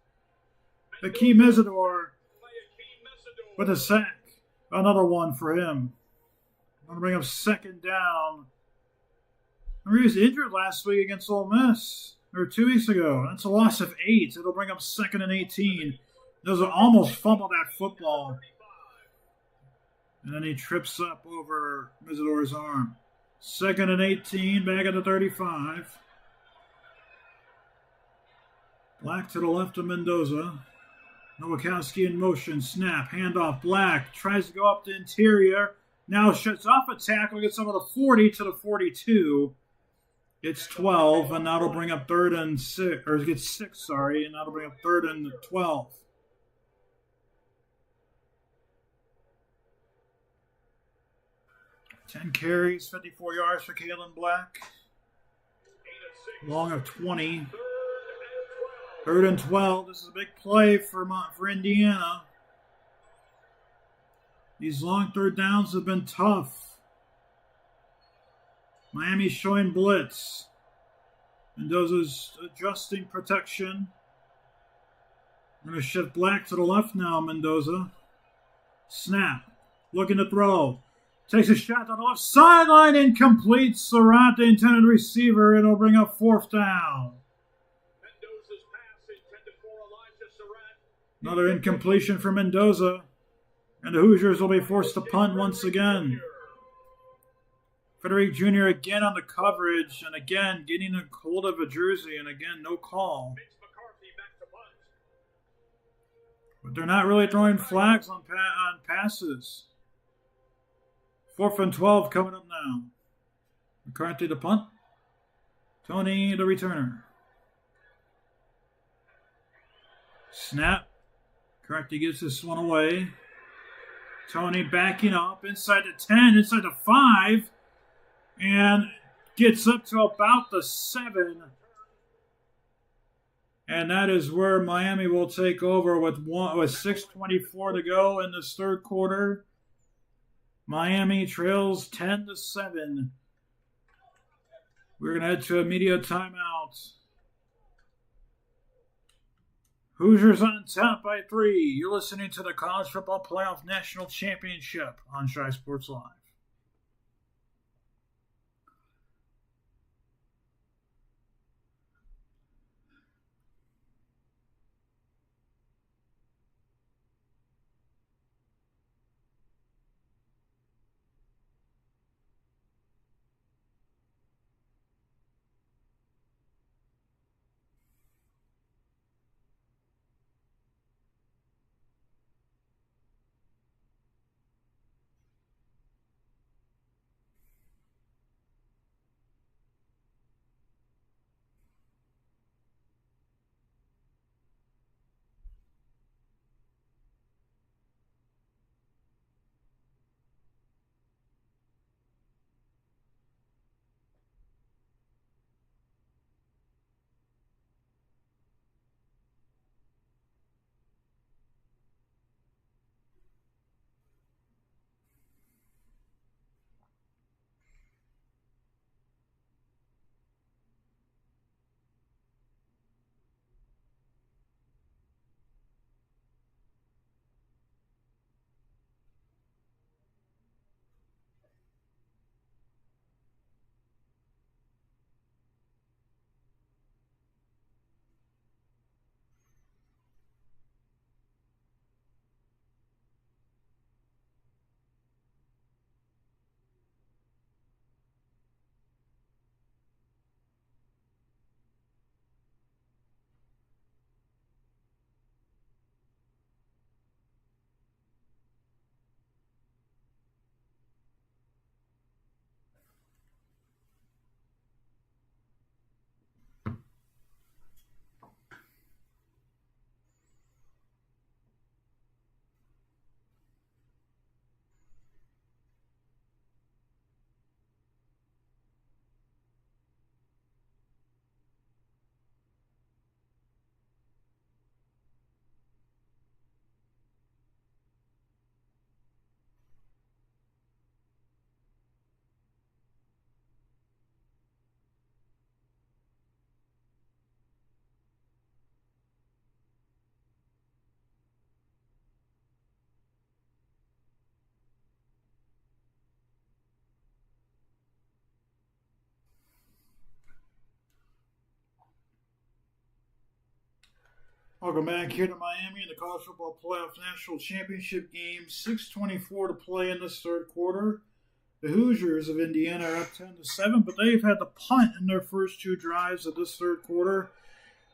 Akeem Isidore with a sack. Another one for him. I'm going to bring up 2nd down. Remember, he was injured last week against Ole Miss. Or 2 weeks ago. That's a loss of 8. It'll bring up 2nd and 18. Those almost fumbled that football. And then he trips up over Isidore's arm. 2nd and 18, back at the 35. Black to the left of Mendoza. Nowakowski in motion. Snap, handoff. Black tries to go up the interior. Now shuts off a tackle. Gets over the 40 to the 42. It's 12, and that'll bring up 3rd and 6. Or gets 6, sorry. And that'll bring up 3rd and 12. Ten carries, 54 yards for Keelan Black. Long of 20. 3rd and 12. This is a big play for Indiana. These long 3rd downs have been tough. Miami's showing blitz. Mendoza's adjusting protection. We're going to shift Black to the left now, Mendoza. Snap. Looking to throw. Takes a shot on the left sideline, incomplete. Surratt, the intended receiver. It'll bring up 4th down. Another incompletion for Mendoza. And the Hoosiers will be forced to punt once again. Frederick Jr. again on the coverage, and again getting a hold of a jersey, and again no call. But they're not really throwing flags on passes. 4th and 12 coming up now. McCarthy the punt. Tony the returner. Snap. McCarthy gives this one away. Tony backing up inside the 10, inside the 5, and gets up to about the 7. And that is where Miami will take over with 6:24 to go in this third quarter. Miami trails 10-7. We're going to head to a media timeout. Hoosiers on top by 3. You're listening to the College Football Playoff National Championship on Shy Sports Live. Welcome back here to Miami in the College Football Playoff National Championship game. 6:24 to play in this third quarter. The Hoosiers of Indiana are up 10-7, but they've had the punt in their first 2 drives of this third quarter.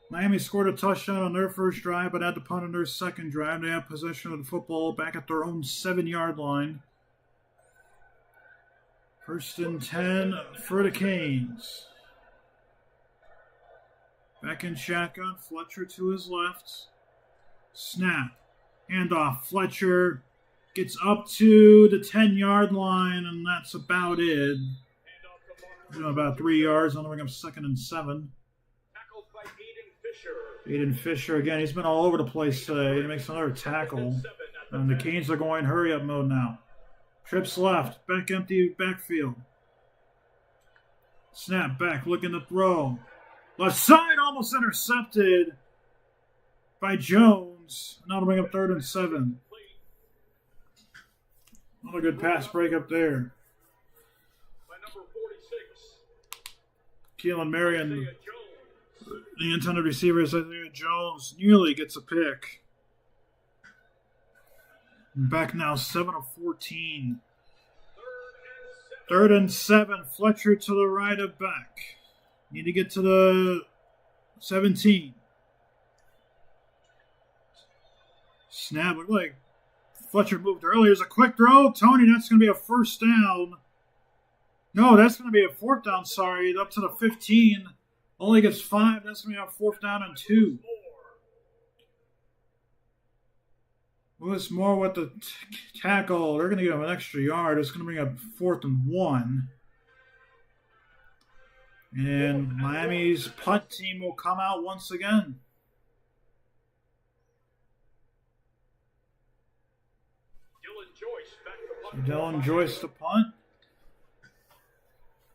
Miami scored a touchdown on their first drive, but had the punt on their second drive. They have possession of the football back at their own 7-yard line. 1st and 10 for the Canes. Back in shotgun, Fletcher to his left. Snap. Handoff. Fletcher gets up to the 10-yard line, and that's about it. About 3 yards on the wing of 2nd and 7. Aiden Fisher, again, he's been all over the place today. He makes another tackle. And the Canes are going hurry-up mode now. Trips left. Back empty backfield. Snap back, looking to throw. Left side almost intercepted by Jones. Now to bring up 3rd and 7. Another good pass break up there. Keelan Marion, the intended receiver, is Isaiah Jones, nearly gets a pick. Back now, 7 of 14. 3rd and 7. Fletcher to the right of back. Need to get to the 17. Snap. Looked like Fletcher moved earlier. There's a quick throw. Tony, that's going to be a first down. No, that's going to be a 4th down, sorry. Up to the 15. Only gets 5. That's going to be a 4th down and 2. Lewis Moore with the tackle. They're going to give him an extra yard. It's going to bring up 4th and 1. And Miami's punt team will come out once again. Dylan Joyce to punt.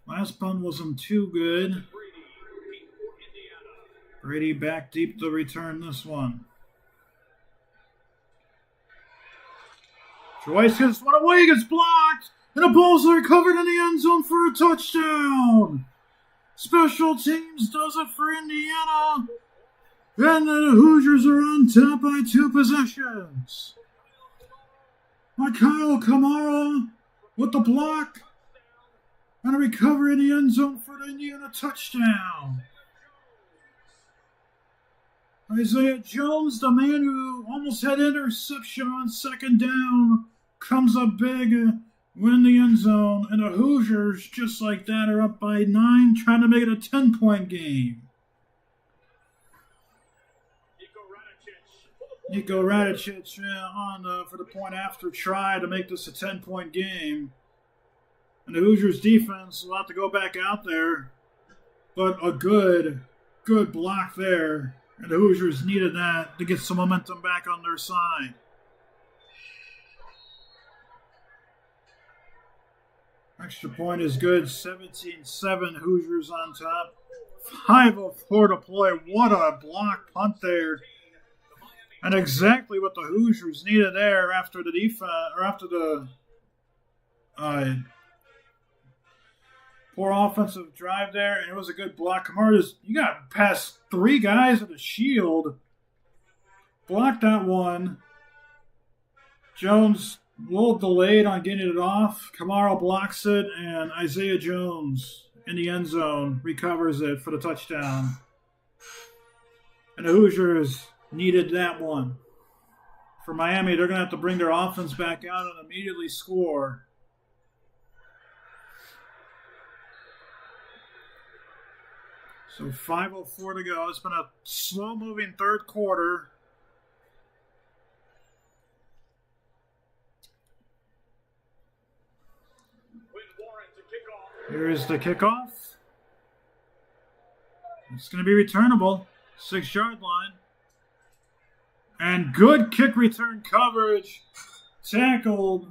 Last punt wasn't too good. Brady back deep to return this one. Joyce gets one away, gets blocked, and the ball's recovered in the end zone for a touchdown. Special teams does it for Indiana. And the Hoosiers are on top by 2 possessions. Kyle Kamara with the block and a recovery in the end zone for the Indiana touchdown. Isaiah Jones, the man who almost had interception on 2nd down, comes up big, win the end zone, and the Hoosiers, just like that, are up by 9, trying to make it a 10-point game. Nico Radicic on for the point after try to make this a 10-point game. And the Hoosiers defense will have to go back out there. But a good block there. And the Hoosiers needed that to get some momentum back on their side. Extra point is good. 17-7 Hoosiers on top. 5:04 to play. What a block punt there. And exactly what the Hoosiers needed there after the defense, or after the poor offensive drive there, and it was a good block. Kamara, you got past 3 guys with a shield. Blocked that one. Jones a little delayed on getting it off. Kamara blocks it, and Isaiah Jones in the end zone recovers it for the touchdown. And the Hoosiers needed that one. For Miami, they're going to have to bring their offense back out and immediately score. So 5:04 to go. It's been a slow-moving 3rd quarter. Here's the kickoff. It's going to be returnable. 6-yard line. And good kick return coverage. Tackled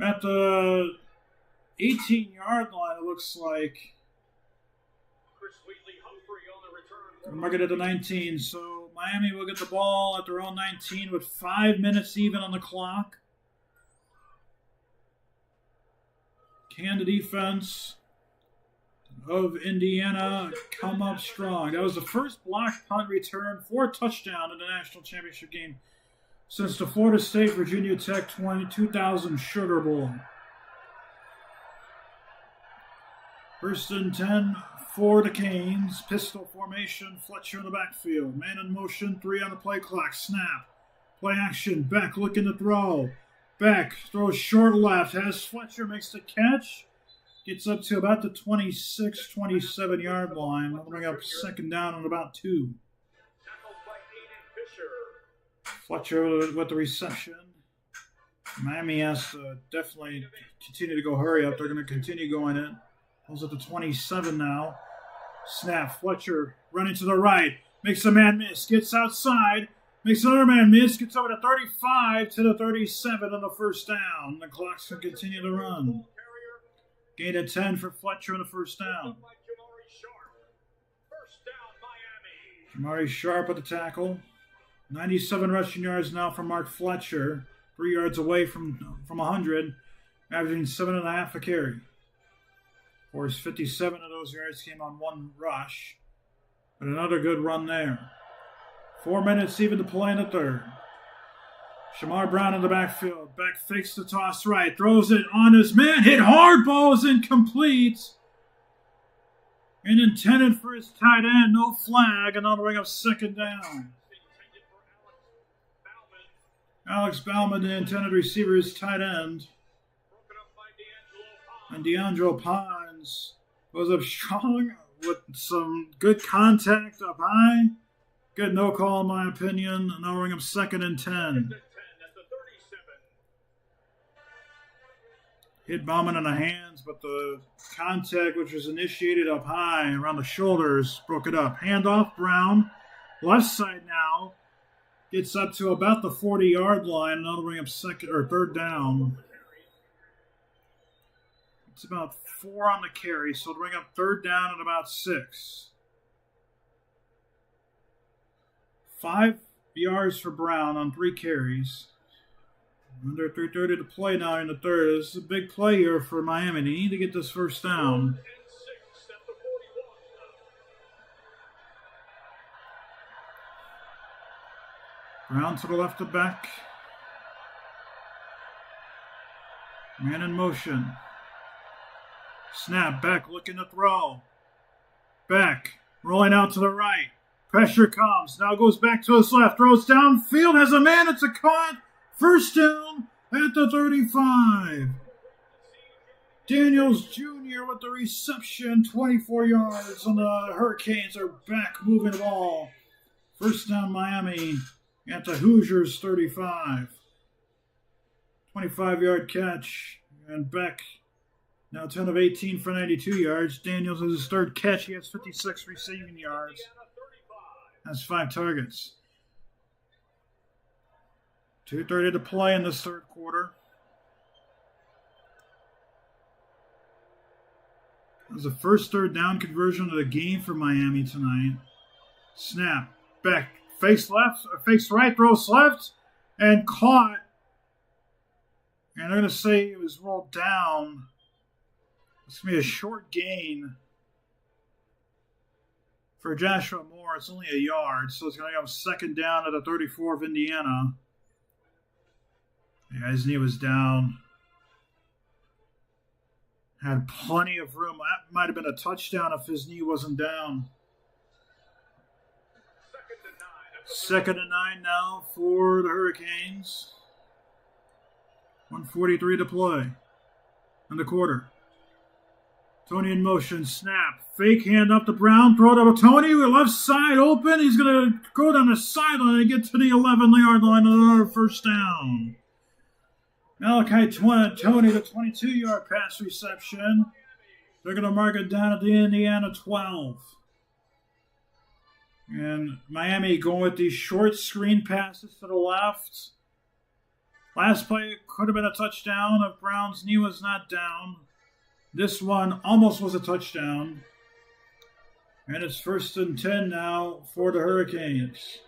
at the 18-yard line, it looks like. Mark it at the 19. So Miami will get the ball at their own 19 with 5 minutes even on the clock. Can the defense of Indiana come up strong? That was the first block punt return for a touchdown in the national championship game since the Florida State-Virginia Tech 2000 Sugar Bowl. 1st and 10 for the Canes. Pistol formation, Fletcher in the backfield. Man in motion, 3 on the play clock. Snap. Play action. Beck looking to throw. Beck throws short left. Has Fletcher, makes the catch. Gets up to about the 26, 27-yard line. We'll bring up 2nd down on about 2. Fletcher with the reception. Miami has to definitely continue to go hurry up. They're going to continue going in. Goes at the 27 now. Snap. Fletcher running to the right. Makes a man miss. Gets outside. Makes another man miss. Gets over to 35 to the 37 on the 1st down. The clock's going to continue to run. Gain of 10 for Fletcher on the 1st down. Jamari Sharp with the tackle. 97 rushing yards now for Mark Fletcher. 3 yards away from 100. Averaging 7.5 a carry. Of course, 57 of those yards came on 1 rush. But another good run there. 4 minutes even to play in the 3rd. Shamar Brown in the backfield. Back fakes the toss right. Throws it on his man. Hit hard. Ball is incomplete. And intended for his tight end. No flag. And on the ring of second down. Alex Bauman, the intended receiver, is tight end. And D'Angelo Pines was up strong with some good contact up high. Good no call, in my opinion. And now ring him 2nd and 10. Hit Bauman in the hands, but the contact, which was initiated up high around the shoulders, broke it up. Handoff, Brown. Left side now. Gets up to about the 40-yard line. Now bring up 3rd down. It's about 4 on the carry, so it'll bring up 3rd down at about 6. 5 yards for Brown on 3 carries. Under 3:30 to play now in the 3rd. This is a big play here for Miami. They need to get this 1st down. Brown to the left of back. Man in motion. Snap, back, looking to throw. Back, rolling out to the right. Pressure comes, now goes back to his left. Throws downfield, has a man, it's a caught. 1st down at the 35. Daniels Jr. with the reception, 24 yards, and the Hurricanes are back moving the ball. 1st down Miami at the Hoosiers 35. 25-yard catch, and Beck now 10 of 18 for 92 yards. Daniels is his 3rd catch. He has 56 receiving yards. That's 5 targets. 2:30 to play in this 3rd quarter. It was the first 3rd down conversion of the game for Miami tonight. Snap, Beck, face left, face right, throws left, and caught. And they're going to say it was rolled down. It's going to be a short gain for Joshua Moore. It's only a yard, so it's going to go 2nd down at the 34 of Indiana. Yeah, his knee was down. Had plenty of room. That might have been a touchdown if his knee wasn't down. 2nd and 9 now for the Hurricanes. 1:43 to play in the quarter. Tony in motion, snap, fake hand up to Brown, throw to Tony, left side open. He's going to go down the sideline and get to the 11-yard line, another 1st down. Malachi Tony, the 22-yard pass reception. They're going to mark it down at the Indiana 12. And Miami going with these short screen passes to the left. Last play could have been a touchdown if Brown's knee was not down. This one almost was a touchdown. And it's 1st and 10 now for the Hurricanes.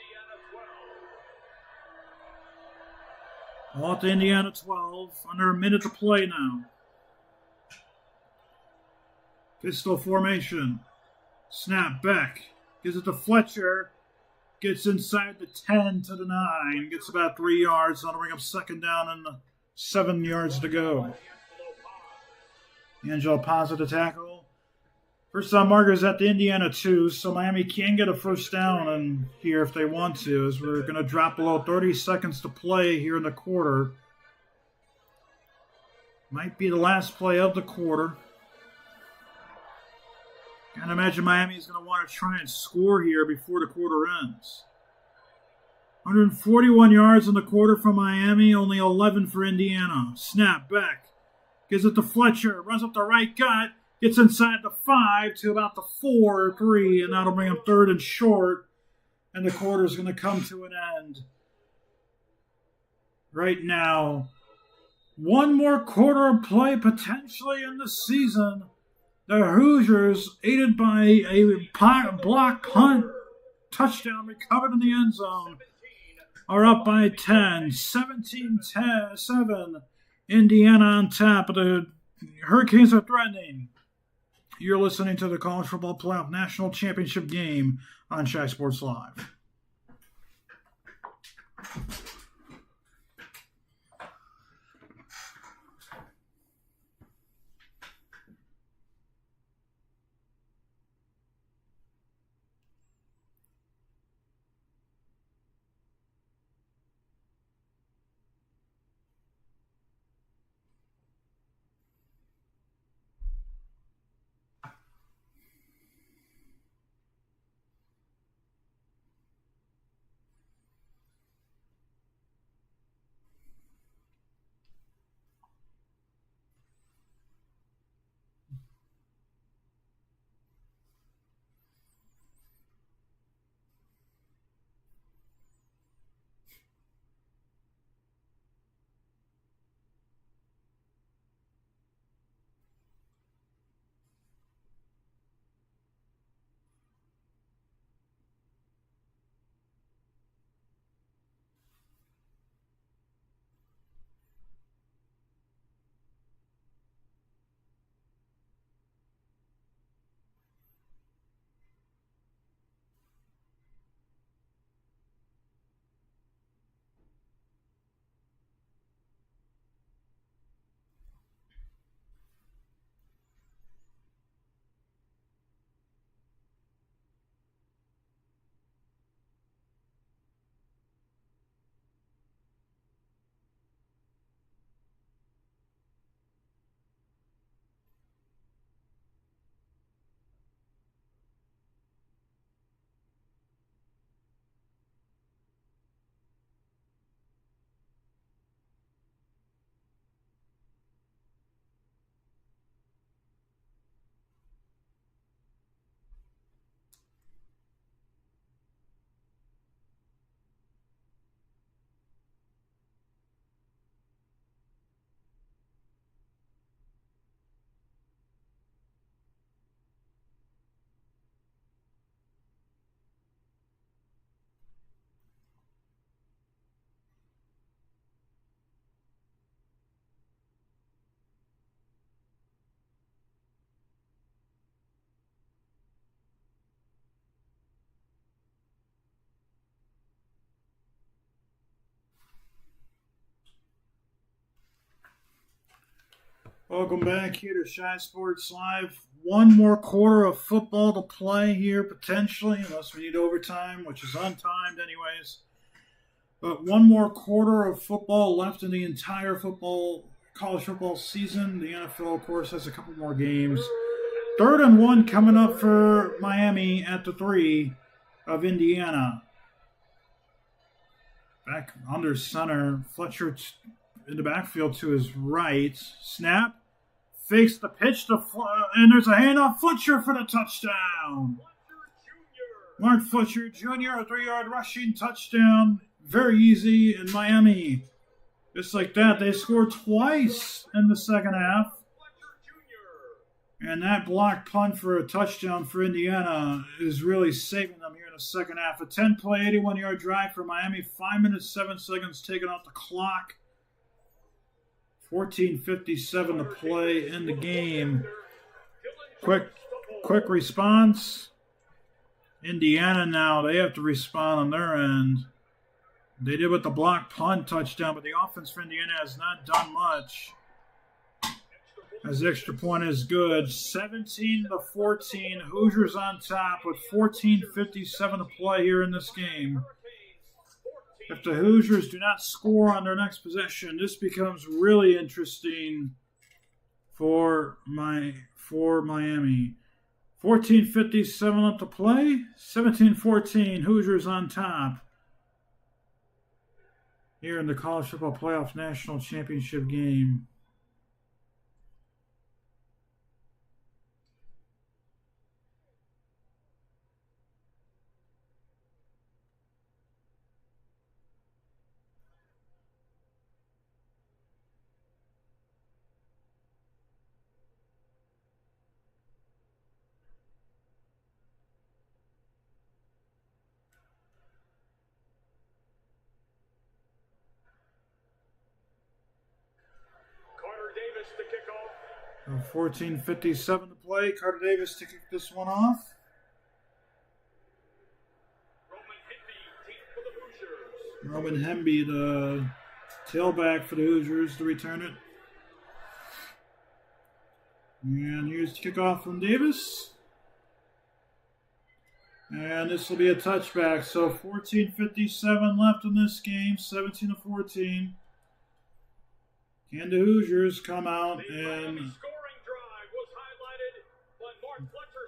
Ball at the Indiana 12. Under a minute to play now. Pistol formation. Snap back. Gives it to Fletcher. Gets inside the 10 to the 9. Gets about 3 yards. That'll bring up 2nd down and 7 yards to go. Angelo Paz at the tackle. 1st down markers at the Indiana 2, so Miami can get a 1st down in here if they want to, as we're going to drop below 30 seconds to play here in the quarter. Might be the last play of the quarter. Can't imagine Miami is going to want to try and score here before the quarter ends. 141 yards in the quarter for Miami, only 11 for Indiana. Snap back. Gives it to Fletcher. Runs up the right gut. Gets inside the 5 to about the 4-3, and that'll bring him 3rd and short. And the quarter's going to come to an end. Right now, one more quarter of play potentially in the season. The Hoosiers, aided by a block punt, touchdown recovered in the end zone, are up by 10. 17-7. Indiana on top, but the Hurricanes are threatening. You're listening to the College Football Playoff National Championship game on Shy Sports Live. Welcome back here to Shy Sports Live. One more quarter of football to play here, potentially, unless we need overtime, which is untimed anyways. But one more quarter of football left in the entire college football season. The NFL, of course, has a couple more games. 3rd and 1 coming up for Miami at the 3 of Indiana. Back under center, Fletcher in the backfield to his right. Snap. Fakes the pitch, and there's a handoff. Fletcher for the touchdown. Mark Fletcher Jr., a 3-yard rushing touchdown. Very easy in Miami. Just like that, they scored twice in the second half. And that blocked punt for a touchdown for Indiana is really saving them here in the second half. A 10-play, 81-yard drive for Miami. 5 minutes, 7 seconds taken off the clock. 14:57 to play in the game. Quick response. Indiana now, they have to respond on their end. They did with the block punt touchdown, but the offense for Indiana has not done much. As the extra point is good. 17-14. Hoosiers on top with 14:57 to play here in this game. If the Hoosiers do not score on their next possession, this becomes really interesting for Miami. 14:57 left to play. 17-14. Hoosiers on top here in the College Football Playoff National Championship game. To kick off. 14:57 to play. Carter Davis to kick this one off. Roman Hemby, the tailback for the Hoosiers, to return it. And here's the kickoff from Davis. And this will be a touchback. So 14:57 left in this game. 17-14. Can the Hoosiers come out and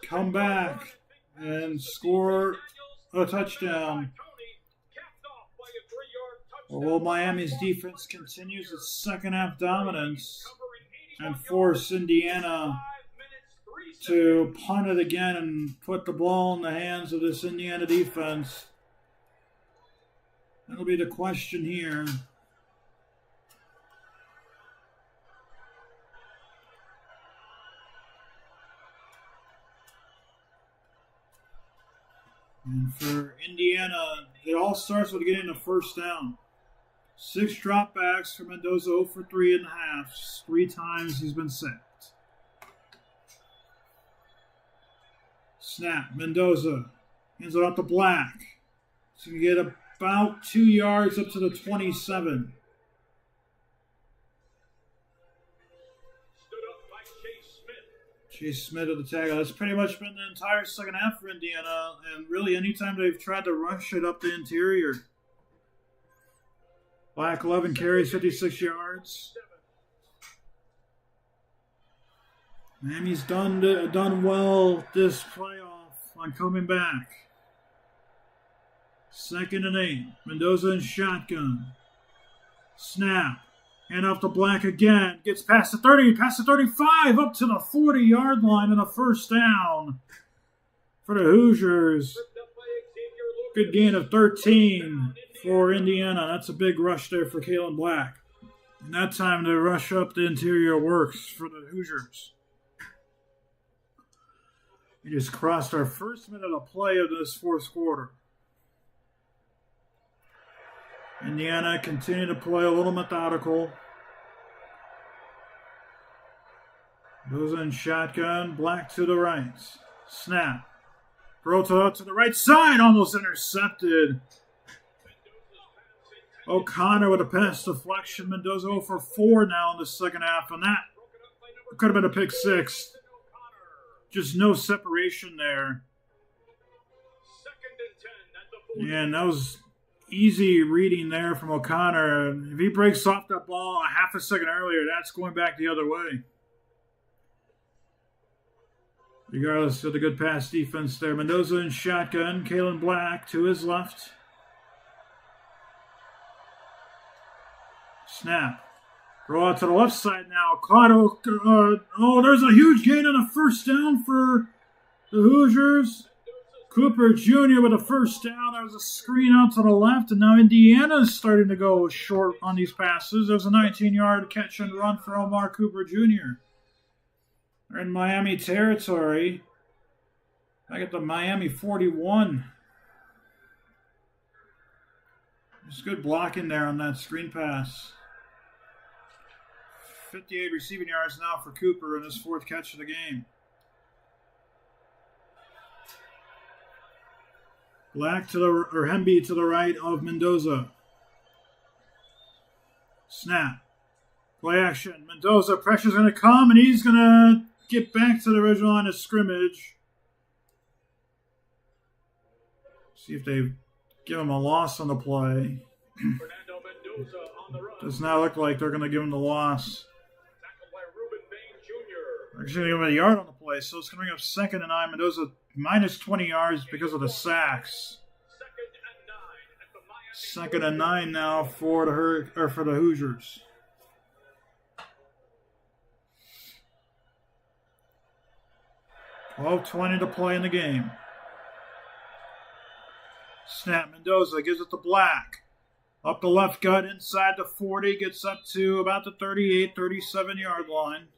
come back and score a touchdown? Or will Miami's defense continues its second half dominance and force Indiana to punt it again and put the ball in the hands of this Indiana defense? That'll be the question here. And for Indiana, it all starts with getting a first down. 6 dropbacks for Mendoza, 0 for 3 in the half. 3 times he's been sacked. Snap, Mendoza hands it off to Black. So you get about 2 yards up to the 27. Chase Smith of the tackle. That's pretty much been the entire second half for Indiana, and really anytime they've tried to rush it up the interior. Black 11 carries, 56 yards. Miami's done well this playoff on coming back. 2nd and 8. Mendoza in shotgun. Snap. And off to Black again. Gets past the 30, past the 35, up to the 40-yard line, and a first down for the Hoosiers. Good gain of 13 for Indiana. That's a big rush there for Kalen Black. And that time to rush up the interior works for the Hoosiers. We just crossed our first minute of play of this fourth quarter. Indiana continue to play a little methodical. Goes in shotgun. Black to the right. Snap. Throw to the right side. Almost intercepted. O'Connor with a pass deflection. Mendoza 0 for 4 now in the second half. And that could have been a pick six. Just no separation there. Yeah, and that was easy reading there from O'Connor. If he breaks off that ball a half a second earlier, that's going back the other way. Regardless of the good pass defense there. Mendoza in shotgun. Kalen Black to his left. Snap. Throw out to the left side now. There's a huge gain on a first down for the Hoosiers. Cooper Jr. with a first down. There was a screen out to the left, and now Indiana's starting to go short on these passes. There's a 19-yard catch and run for Omar Cooper Jr. They're in Miami territory. Back at the Miami 41. There's good blocking there on that screen pass. 58 receiving yards now for Cooper in his fourth catch of the game. Black Hemby to the right of Mendoza. Snap. Play action. Mendoza, pressure's going to come, and he's going to get back to the original line of scrimmage. See if they give him a loss on the play. Does not look like they're going to give him the loss. They're going to give him a yard on the play, so it's going to bring up 2nd and 9. Mendoza minus 20 yards because of the sacks. 2nd and 9 now for the Hoosiers. $12:20 to play in the game. Snap. Mendoza gives it to Black. Up the left gut inside the 40. Gets up to about the 38, 37-yard line.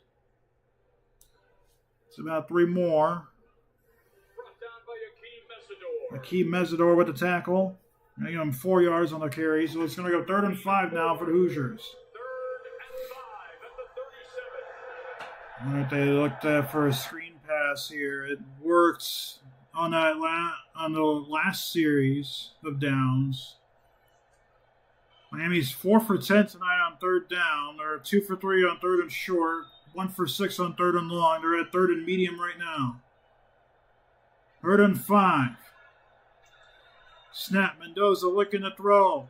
It's about 3 more. Akeem Mesidor with the tackle. They give him 4 yards on the carry, so it's going to go 3rd and 5 now for the Hoosiers. 3rd and 5 at the 37. They looked at for a screen pass here. It worked on that on the last series of downs. Miami's 4 for 10 tonight on 3rd down. They're 2 for 3 on 3rd and short. 1 for 6 on 3rd and long. They're at 3rd and medium right now. 3rd and 5. Snap. Mendoza looking to throw.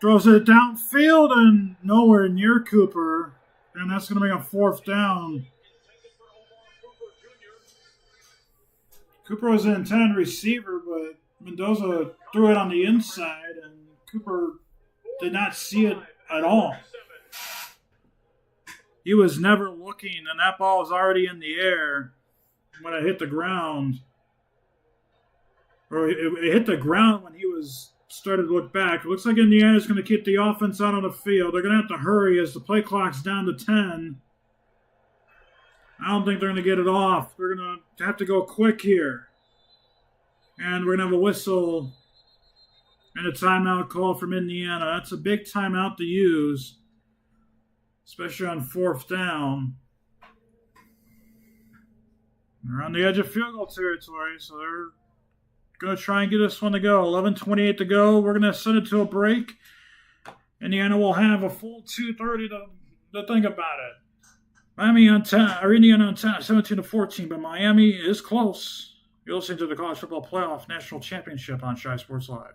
Throws it downfield and nowhere near Cooper. And that's going to make a 4th down. Cooper was an intended receiver, but Mendoza threw it on the inside, and Cooper did not see it at all. He was never looking, and that ball was already in the air when it hit the ground. Or it hit the ground when he started to look back. It looks like Indiana's going to keep the offense out on the field. They're going to have to hurry as the play clock's down to 10. I don't think they're going to get it off. They're going to have to go quick here. And we're going to have a whistle and a timeout call from Indiana. That's a big timeout to use, especially on 4th down. They're on the edge of field goal territory, so they're going to try and get this one to go. 11:28 to go. We're going to send it to a break. Indiana will have a full 2:30 to think about it. Indiana on top, 17-14, but Miami is close. You're listening to the College Football Playoff National Championship on Shy Sports Live.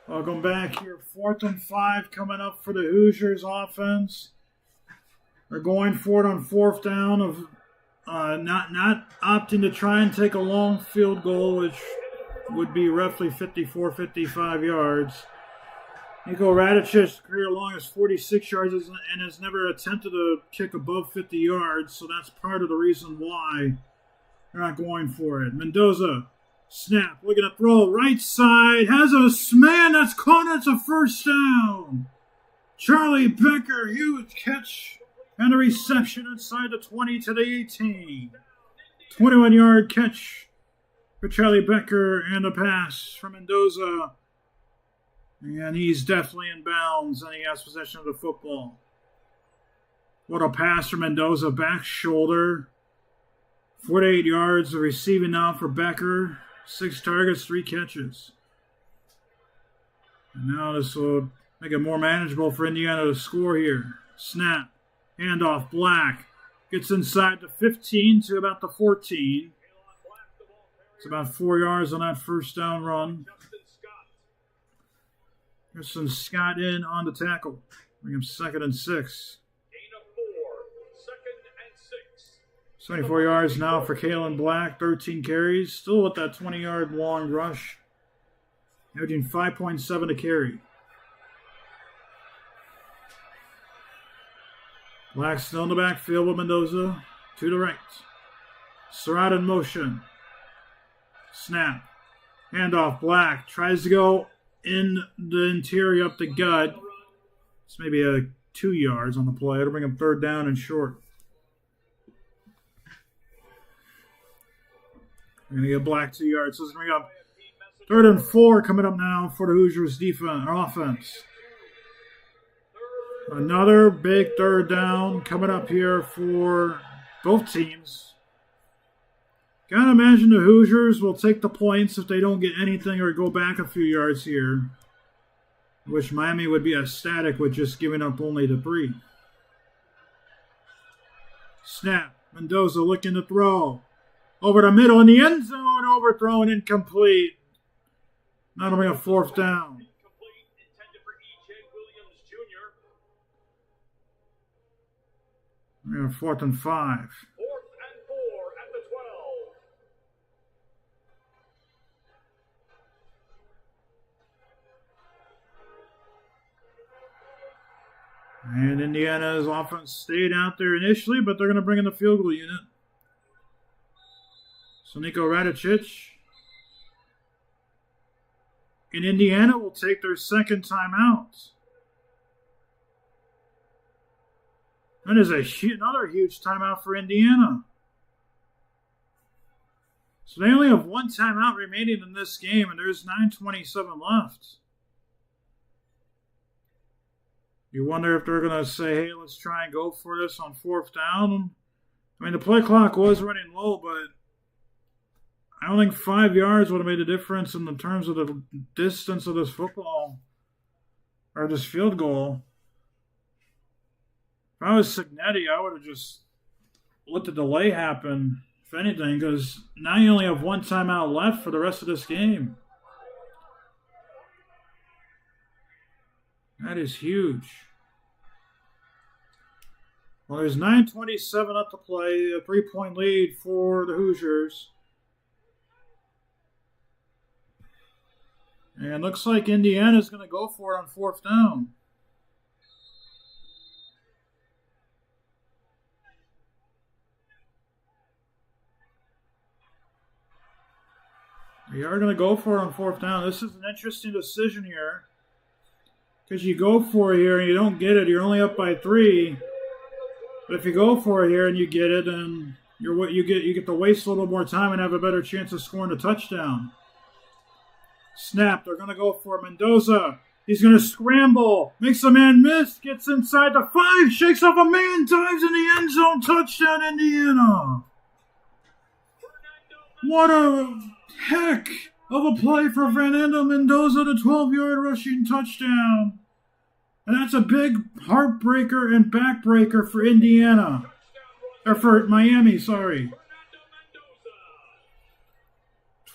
Welcome back here. 4th and 5 coming up for the Hoosiers offense. They're going for it on 4th down of not opting to try and take a long field goal, which would be roughly 54, 55 yards. Niko Radic's career long is 46 yards and has never attempted a kick above 50 yards, so that's part of the reason why they're not going for it. Mendoza, snap, looking to throw, right side, has a man that's caught, it's a first down. Charlie Becker, huge catch and a reception inside the 20 to the 18. 21-yard catch for Charlie Becker and a pass for Mendoza. And he's definitely in bounds, and he has possession of the football. What a pass for Mendoza, back shoulder. 48 yards of receiving now for Becker. 6 targets, 3 catches. And now this will make it more manageable for Indiana to score here. Snap. Handoff, Black. Gets inside the 15 to about the 14. It's about 4 yards on that first down run. Justin Scott in on the tackle. Bring him 2nd and 6. Gain of 4. 2nd and 6. 74 yards now for Kalen Black. 13 carries. Still with that 20-yard long rush. Averaging 5.7 a carry. Black still in the backfield with Mendoza. To the right. Surratt in motion. Snap. Handoff. Black tries to go in the interior up the gut. It's maybe 2 yards on the play. It'll bring him 3rd down and short. We're going to get Black 2 yards. So it's going to bring up 3rd and 4 coming up now for the Hoosiers defense or offense. Another big 3rd down coming up here for both teams. Gotta imagine the Hoosiers will take the points if they don't get anything or go back a few yards here, which Miami would be ecstatic with just giving up only the 3. Snap. Mendoza looking to throw. Over the middle in the end zone. Overthrown, incomplete. That'll bring a 4th down. Incomplete, intended for E.J. Williams Jr. We're going to 4th and 5. 4th and 4 at the 12. And Indiana's offense stayed out there initially, but they're going to bring in the field goal unit. So Niko Radicic in Indiana will take their 2nd timeout. That is another huge timeout for Indiana. So they only have 1 timeout remaining in this game, and there's 9:27 left. You wonder if they're going to say, hey, let's try and go for this on 4th down. I mean, the play clock was running low, but I don't think 5 yards would have made a difference in the terms of the distance of this football or this field goal. If I was Signetti, I would have just let the delay happen, if anything, because now you only have 1 timeout left for the rest of this game. That is huge. Well, there's 9:27 up to play, a 3-point lead for the Hoosiers. And looks like Indiana's going to go for it on 4th down. They are going to go for it on 4th down. This is an interesting decision here. Because you go for it here and you don't get it, you're only up by 3. But if you go for it here and you get it, then you get to waste a little more time and have a better chance of scoring a touchdown. Snap, they're going to go for Mendoza. He's going to scramble, makes a man miss, gets inside the 5, shakes off a man, dives in the end zone, touchdown Indiana. What a heck of a play for Fernando Mendoza, the 12-yard rushing touchdown. And that's a big heartbreaker and backbreaker for Indiana. Or for Miami, sorry.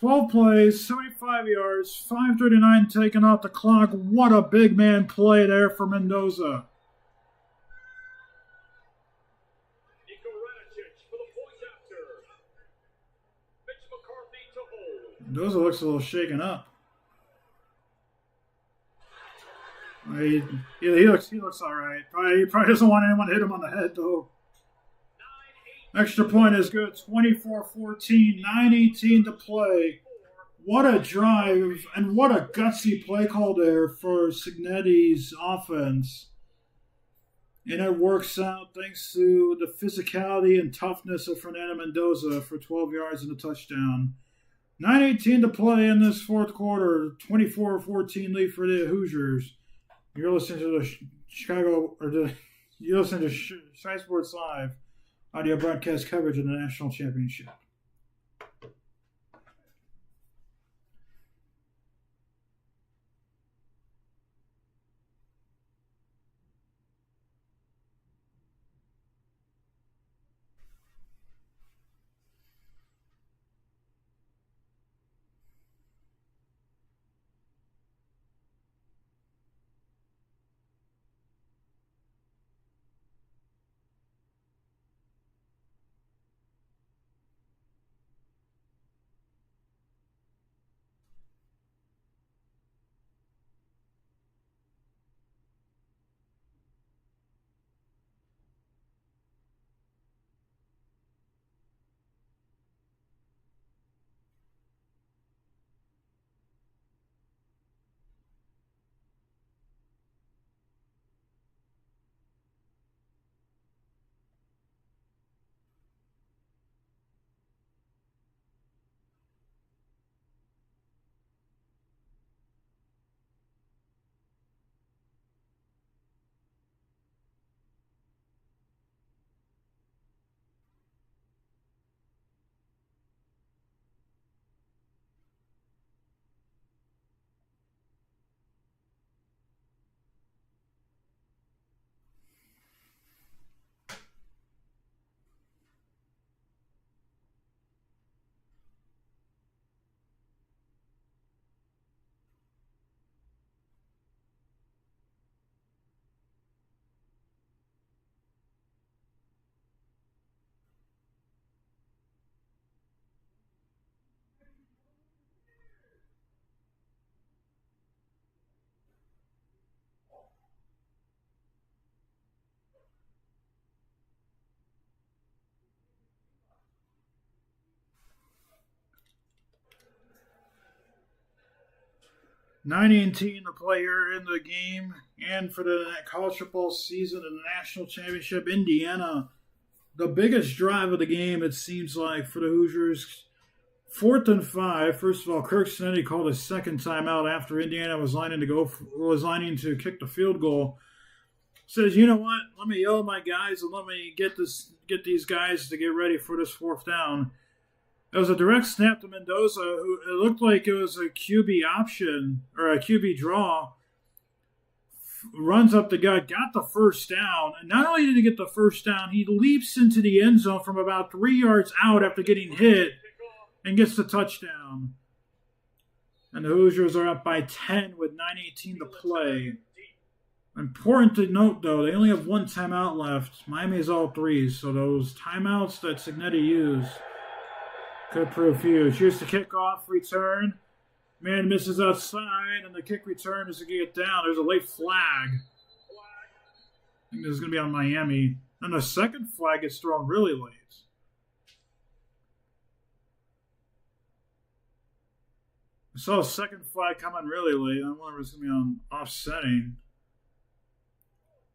12 plays, 75 yards, 5:39 taken off the clock. What a big man play there for Mendoza. Mendoza looks a little shaken up. He looks all right. He probably doesn't want anyone to hit him on the head, though. Extra point is good. 24-14, 9:18 to play. What a drive and what a gutsy play call there for Cignetti's offense. And it works out thanks to the physicality and toughness of Fernando Mendoza for 12 yards and a touchdown. 9:18 to play in this fourth quarter. 24-14 lead for the Hoosiers. You're listening to you're listening to Sky Sports Live audio broadcast coverage of the National Championship. Nine team to play here in the game and for the college football season and the national championship. Indiana, the biggest drive of the game, it seems like, for the Hoosiers. 4th and 5. First of all, Kirk Cignetти called a second timeout after Indiana was lining to kick the field goal. Says, you know what? Let me yell at my guys and let me get these guys to get ready for this 4th down. It was a direct snap to Mendoza, who it looked like it was a QB option or a QB draw. Runs up the gut, got the first down. And not only did he get the first down, he leaps into the end zone from about 3 yards out after getting hit and gets the touchdown. And the Hoosiers are up by 10 with 9:18 to play. Important to note, though, they only have one timeout left. Miami has all threes, so those timeouts that Cignetti used could prove huge. Here's the kickoff return. Man misses outside, and the kick return is to get down. There's a late flag. I think this is going to be on Miami. And the second flag gets thrown really late. I saw a second flag coming really late. I wonder if it's going to be on offsetting.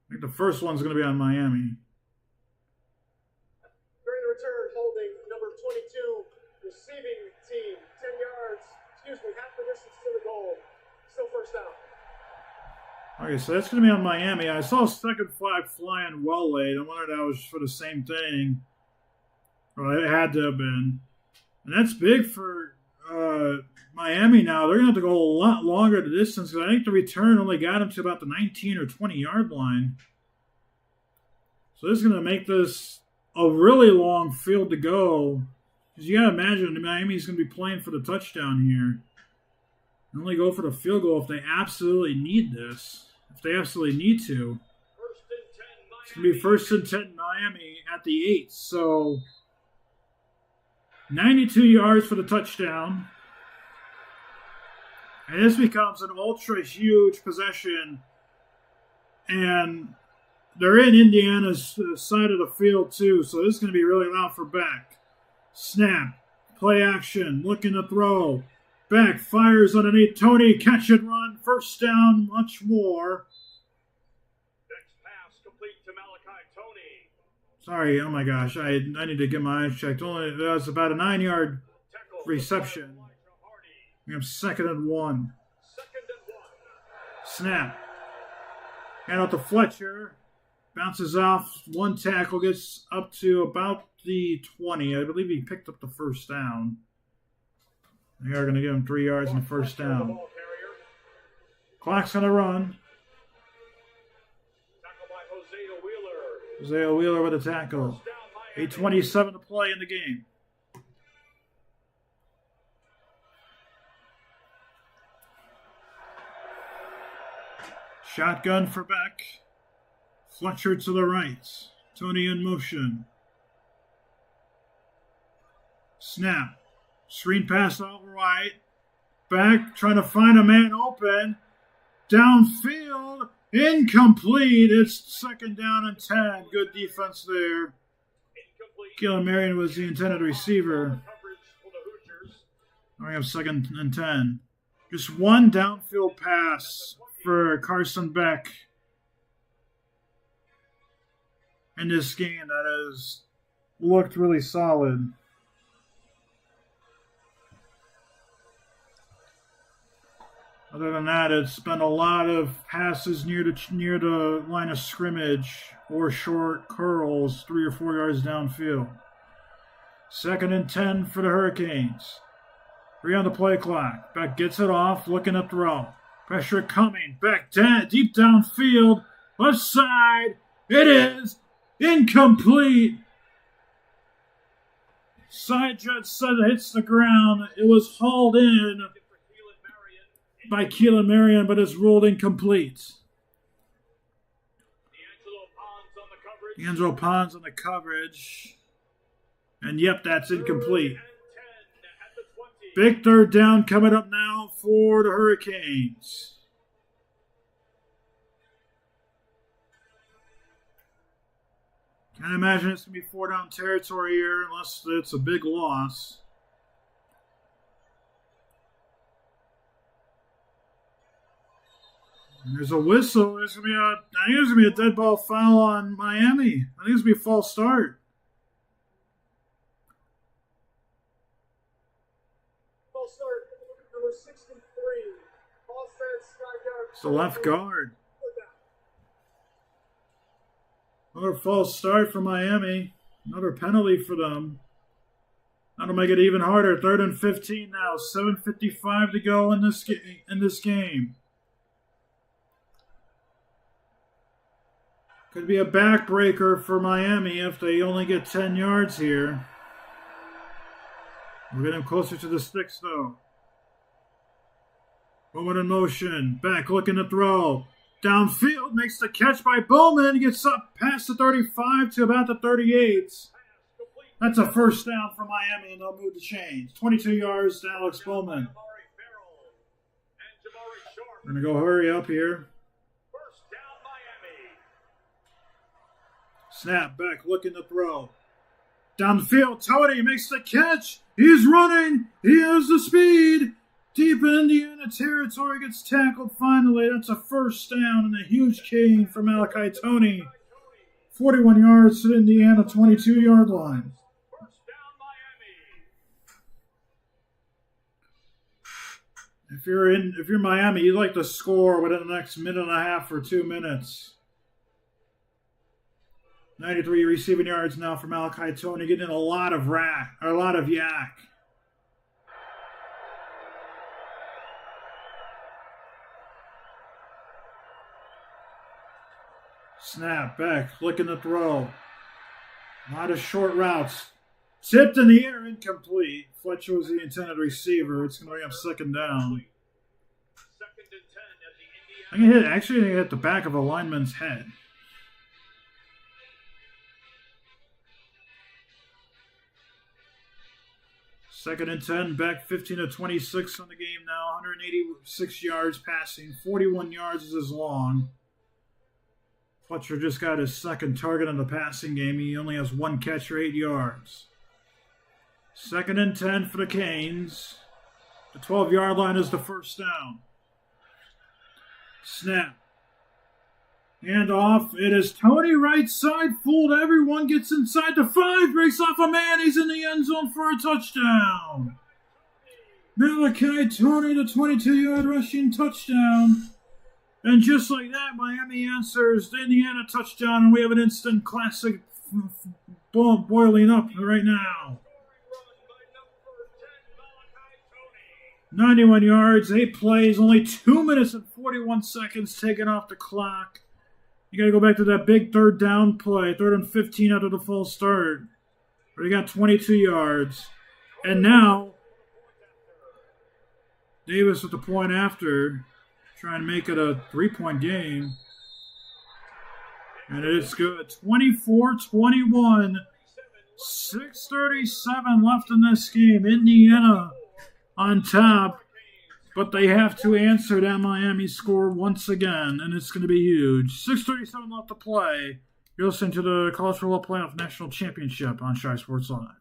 I think the first one's going to be on Miami. During the return, holding number 22, receiving team, 10 yards, half the distance to the goal. Still first down. Okay, so that's going to be on Miami. I saw a second flag flying well late. I wondered if that was for the same thing. Well, it had to have been. And that's big for Miami now. They're going to have to go a lot longer the distance because I think the return only got them to about the 19 or 20-yard line. So this is going to make this a really long field to go Because you got to imagine Miami's going to be playing for the touchdown here. And only go for the field goal if they absolutely need this. If they absolutely need to. It's going to be 1st and 10 Miami at the 8. So 92 yards for the touchdown. And this becomes an ultra huge possession. And they're in Indiana's side of the field too. So this is going to be really loud for Beck. Snap. Play action. Looking to throw. Beck fires underneath Tony. Catch and run. 1st down. Much more. Next pass complete to Malachi Tony. Sorry. Oh my gosh. I need to get my eyes checked. Only that was about a 9-yard reception. We have 2nd and 1. Snap. Hand out to Fletcher. Bounces off. 1 tackle. Gets up to about the 20. I believe he picked up the 1st down. They are going to give him 3 yards and the 1st down. Clock's going to run. Tackle by Hosea Wheeler. Hosea Wheeler with a tackle. 8:27 to play in the game. Shotgun for Beck. Fletcher to the right. Tony in motion. Snap. Screen pass out right. Beck trying to find a man open. Downfield. Incomplete. It's 2nd down and 10. Good defense there. Keelan Marion was the intended receiver. We have 2nd and 10. Just 1 downfield pass for Carson Beck in this game that has looked really solid. Other than that, it's been a lot of passes near the line of scrimmage or short curls 3 or 4 yards downfield. 2nd and 10 for the Hurricanes. 3 on the play clock. Beck gets it off, looking to throw. Pressure coming. Beck deep downfield. Left side. It is incomplete. Side jet hits the ground. It was hauled in by Keelan Marion, but it's ruled incomplete. D'Angelo Pons on the coverage. And yep, that's incomplete. Big 3rd down coming up now for the Hurricanes. Can't imagine it's going to be 4 down territory here unless it's a big loss. And there's a whistle. I think there's going to be a dead ball foul on Miami. I think it's going to be a false start. Number 63, offense, it's the left guard. Another false start for Miami. Another penalty for them. That'll make it even harder. 3rd and 15 now. 7:55 to go in this game. Could be a backbreaker for Miami if they only get 10 yards here. We're getting closer to the sticks, though. Bowman in motion. Beck looking to throw. Downfield. Makes the catch by Bowman. Gets up past the 35 to about the 38. That's a 1st down for Miami, and they'll move the chains. 22 yards to Alex Bowman. We're going to go hurry up here. Snap. Beck looking to throw. Down the field. Tony makes the catch. He's running. He has the speed. Deep in Indiana territory, gets tackled finally. That's a 1st down and a huge gain for Malachi Tony. 41 yards to the Indiana 22-yard line. If you're Miami, you'd like to score within the next minute and a half or 2 minutes. 93 receiving yards now for Malachi Tony, getting a lot of yak. Snap. Beck looking to throw. A lot of short routes. Tipped in the air, incomplete. Fletcher was the intended receiver. It's going to bring up second down. I think it hit the back of a lineman's head. Second and 10, back 15-26 on the game now. 186 yards passing, 41 yards is his long. Fletcher just got his second target in the passing game. He only has one catch for 8 yards. Second and 10 for the Canes. The 12-yard line is the first down. Snap. Hand off. It is Tony right side. Fooled everyone. Gets inside the 5. Breaks off a man. He's in the end zone for a touchdown. Malachi Tony, the 22-yard rushing touchdown. And just like that, Miami answers the Indiana touchdown. And we have an instant classic boiling up right now. 91 yards, 8 plays, only 2 minutes and 41 seconds taken off the clock. You got to go back to that big third down play, 3rd and 15 after the false start, where he got 22 yards. And now, Davis with the point after, trying to make it a 3-point game. And it's good. 24-21, 6:37 left in this game. Indiana on top, but they have to answer that Miami score once again, and it's going to be huge. 6:37 left to play. You're listening to the College Football Playoff National Championship on Shy Sports Live.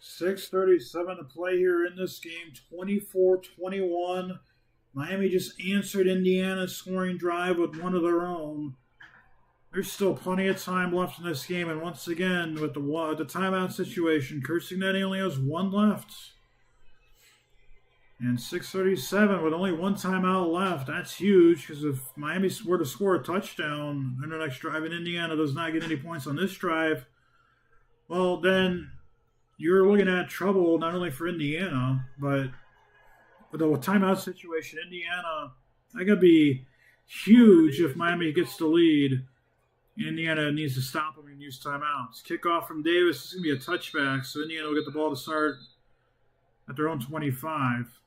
.637 to play here in this game, 24-21. Miami just answered Indiana's scoring drive with one of their own. There's still plenty of time left in this game, and once again, with the timeout situation, cursing that he only has one left. And 6:37 with only one timeout left. That's huge, because if Miami were to score a touchdown in the next drive and Indiana does not get any points on this drive, well, then you're looking at trouble not only for Indiana, but with the timeout situation, Indiana, that could be huge if Miami gets the lead. Indiana needs to stop them and use timeouts. Kickoff from Davis is going to be a touchback, so Indiana will get the ball to start at their own 25.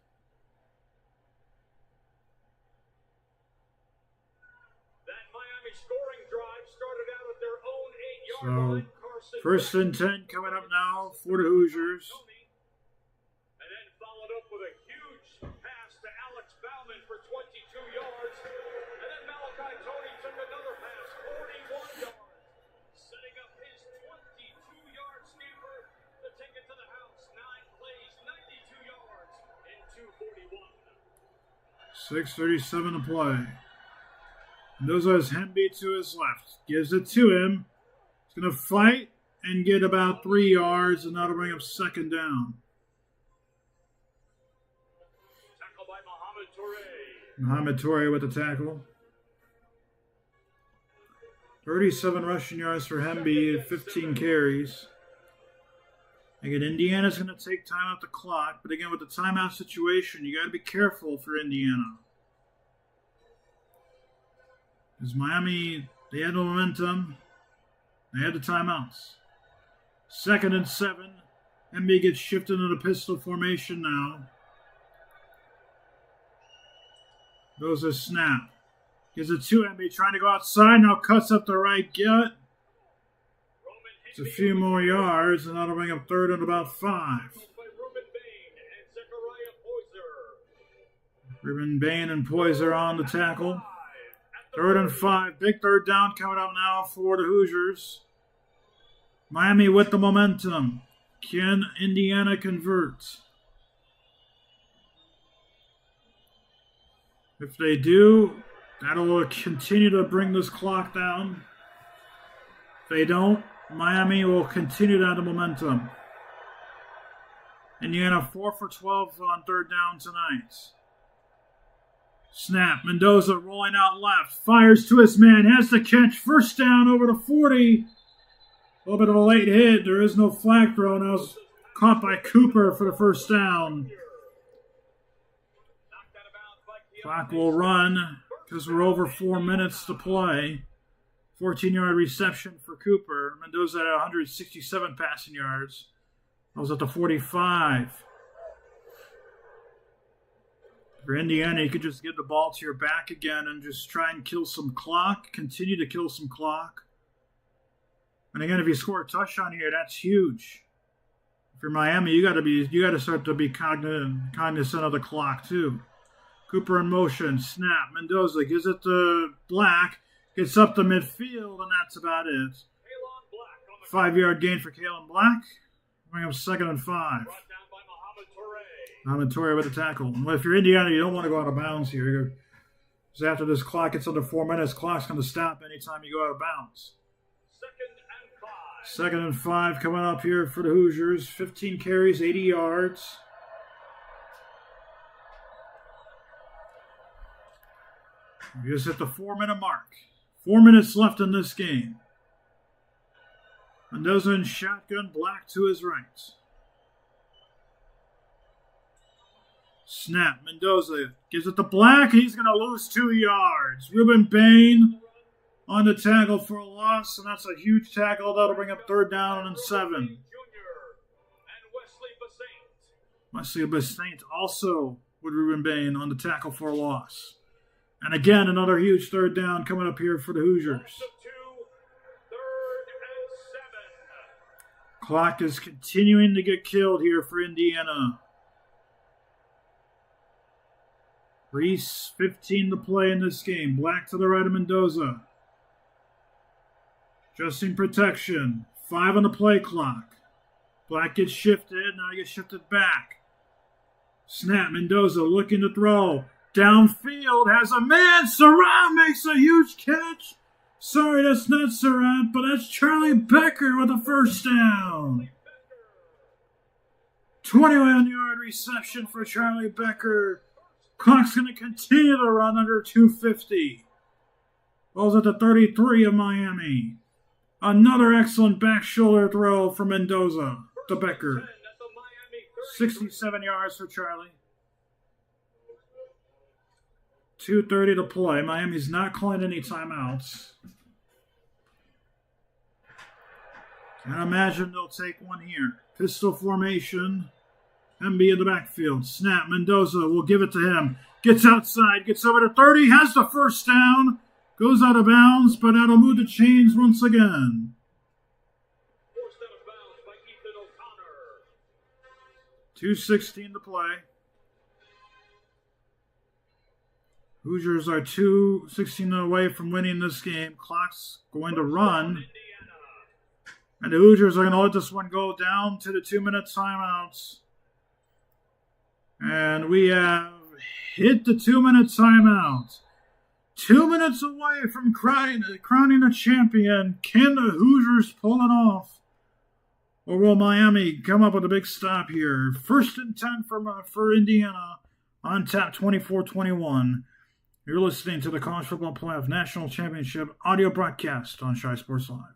That Miami scoring drive started out at their own 8-yard So, line. first and 10 coming up now for the Hoosiers. And then followed up with a huge pass to Alex Bauman for 22 yards. And then Malachi Tony took another pass, 41 yards, setting up his 22-yard scamper to take it to the house. 9 plays, 92 yards in 2:41. 6:37 to play. Mendoza has Hemby to his left. Gives it to him. He's going to fight and get about 3 yards, and that'll bring up second down. Tackle by Mohamed Toure. Mohamed Toure with the tackle. 37 rushing yards for Hemby, 15 carries. Again, Indiana's going to take time off the clock, but again, with the timeout situation, you got to be careful for Indiana. Because Miami, they had the momentum, they had the timeouts. 2nd and 7. Hemby gets shifted into the pistol formation now. Goes a snap. Gives it to Hemby, trying to go outside, now cuts up the right gut. It's a few more yards, and that'll bring up 3rd and about 5. Ruben Bain and Poyser on the tackle. 3rd and 5. Big 3rd down coming up now for the Hoosiers. Miami with the momentum. Can Indiana convert? If they do, that'll continue to bring this clock down. If they don't, Miami will continue down the momentum. Indiana 4 for 12 on 3rd down tonight. Snap. Mendoza rolling out left. Fires to his man. Has the catch. First down over the 40. A little bit of a late hit. There is no flag thrown. That was caught by Cooper for the first down. Clock will run because we're over 4 minutes to play. 14-yard reception for Cooper. Mendoza had 167 passing yards. That was at the 45. For Indiana, you could just give the ball to your back again and just try and kill some clock. Continue to kill some clock. And again, if you score a touchdown here, that's huge. If you're Miami, you got to start to be cognizant of the clock too. Cooper in motion, snap. Mendoza gives it to Black, gets up to midfield, and that's about it. 5-yard gain for Kalen Black. Bring up 2nd and 5. Mohamed Toure with the tackle. Well, if you're Indiana, you don't want to go out of bounds here. Because after this clock gets under 4 minutes, clock's going to stop anytime you go out of bounds. 2nd and 5 coming up here for the Hoosiers. 15 carries, 80 yards. We just hit the 4-minute mark. 4 minutes left in this game. Mendoza in shotgun, Black to his right. Snap. Mendoza gives it to Black. He's going to lose 2 yards. Ruben Bain on the tackle for a loss, and that's a huge tackle. That'll bring up 3rd down and 7. Wesley Basaint also with Ruben Bain on the tackle for a loss. And again, another huge 3rd down coming up here for the Hoosiers. Clock is continuing to get killed here for Indiana. Reese, 15 to play in this game. Black to the right of Mendoza. Adjusting protection. 5 on the play clock. Black gets shifted. Now he gets shifted back. Snap. Mendoza looking to throw. Downfield. Has a man. Surratt makes a huge catch. Sorry, that's not Surratt, but that's Charlie Becker with a first down. 21-yard reception for Charlie Becker. Clock's going to continue to run under 2:50. Ball's at the 33 of Miami. Another excellent back shoulder throw from Mendoza. to Becker. 67 yards for Charlie. 2:30 to play. Miami's not calling any timeouts. Can't imagine they'll take one here. Pistol formation. MB in the backfield. Snap. Mendoza will give it to him. Gets outside. Gets over to 30. Has the first down. Goes out of bounds, but that'll move the chains once again. Forced out of bounds by Ethan O'Connor. 2:16 to play. Hoosiers are 2:16 away from winning this game. Clock's going to run. And the Hoosiers are going to let this one go down to the 2-minute timeouts. And we have hit the 2-minute timeout. 2 minutes away from crowning a champion. Can the Hoosiers pull it off? Or will Miami come up with a big stop here? 1st and 10 for Indiana on tap 24-21. You're listening to the College Football Playoff National Championship audio broadcast on Shy Sports Live.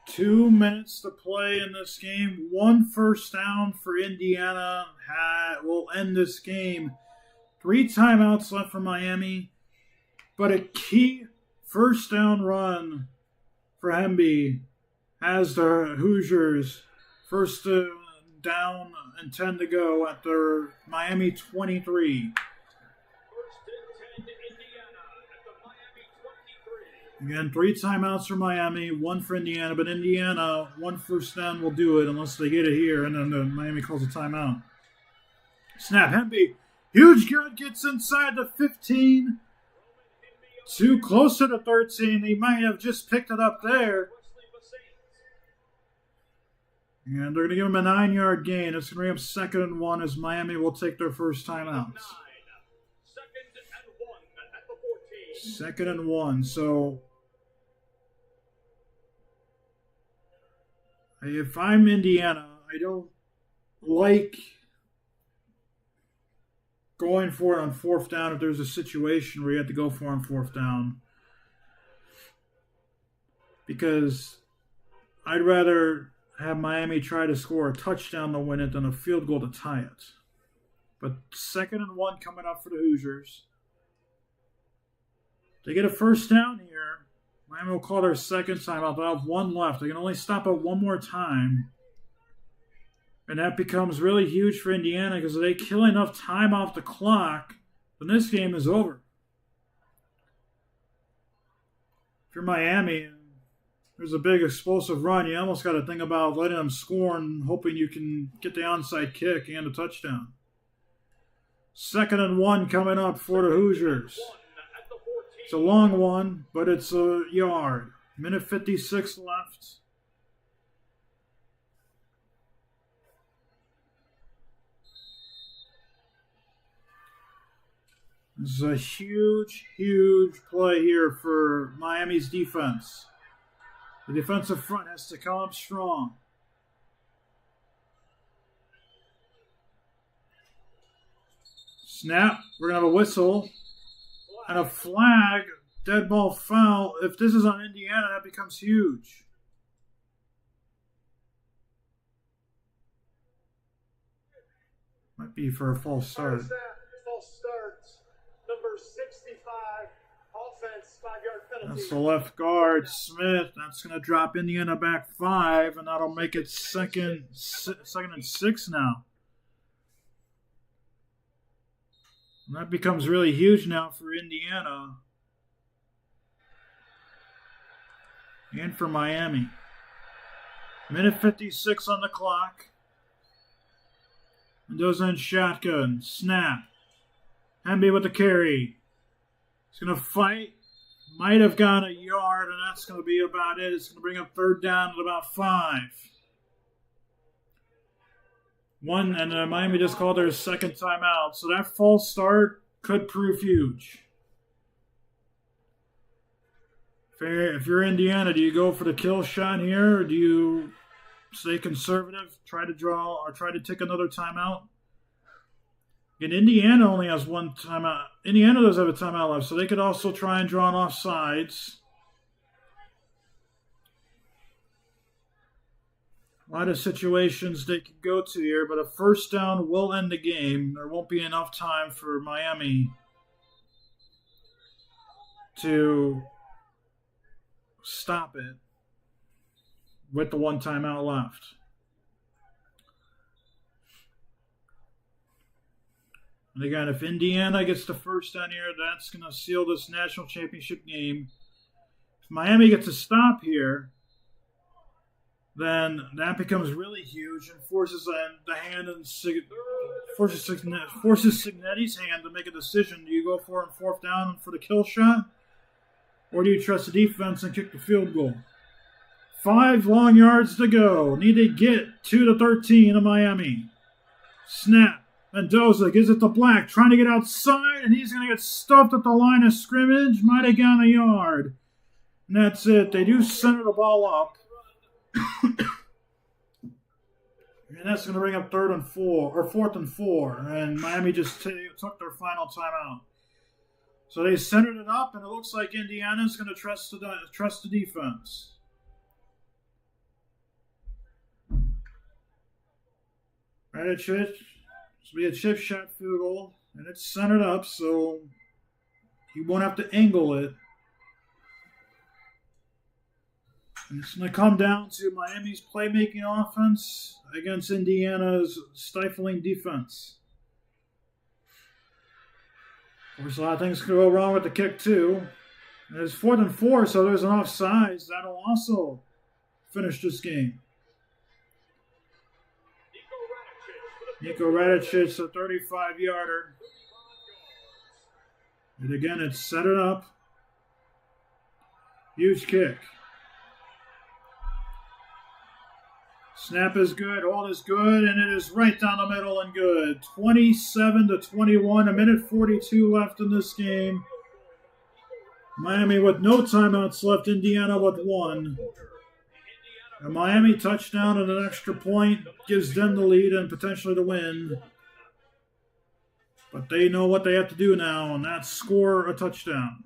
Two minutes to play in this game. 1 first down for Indiana will end this game. 3 timeouts left for Miami. But a key first down run for Hemby has the Hoosiers first down and 10 to go at their Miami 23. Again, 3 timeouts for Miami, 1 for Indiana, but Indiana, 1 first down will do it unless they get it here, and then Miami calls a timeout. Snap, Hemby, huge gut, gets inside the 15, too close to the 13. He might have just picked it up there. And they're going to give him a 9-yard gain. It's going to be up 2nd and 1 as Miami will take their first timeouts. 2nd and 1, so if I'm Indiana, I don't like going for it on fourth down if there's a situation where you have to go for it on fourth down. Because I'd rather have Miami try to score a touchdown to win it than a field goal to tie it. But 2nd and 1 coming up for the Hoosiers. They get a first down here. Miami will call their second timeout. They'll have one left. They can only stop it one more time. And that becomes really huge for Indiana because if they kill enough time off the clock, then this game is over. If you're Miami and there's a big explosive run, you almost got to think about letting them score and hoping you can get the onside kick and a touchdown. 2nd and 1 coming up for the Hoosiers. It's a long one, but it's a yard. Minute 56 left. This is a huge, huge play here for Miami's defense. The defensive front has to come up strong. Snap. We're going to have a whistle and a flag. Dead ball foul. If this is on Indiana, that becomes huge. Might be for a false start. False start. Number 65. Offense, 5-yard penalty. That's the left guard, Smith. That's going to drop Indiana back 5, and that'll make it second and 6 now. And that becomes really huge now for Indiana and for Miami. Minute 56 on the clock. Mendoza in shotgun. Snap. Hemby with the carry. He's going to fight. Might have gone a yard, and that's going to be about it. It's going to bring up 3rd down at about 5. And Miami just called their second timeout. So that false start could prove huge. If you're Indiana, do you go for the kill shot here, or do you stay conservative, try to draw, or try to take another timeout? And Indiana only has one timeout. Indiana does have a timeout left, so they could also try and draw an offsides. A lot of situations they could go to here, but a first down will end the game. There won't be enough time for Miami to stop it with the one timeout left. And again, if Indiana gets the first down here, that's going to seal this national championship game. If Miami gets a stop here, then that becomes really huge and forces the hand and forces Signetti's hand to make a decision. Do you go for it on 4th down for the kill shot, or do you trust the defense and kick the field goal? 5 long yards to go. Need to get to the 13 of Miami. Snap. Mendoza gives it to Black, trying to get outside, and he's going to get stuffed at the line of scrimmage. Might have gone a yard. And that's it. They do center the ball up. And that's going to bring up 4th and 4. And Miami just took their final timeout. So they centered it up, and it looks like Indiana's going to trust the defense. Radicic. This will be a chip shot field goal, and it's centered up, so he won't have to angle it. And it's going to come down to Miami's playmaking offense against Indiana's stifling defense. Of course, a lot of things could go wrong with the kick, too. And it's 4th and 4, so there's an offsides. That'll also finish this game. Nico Radicic, a 35-yarder. And again, it's set it up. Huge kick. Snap is good, hold is good, and it is right down the middle and good. 27-21, a minute 42 left in this game. Miami with no timeouts left, Indiana with 1. A Miami touchdown and an extra point gives them the lead and potentially the win. But they know what they have to do now, and that's score a touchdown.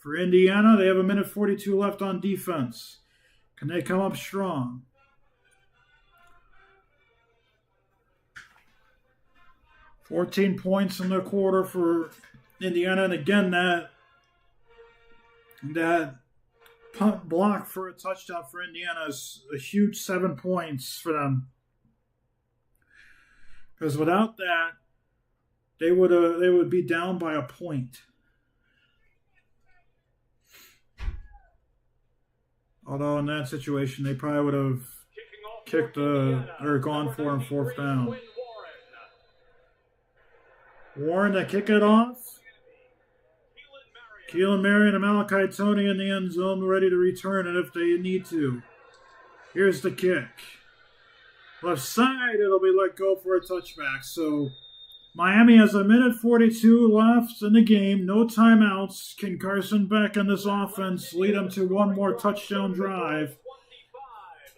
For Indiana, they have 1:42 left on defense. Can they come up strong? $14 points in the quarter for Indiana, and again that punt block for a touchdown for Indiana is a huge 7 points for them. Because without that, they would be down by a point. Although in that situation, they probably would have kicked or gone for him 4th down. Warren to kick it off. Keelan Marion and Malachi Tony in the end zone, ready to return it if they need to. Here's the kick. Left side, it'll be let go for a touchback. So Miami has 1:42 left in the game. No timeouts. Can Carson Beck and this offense lead them to one more touchdown drive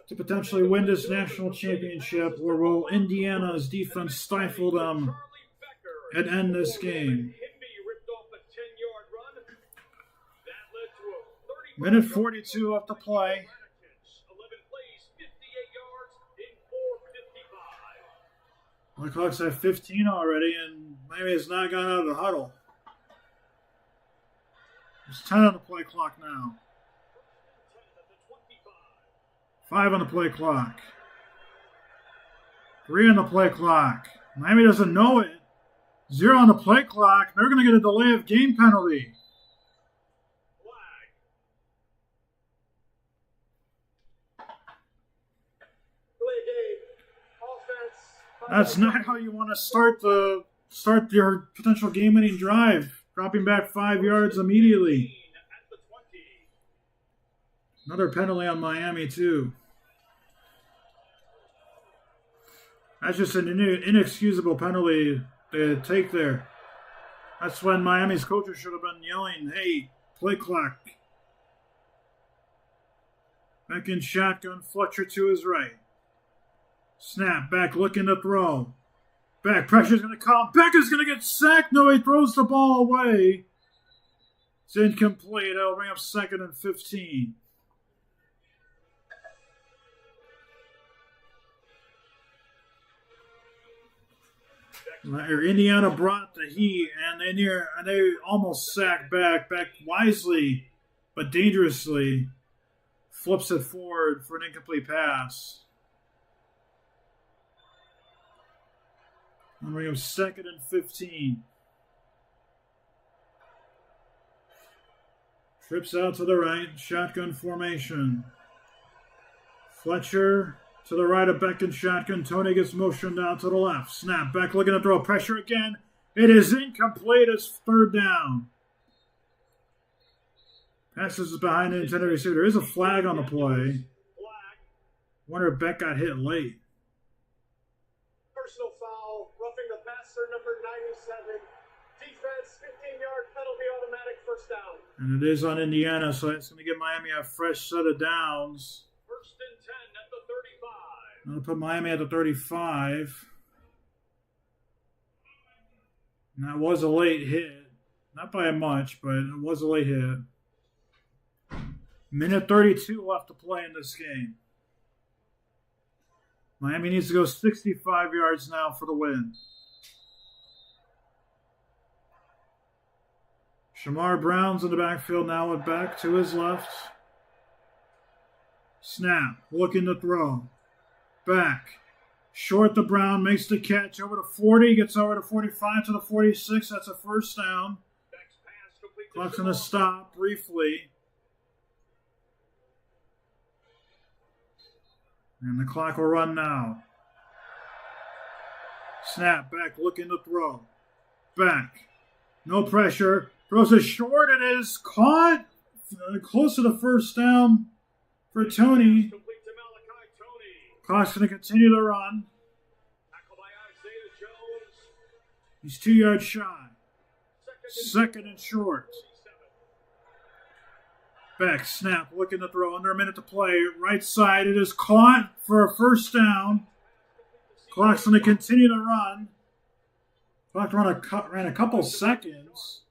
to potentially win this national championship, or will Indiana's defense stifle them and end this game? 1:42 left to play. The clock's at 15 already, and Miami has not gone out of the huddle. There's 10 on the play clock now. 5 on the play clock. 3 on the play clock. Miami doesn't know it. 0 on the play clock. They're going to get a delay of game penalty. That's not how you want to start your potential game-winning drive. Dropping back 5 yards immediately. Another penalty on Miami, too. That's just an inexcusable penalty to take there. That's when Miami's coaches should have been yelling, "Hey, play clock." Back in shotgun, Fletcher to his right. Snap, back looking to throw. Back, pressure's going to come. Beck is going to get sacked. No, he throws the ball away. It's incomplete. It'll bring up 2nd and 15. Indiana brought the heat, and they almost sacked Beck. Beck wisely, but dangerously, flips it forward for an incomplete pass. And we have 2nd and 15. Trips out to the right, shotgun formation. Fletcher to the right of Beck and shotgun. Tony gets motioned out to the left. Snap, Beck looking to throw pressure again. It is incomplete. It's 3rd down. Passes behind the intended receiver. There is a flag on the play. Wonder if Beck got hit late. Personal foul, roughing the passer, number 97. Defense, 15-yard penalty, automatic, 1st down. And it is on Indiana, so it's going to give Miami a fresh set of downs. 1st and 10 at the 35. I'm going to put Miami at the 35. And that was a late hit. Not by much, but it was a late hit. 1:32 left to play in this game. Miami needs to go 65 yards now for the win. Shamar Brown's in the backfield now with Beck to his left. Snap, looking to throw. Beck, short to Brown, makes the catch over to 40, gets over to 45 to the 46. That's a 1st down. Clock's going to stop briefly. And the clock will run now. Snap, Beck looking to throw. Beck, no pressure. Throws it short. It is caught. Close to the 1st down for Tony. Clock's going to continue to run. He's 2 yards shy. 2nd and short. Beck, snap, looking to throw. Under a minute to play. Right side, it is caught for a 1st down. Clock's going to continue to run. Clock ran a couple seconds.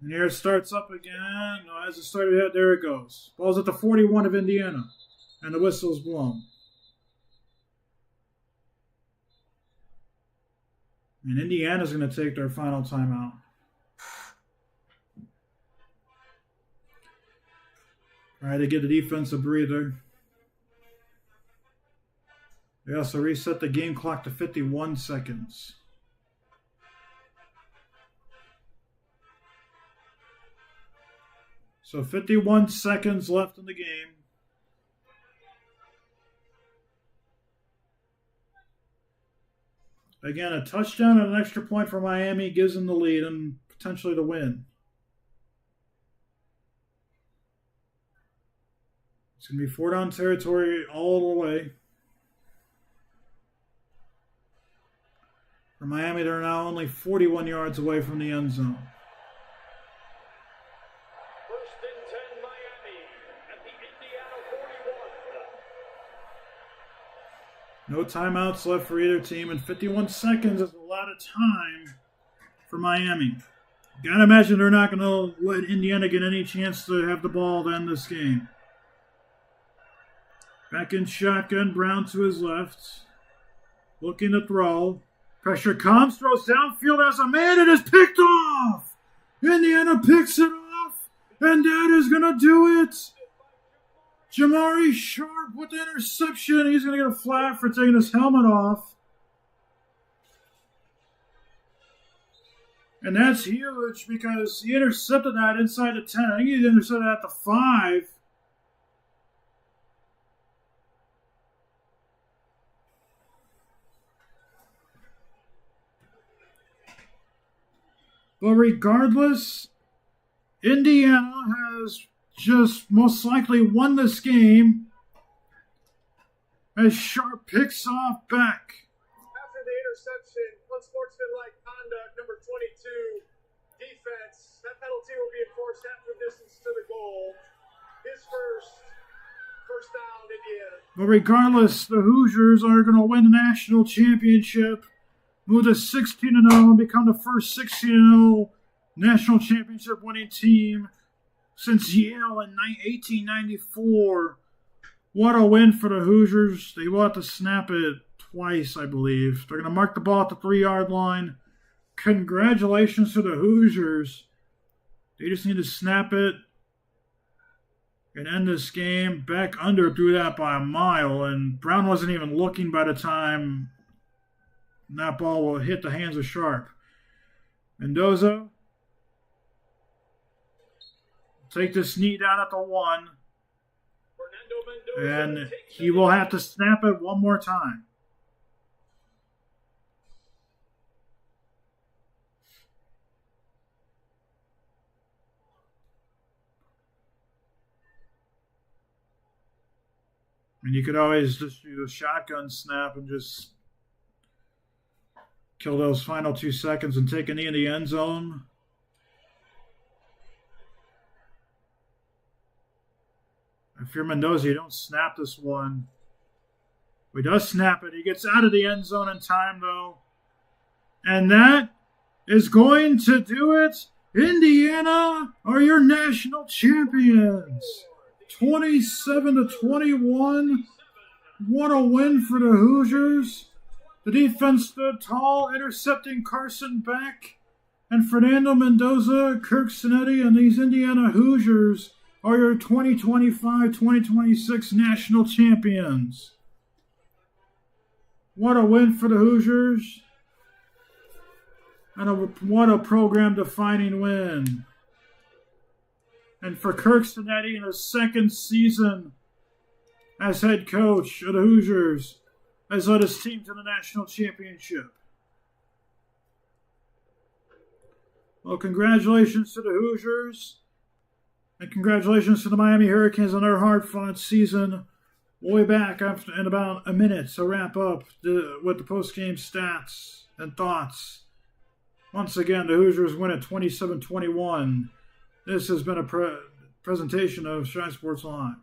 And here it starts up again. No, as it started out, there it goes. Ball's at the 41 of Indiana. And the whistle's blown. And Indiana's going to take their final timeout. Try to get the defense a breather. They also reset the game clock to 51 seconds. So 51 seconds left in the game. Again, a touchdown and an extra point for Miami gives them the lead and potentially the win. It's going to be 4-down territory all the way. For Miami, they're now only 41 yards away from the end zone. First and 10, Miami at the Indiana 41. No timeouts left for either team, and 51 seconds is a lot of time for Miami. Gotta imagine they're not going to let Indiana get any chance to have the ball to end this game. Back in shotgun, Brown to his left. Looking to throw. Pressure comes, throws downfield as a man, it is picked off! Indiana picks it off, and that is going to do it! Jamari Sharp with the interception. He's going to get a flag for taking his helmet off. And that's huge because he intercepted that inside the 10. I think he intercepted that at the 5. But regardless, Indiana has just most likely won this game as Sharp picks off back. After the interception, unsportsmanlike conduct, number 22, defense. That penalty will be enforced half the distance to the goal. His first down, Indiana. But regardless, the Hoosiers are going to win the national championship, move to 16-0, and become the first 16-0 national championship winning team since Yale in 1894. What a win for the Hoosiers. They will have to snap it twice, I believe. They're going to mark the ball at the 3-yard line. Congratulations to the Hoosiers. They just need to snap it and end this game. Back under threw that by a mile, and Brown wasn't even looking by the time that ball will hit the hands of Sharp. Mendoza take this knee down at the 1. And he will have to snap it one more time. And you could always just do a shotgun snap and just kill those final 2 seconds and take a knee in the end zone. If you're Mendoza, you don't snap this one. He does snap it. He gets out of the end zone in time, though. And that is going to do it. Indiana are your national champions. 27-21. What a win for the Hoosiers. The defense stood tall, intercepting Carson Beck and Fernando Mendoza, Kirk Cinetti, and these Indiana Hoosiers are your 2025-2026 national champions. What a win for the Hoosiers. And what a program-defining win. And for Kirk Cinetti in his second season as head coach of the Hoosiers, has led his team to the national championship. Well, congratulations to the Hoosiers. And congratulations to the Miami Hurricanes on their hard-fought season. We'll be back in about a minute to wrap up with the post-game stats and thoughts. Once again, the Hoosiers win at 27-21. This has been a presentation of Shy Sports Live.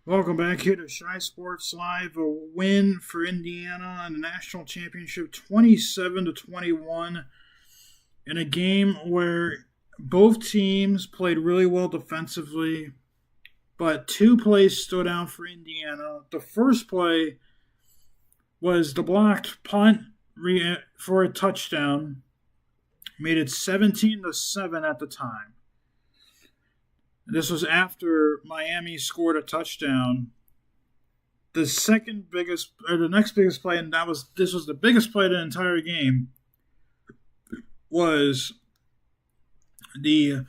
Welcome back here to Shy Sports Live. A win for Indiana in the national championship, 27-21, in a game where both teams played really well defensively, but two plays stood out for Indiana. The first play was the blocked punt for a touchdown, made it 17-7 at the time. This was after Miami scored a touchdown. The next biggest play, and this was the biggest play of the entire game, was the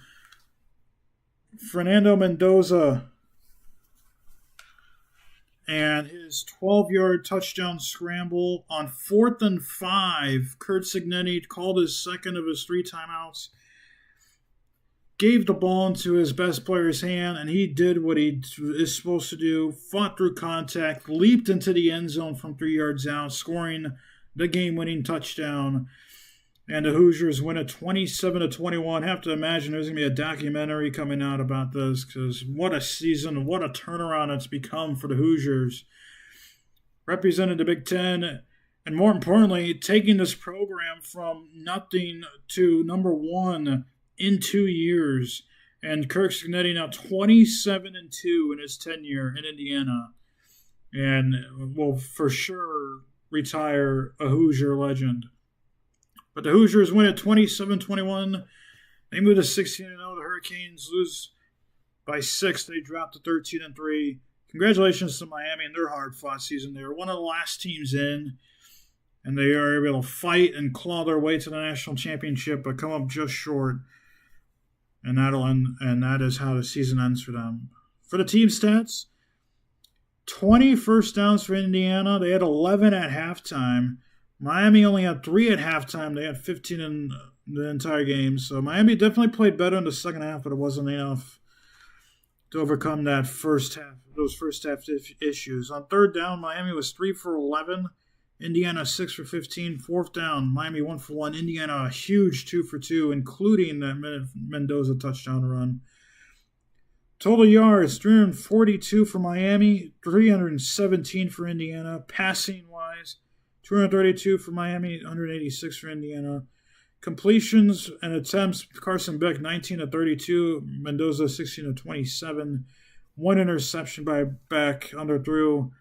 Fernando Mendoza and his 12-yard touchdown scramble on 4th and 5. Curt Cignetti called his second of his 3 timeouts, gave the ball into his best player's hand, and he did what he is supposed to do, fought through contact, leaped into the end zone from 3 yards out, scoring the game-winning touchdown. And the Hoosiers win it 27-21. I have to imagine there's going to be a documentary coming out about this, because what a season, what a turnaround it's become for the Hoosiers. Represented the Big Ten, and more importantly, taking this program from nothing to number 1 in 2 years, and Curt Cignetti now 27-2 in his tenure in Indiana, and will for sure retire a Hoosier legend. But the Hoosiers win at 27-21. They move to 16-0. The Hurricanes lose by 6. They drop to 13-3. Congratulations to Miami and their hard-fought season. They were one of the last teams in, and they are able to fight and claw their way to the national championship, but come up just short. And that is how the season ends for them. For the team stats, 20 first downs for Indiana. They had 11 at halftime. Miami only had 3 at halftime. They had 15 in the entire game. So Miami definitely played better in the second half, but it wasn't enough to overcome those first half issues. On third down, Miami was 3 for 11. Indiana 6 for 15. Fourth down, Miami 1 for 1. Indiana a huge 2 for 2, including that Mendoza touchdown run. Total yards, 342 for Miami, 317 for Indiana. Passing wise, 232 for Miami, 186 for Indiana. Completions and attempts, Carson Beck 19-32, Mendoza 16-27. 1 interception by Beck, underthrew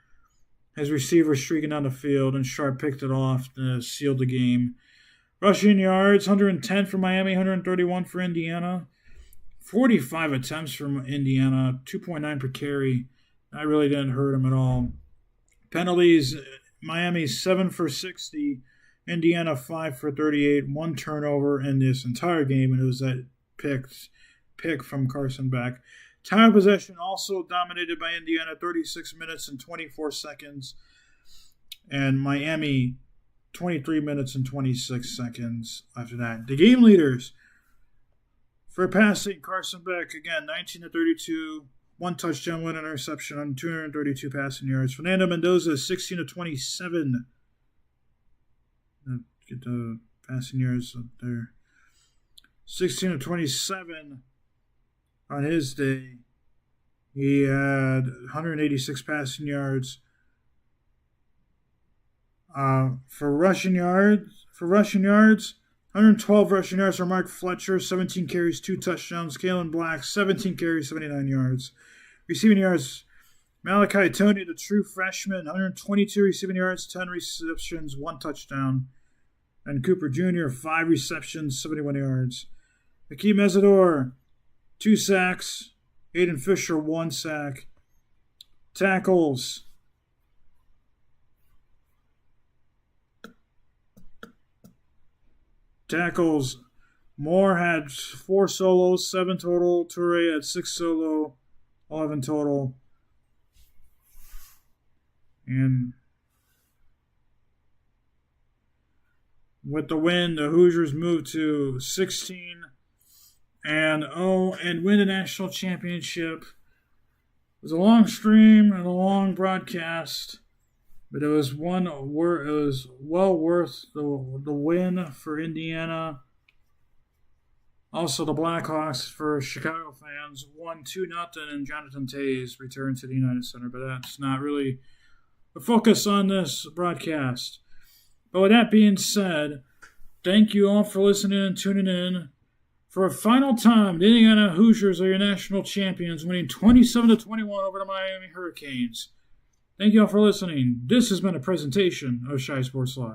his receiver streaking down the field, and Sharp picked it off to seal the game. Rushing yards, 110 for Miami, 131 for Indiana. 45 attempts from Indiana, 2.9 per carry. That really didn't hurt him at all. Penalties, Miami 7 for 60, Indiana 5 for 38. 1 turnover in this entire game, and it was that pick from Carson Beck. Time of possession also dominated by Indiana, 36 minutes and 24 seconds. And Miami, 23 minutes and 26 seconds after that. The game leaders for passing, Carson Beck, again, 19-32, 1 touchdown, 1 interception on 232 passing yards. Fernando Mendoza, 16-27. Get the passing yards up there. 16-27. On his day, he had 186 passing yards. For rushing yards, 112 rushing yards for Mark Fletcher, 17 carries, 2 touchdowns. Kalen Black, 17 carries, 79 yards. Receiving yards, Malachi Tony, the true freshman, 122 receiving yards, 10 receptions, 1 touchdown. And Cooper Jr., 5 receptions, 71 yards. Hakeem Mesidor, 2 sacks. Aiden Fisher, 1 sack. Tackles. Moore had 4 solos, 7 total. Toure had 6 solo, 11 total. And with the win, the Hoosiers moved to 16 and win the national championship. It was a long stream and a long broadcast, but it was well worth the win for Indiana. Also, the Blackhawks for Chicago fans won 2-0, and Jonathan Toews returned to the United Center. But that's not really the focus on this broadcast. But with that being said, thank you all for listening and tuning in. For a final time, the Indiana Hoosiers are your national champions, winning 27-21 over the Miami Hurricanes. Thank you all for listening. This has been a presentation of Shy Sports Live.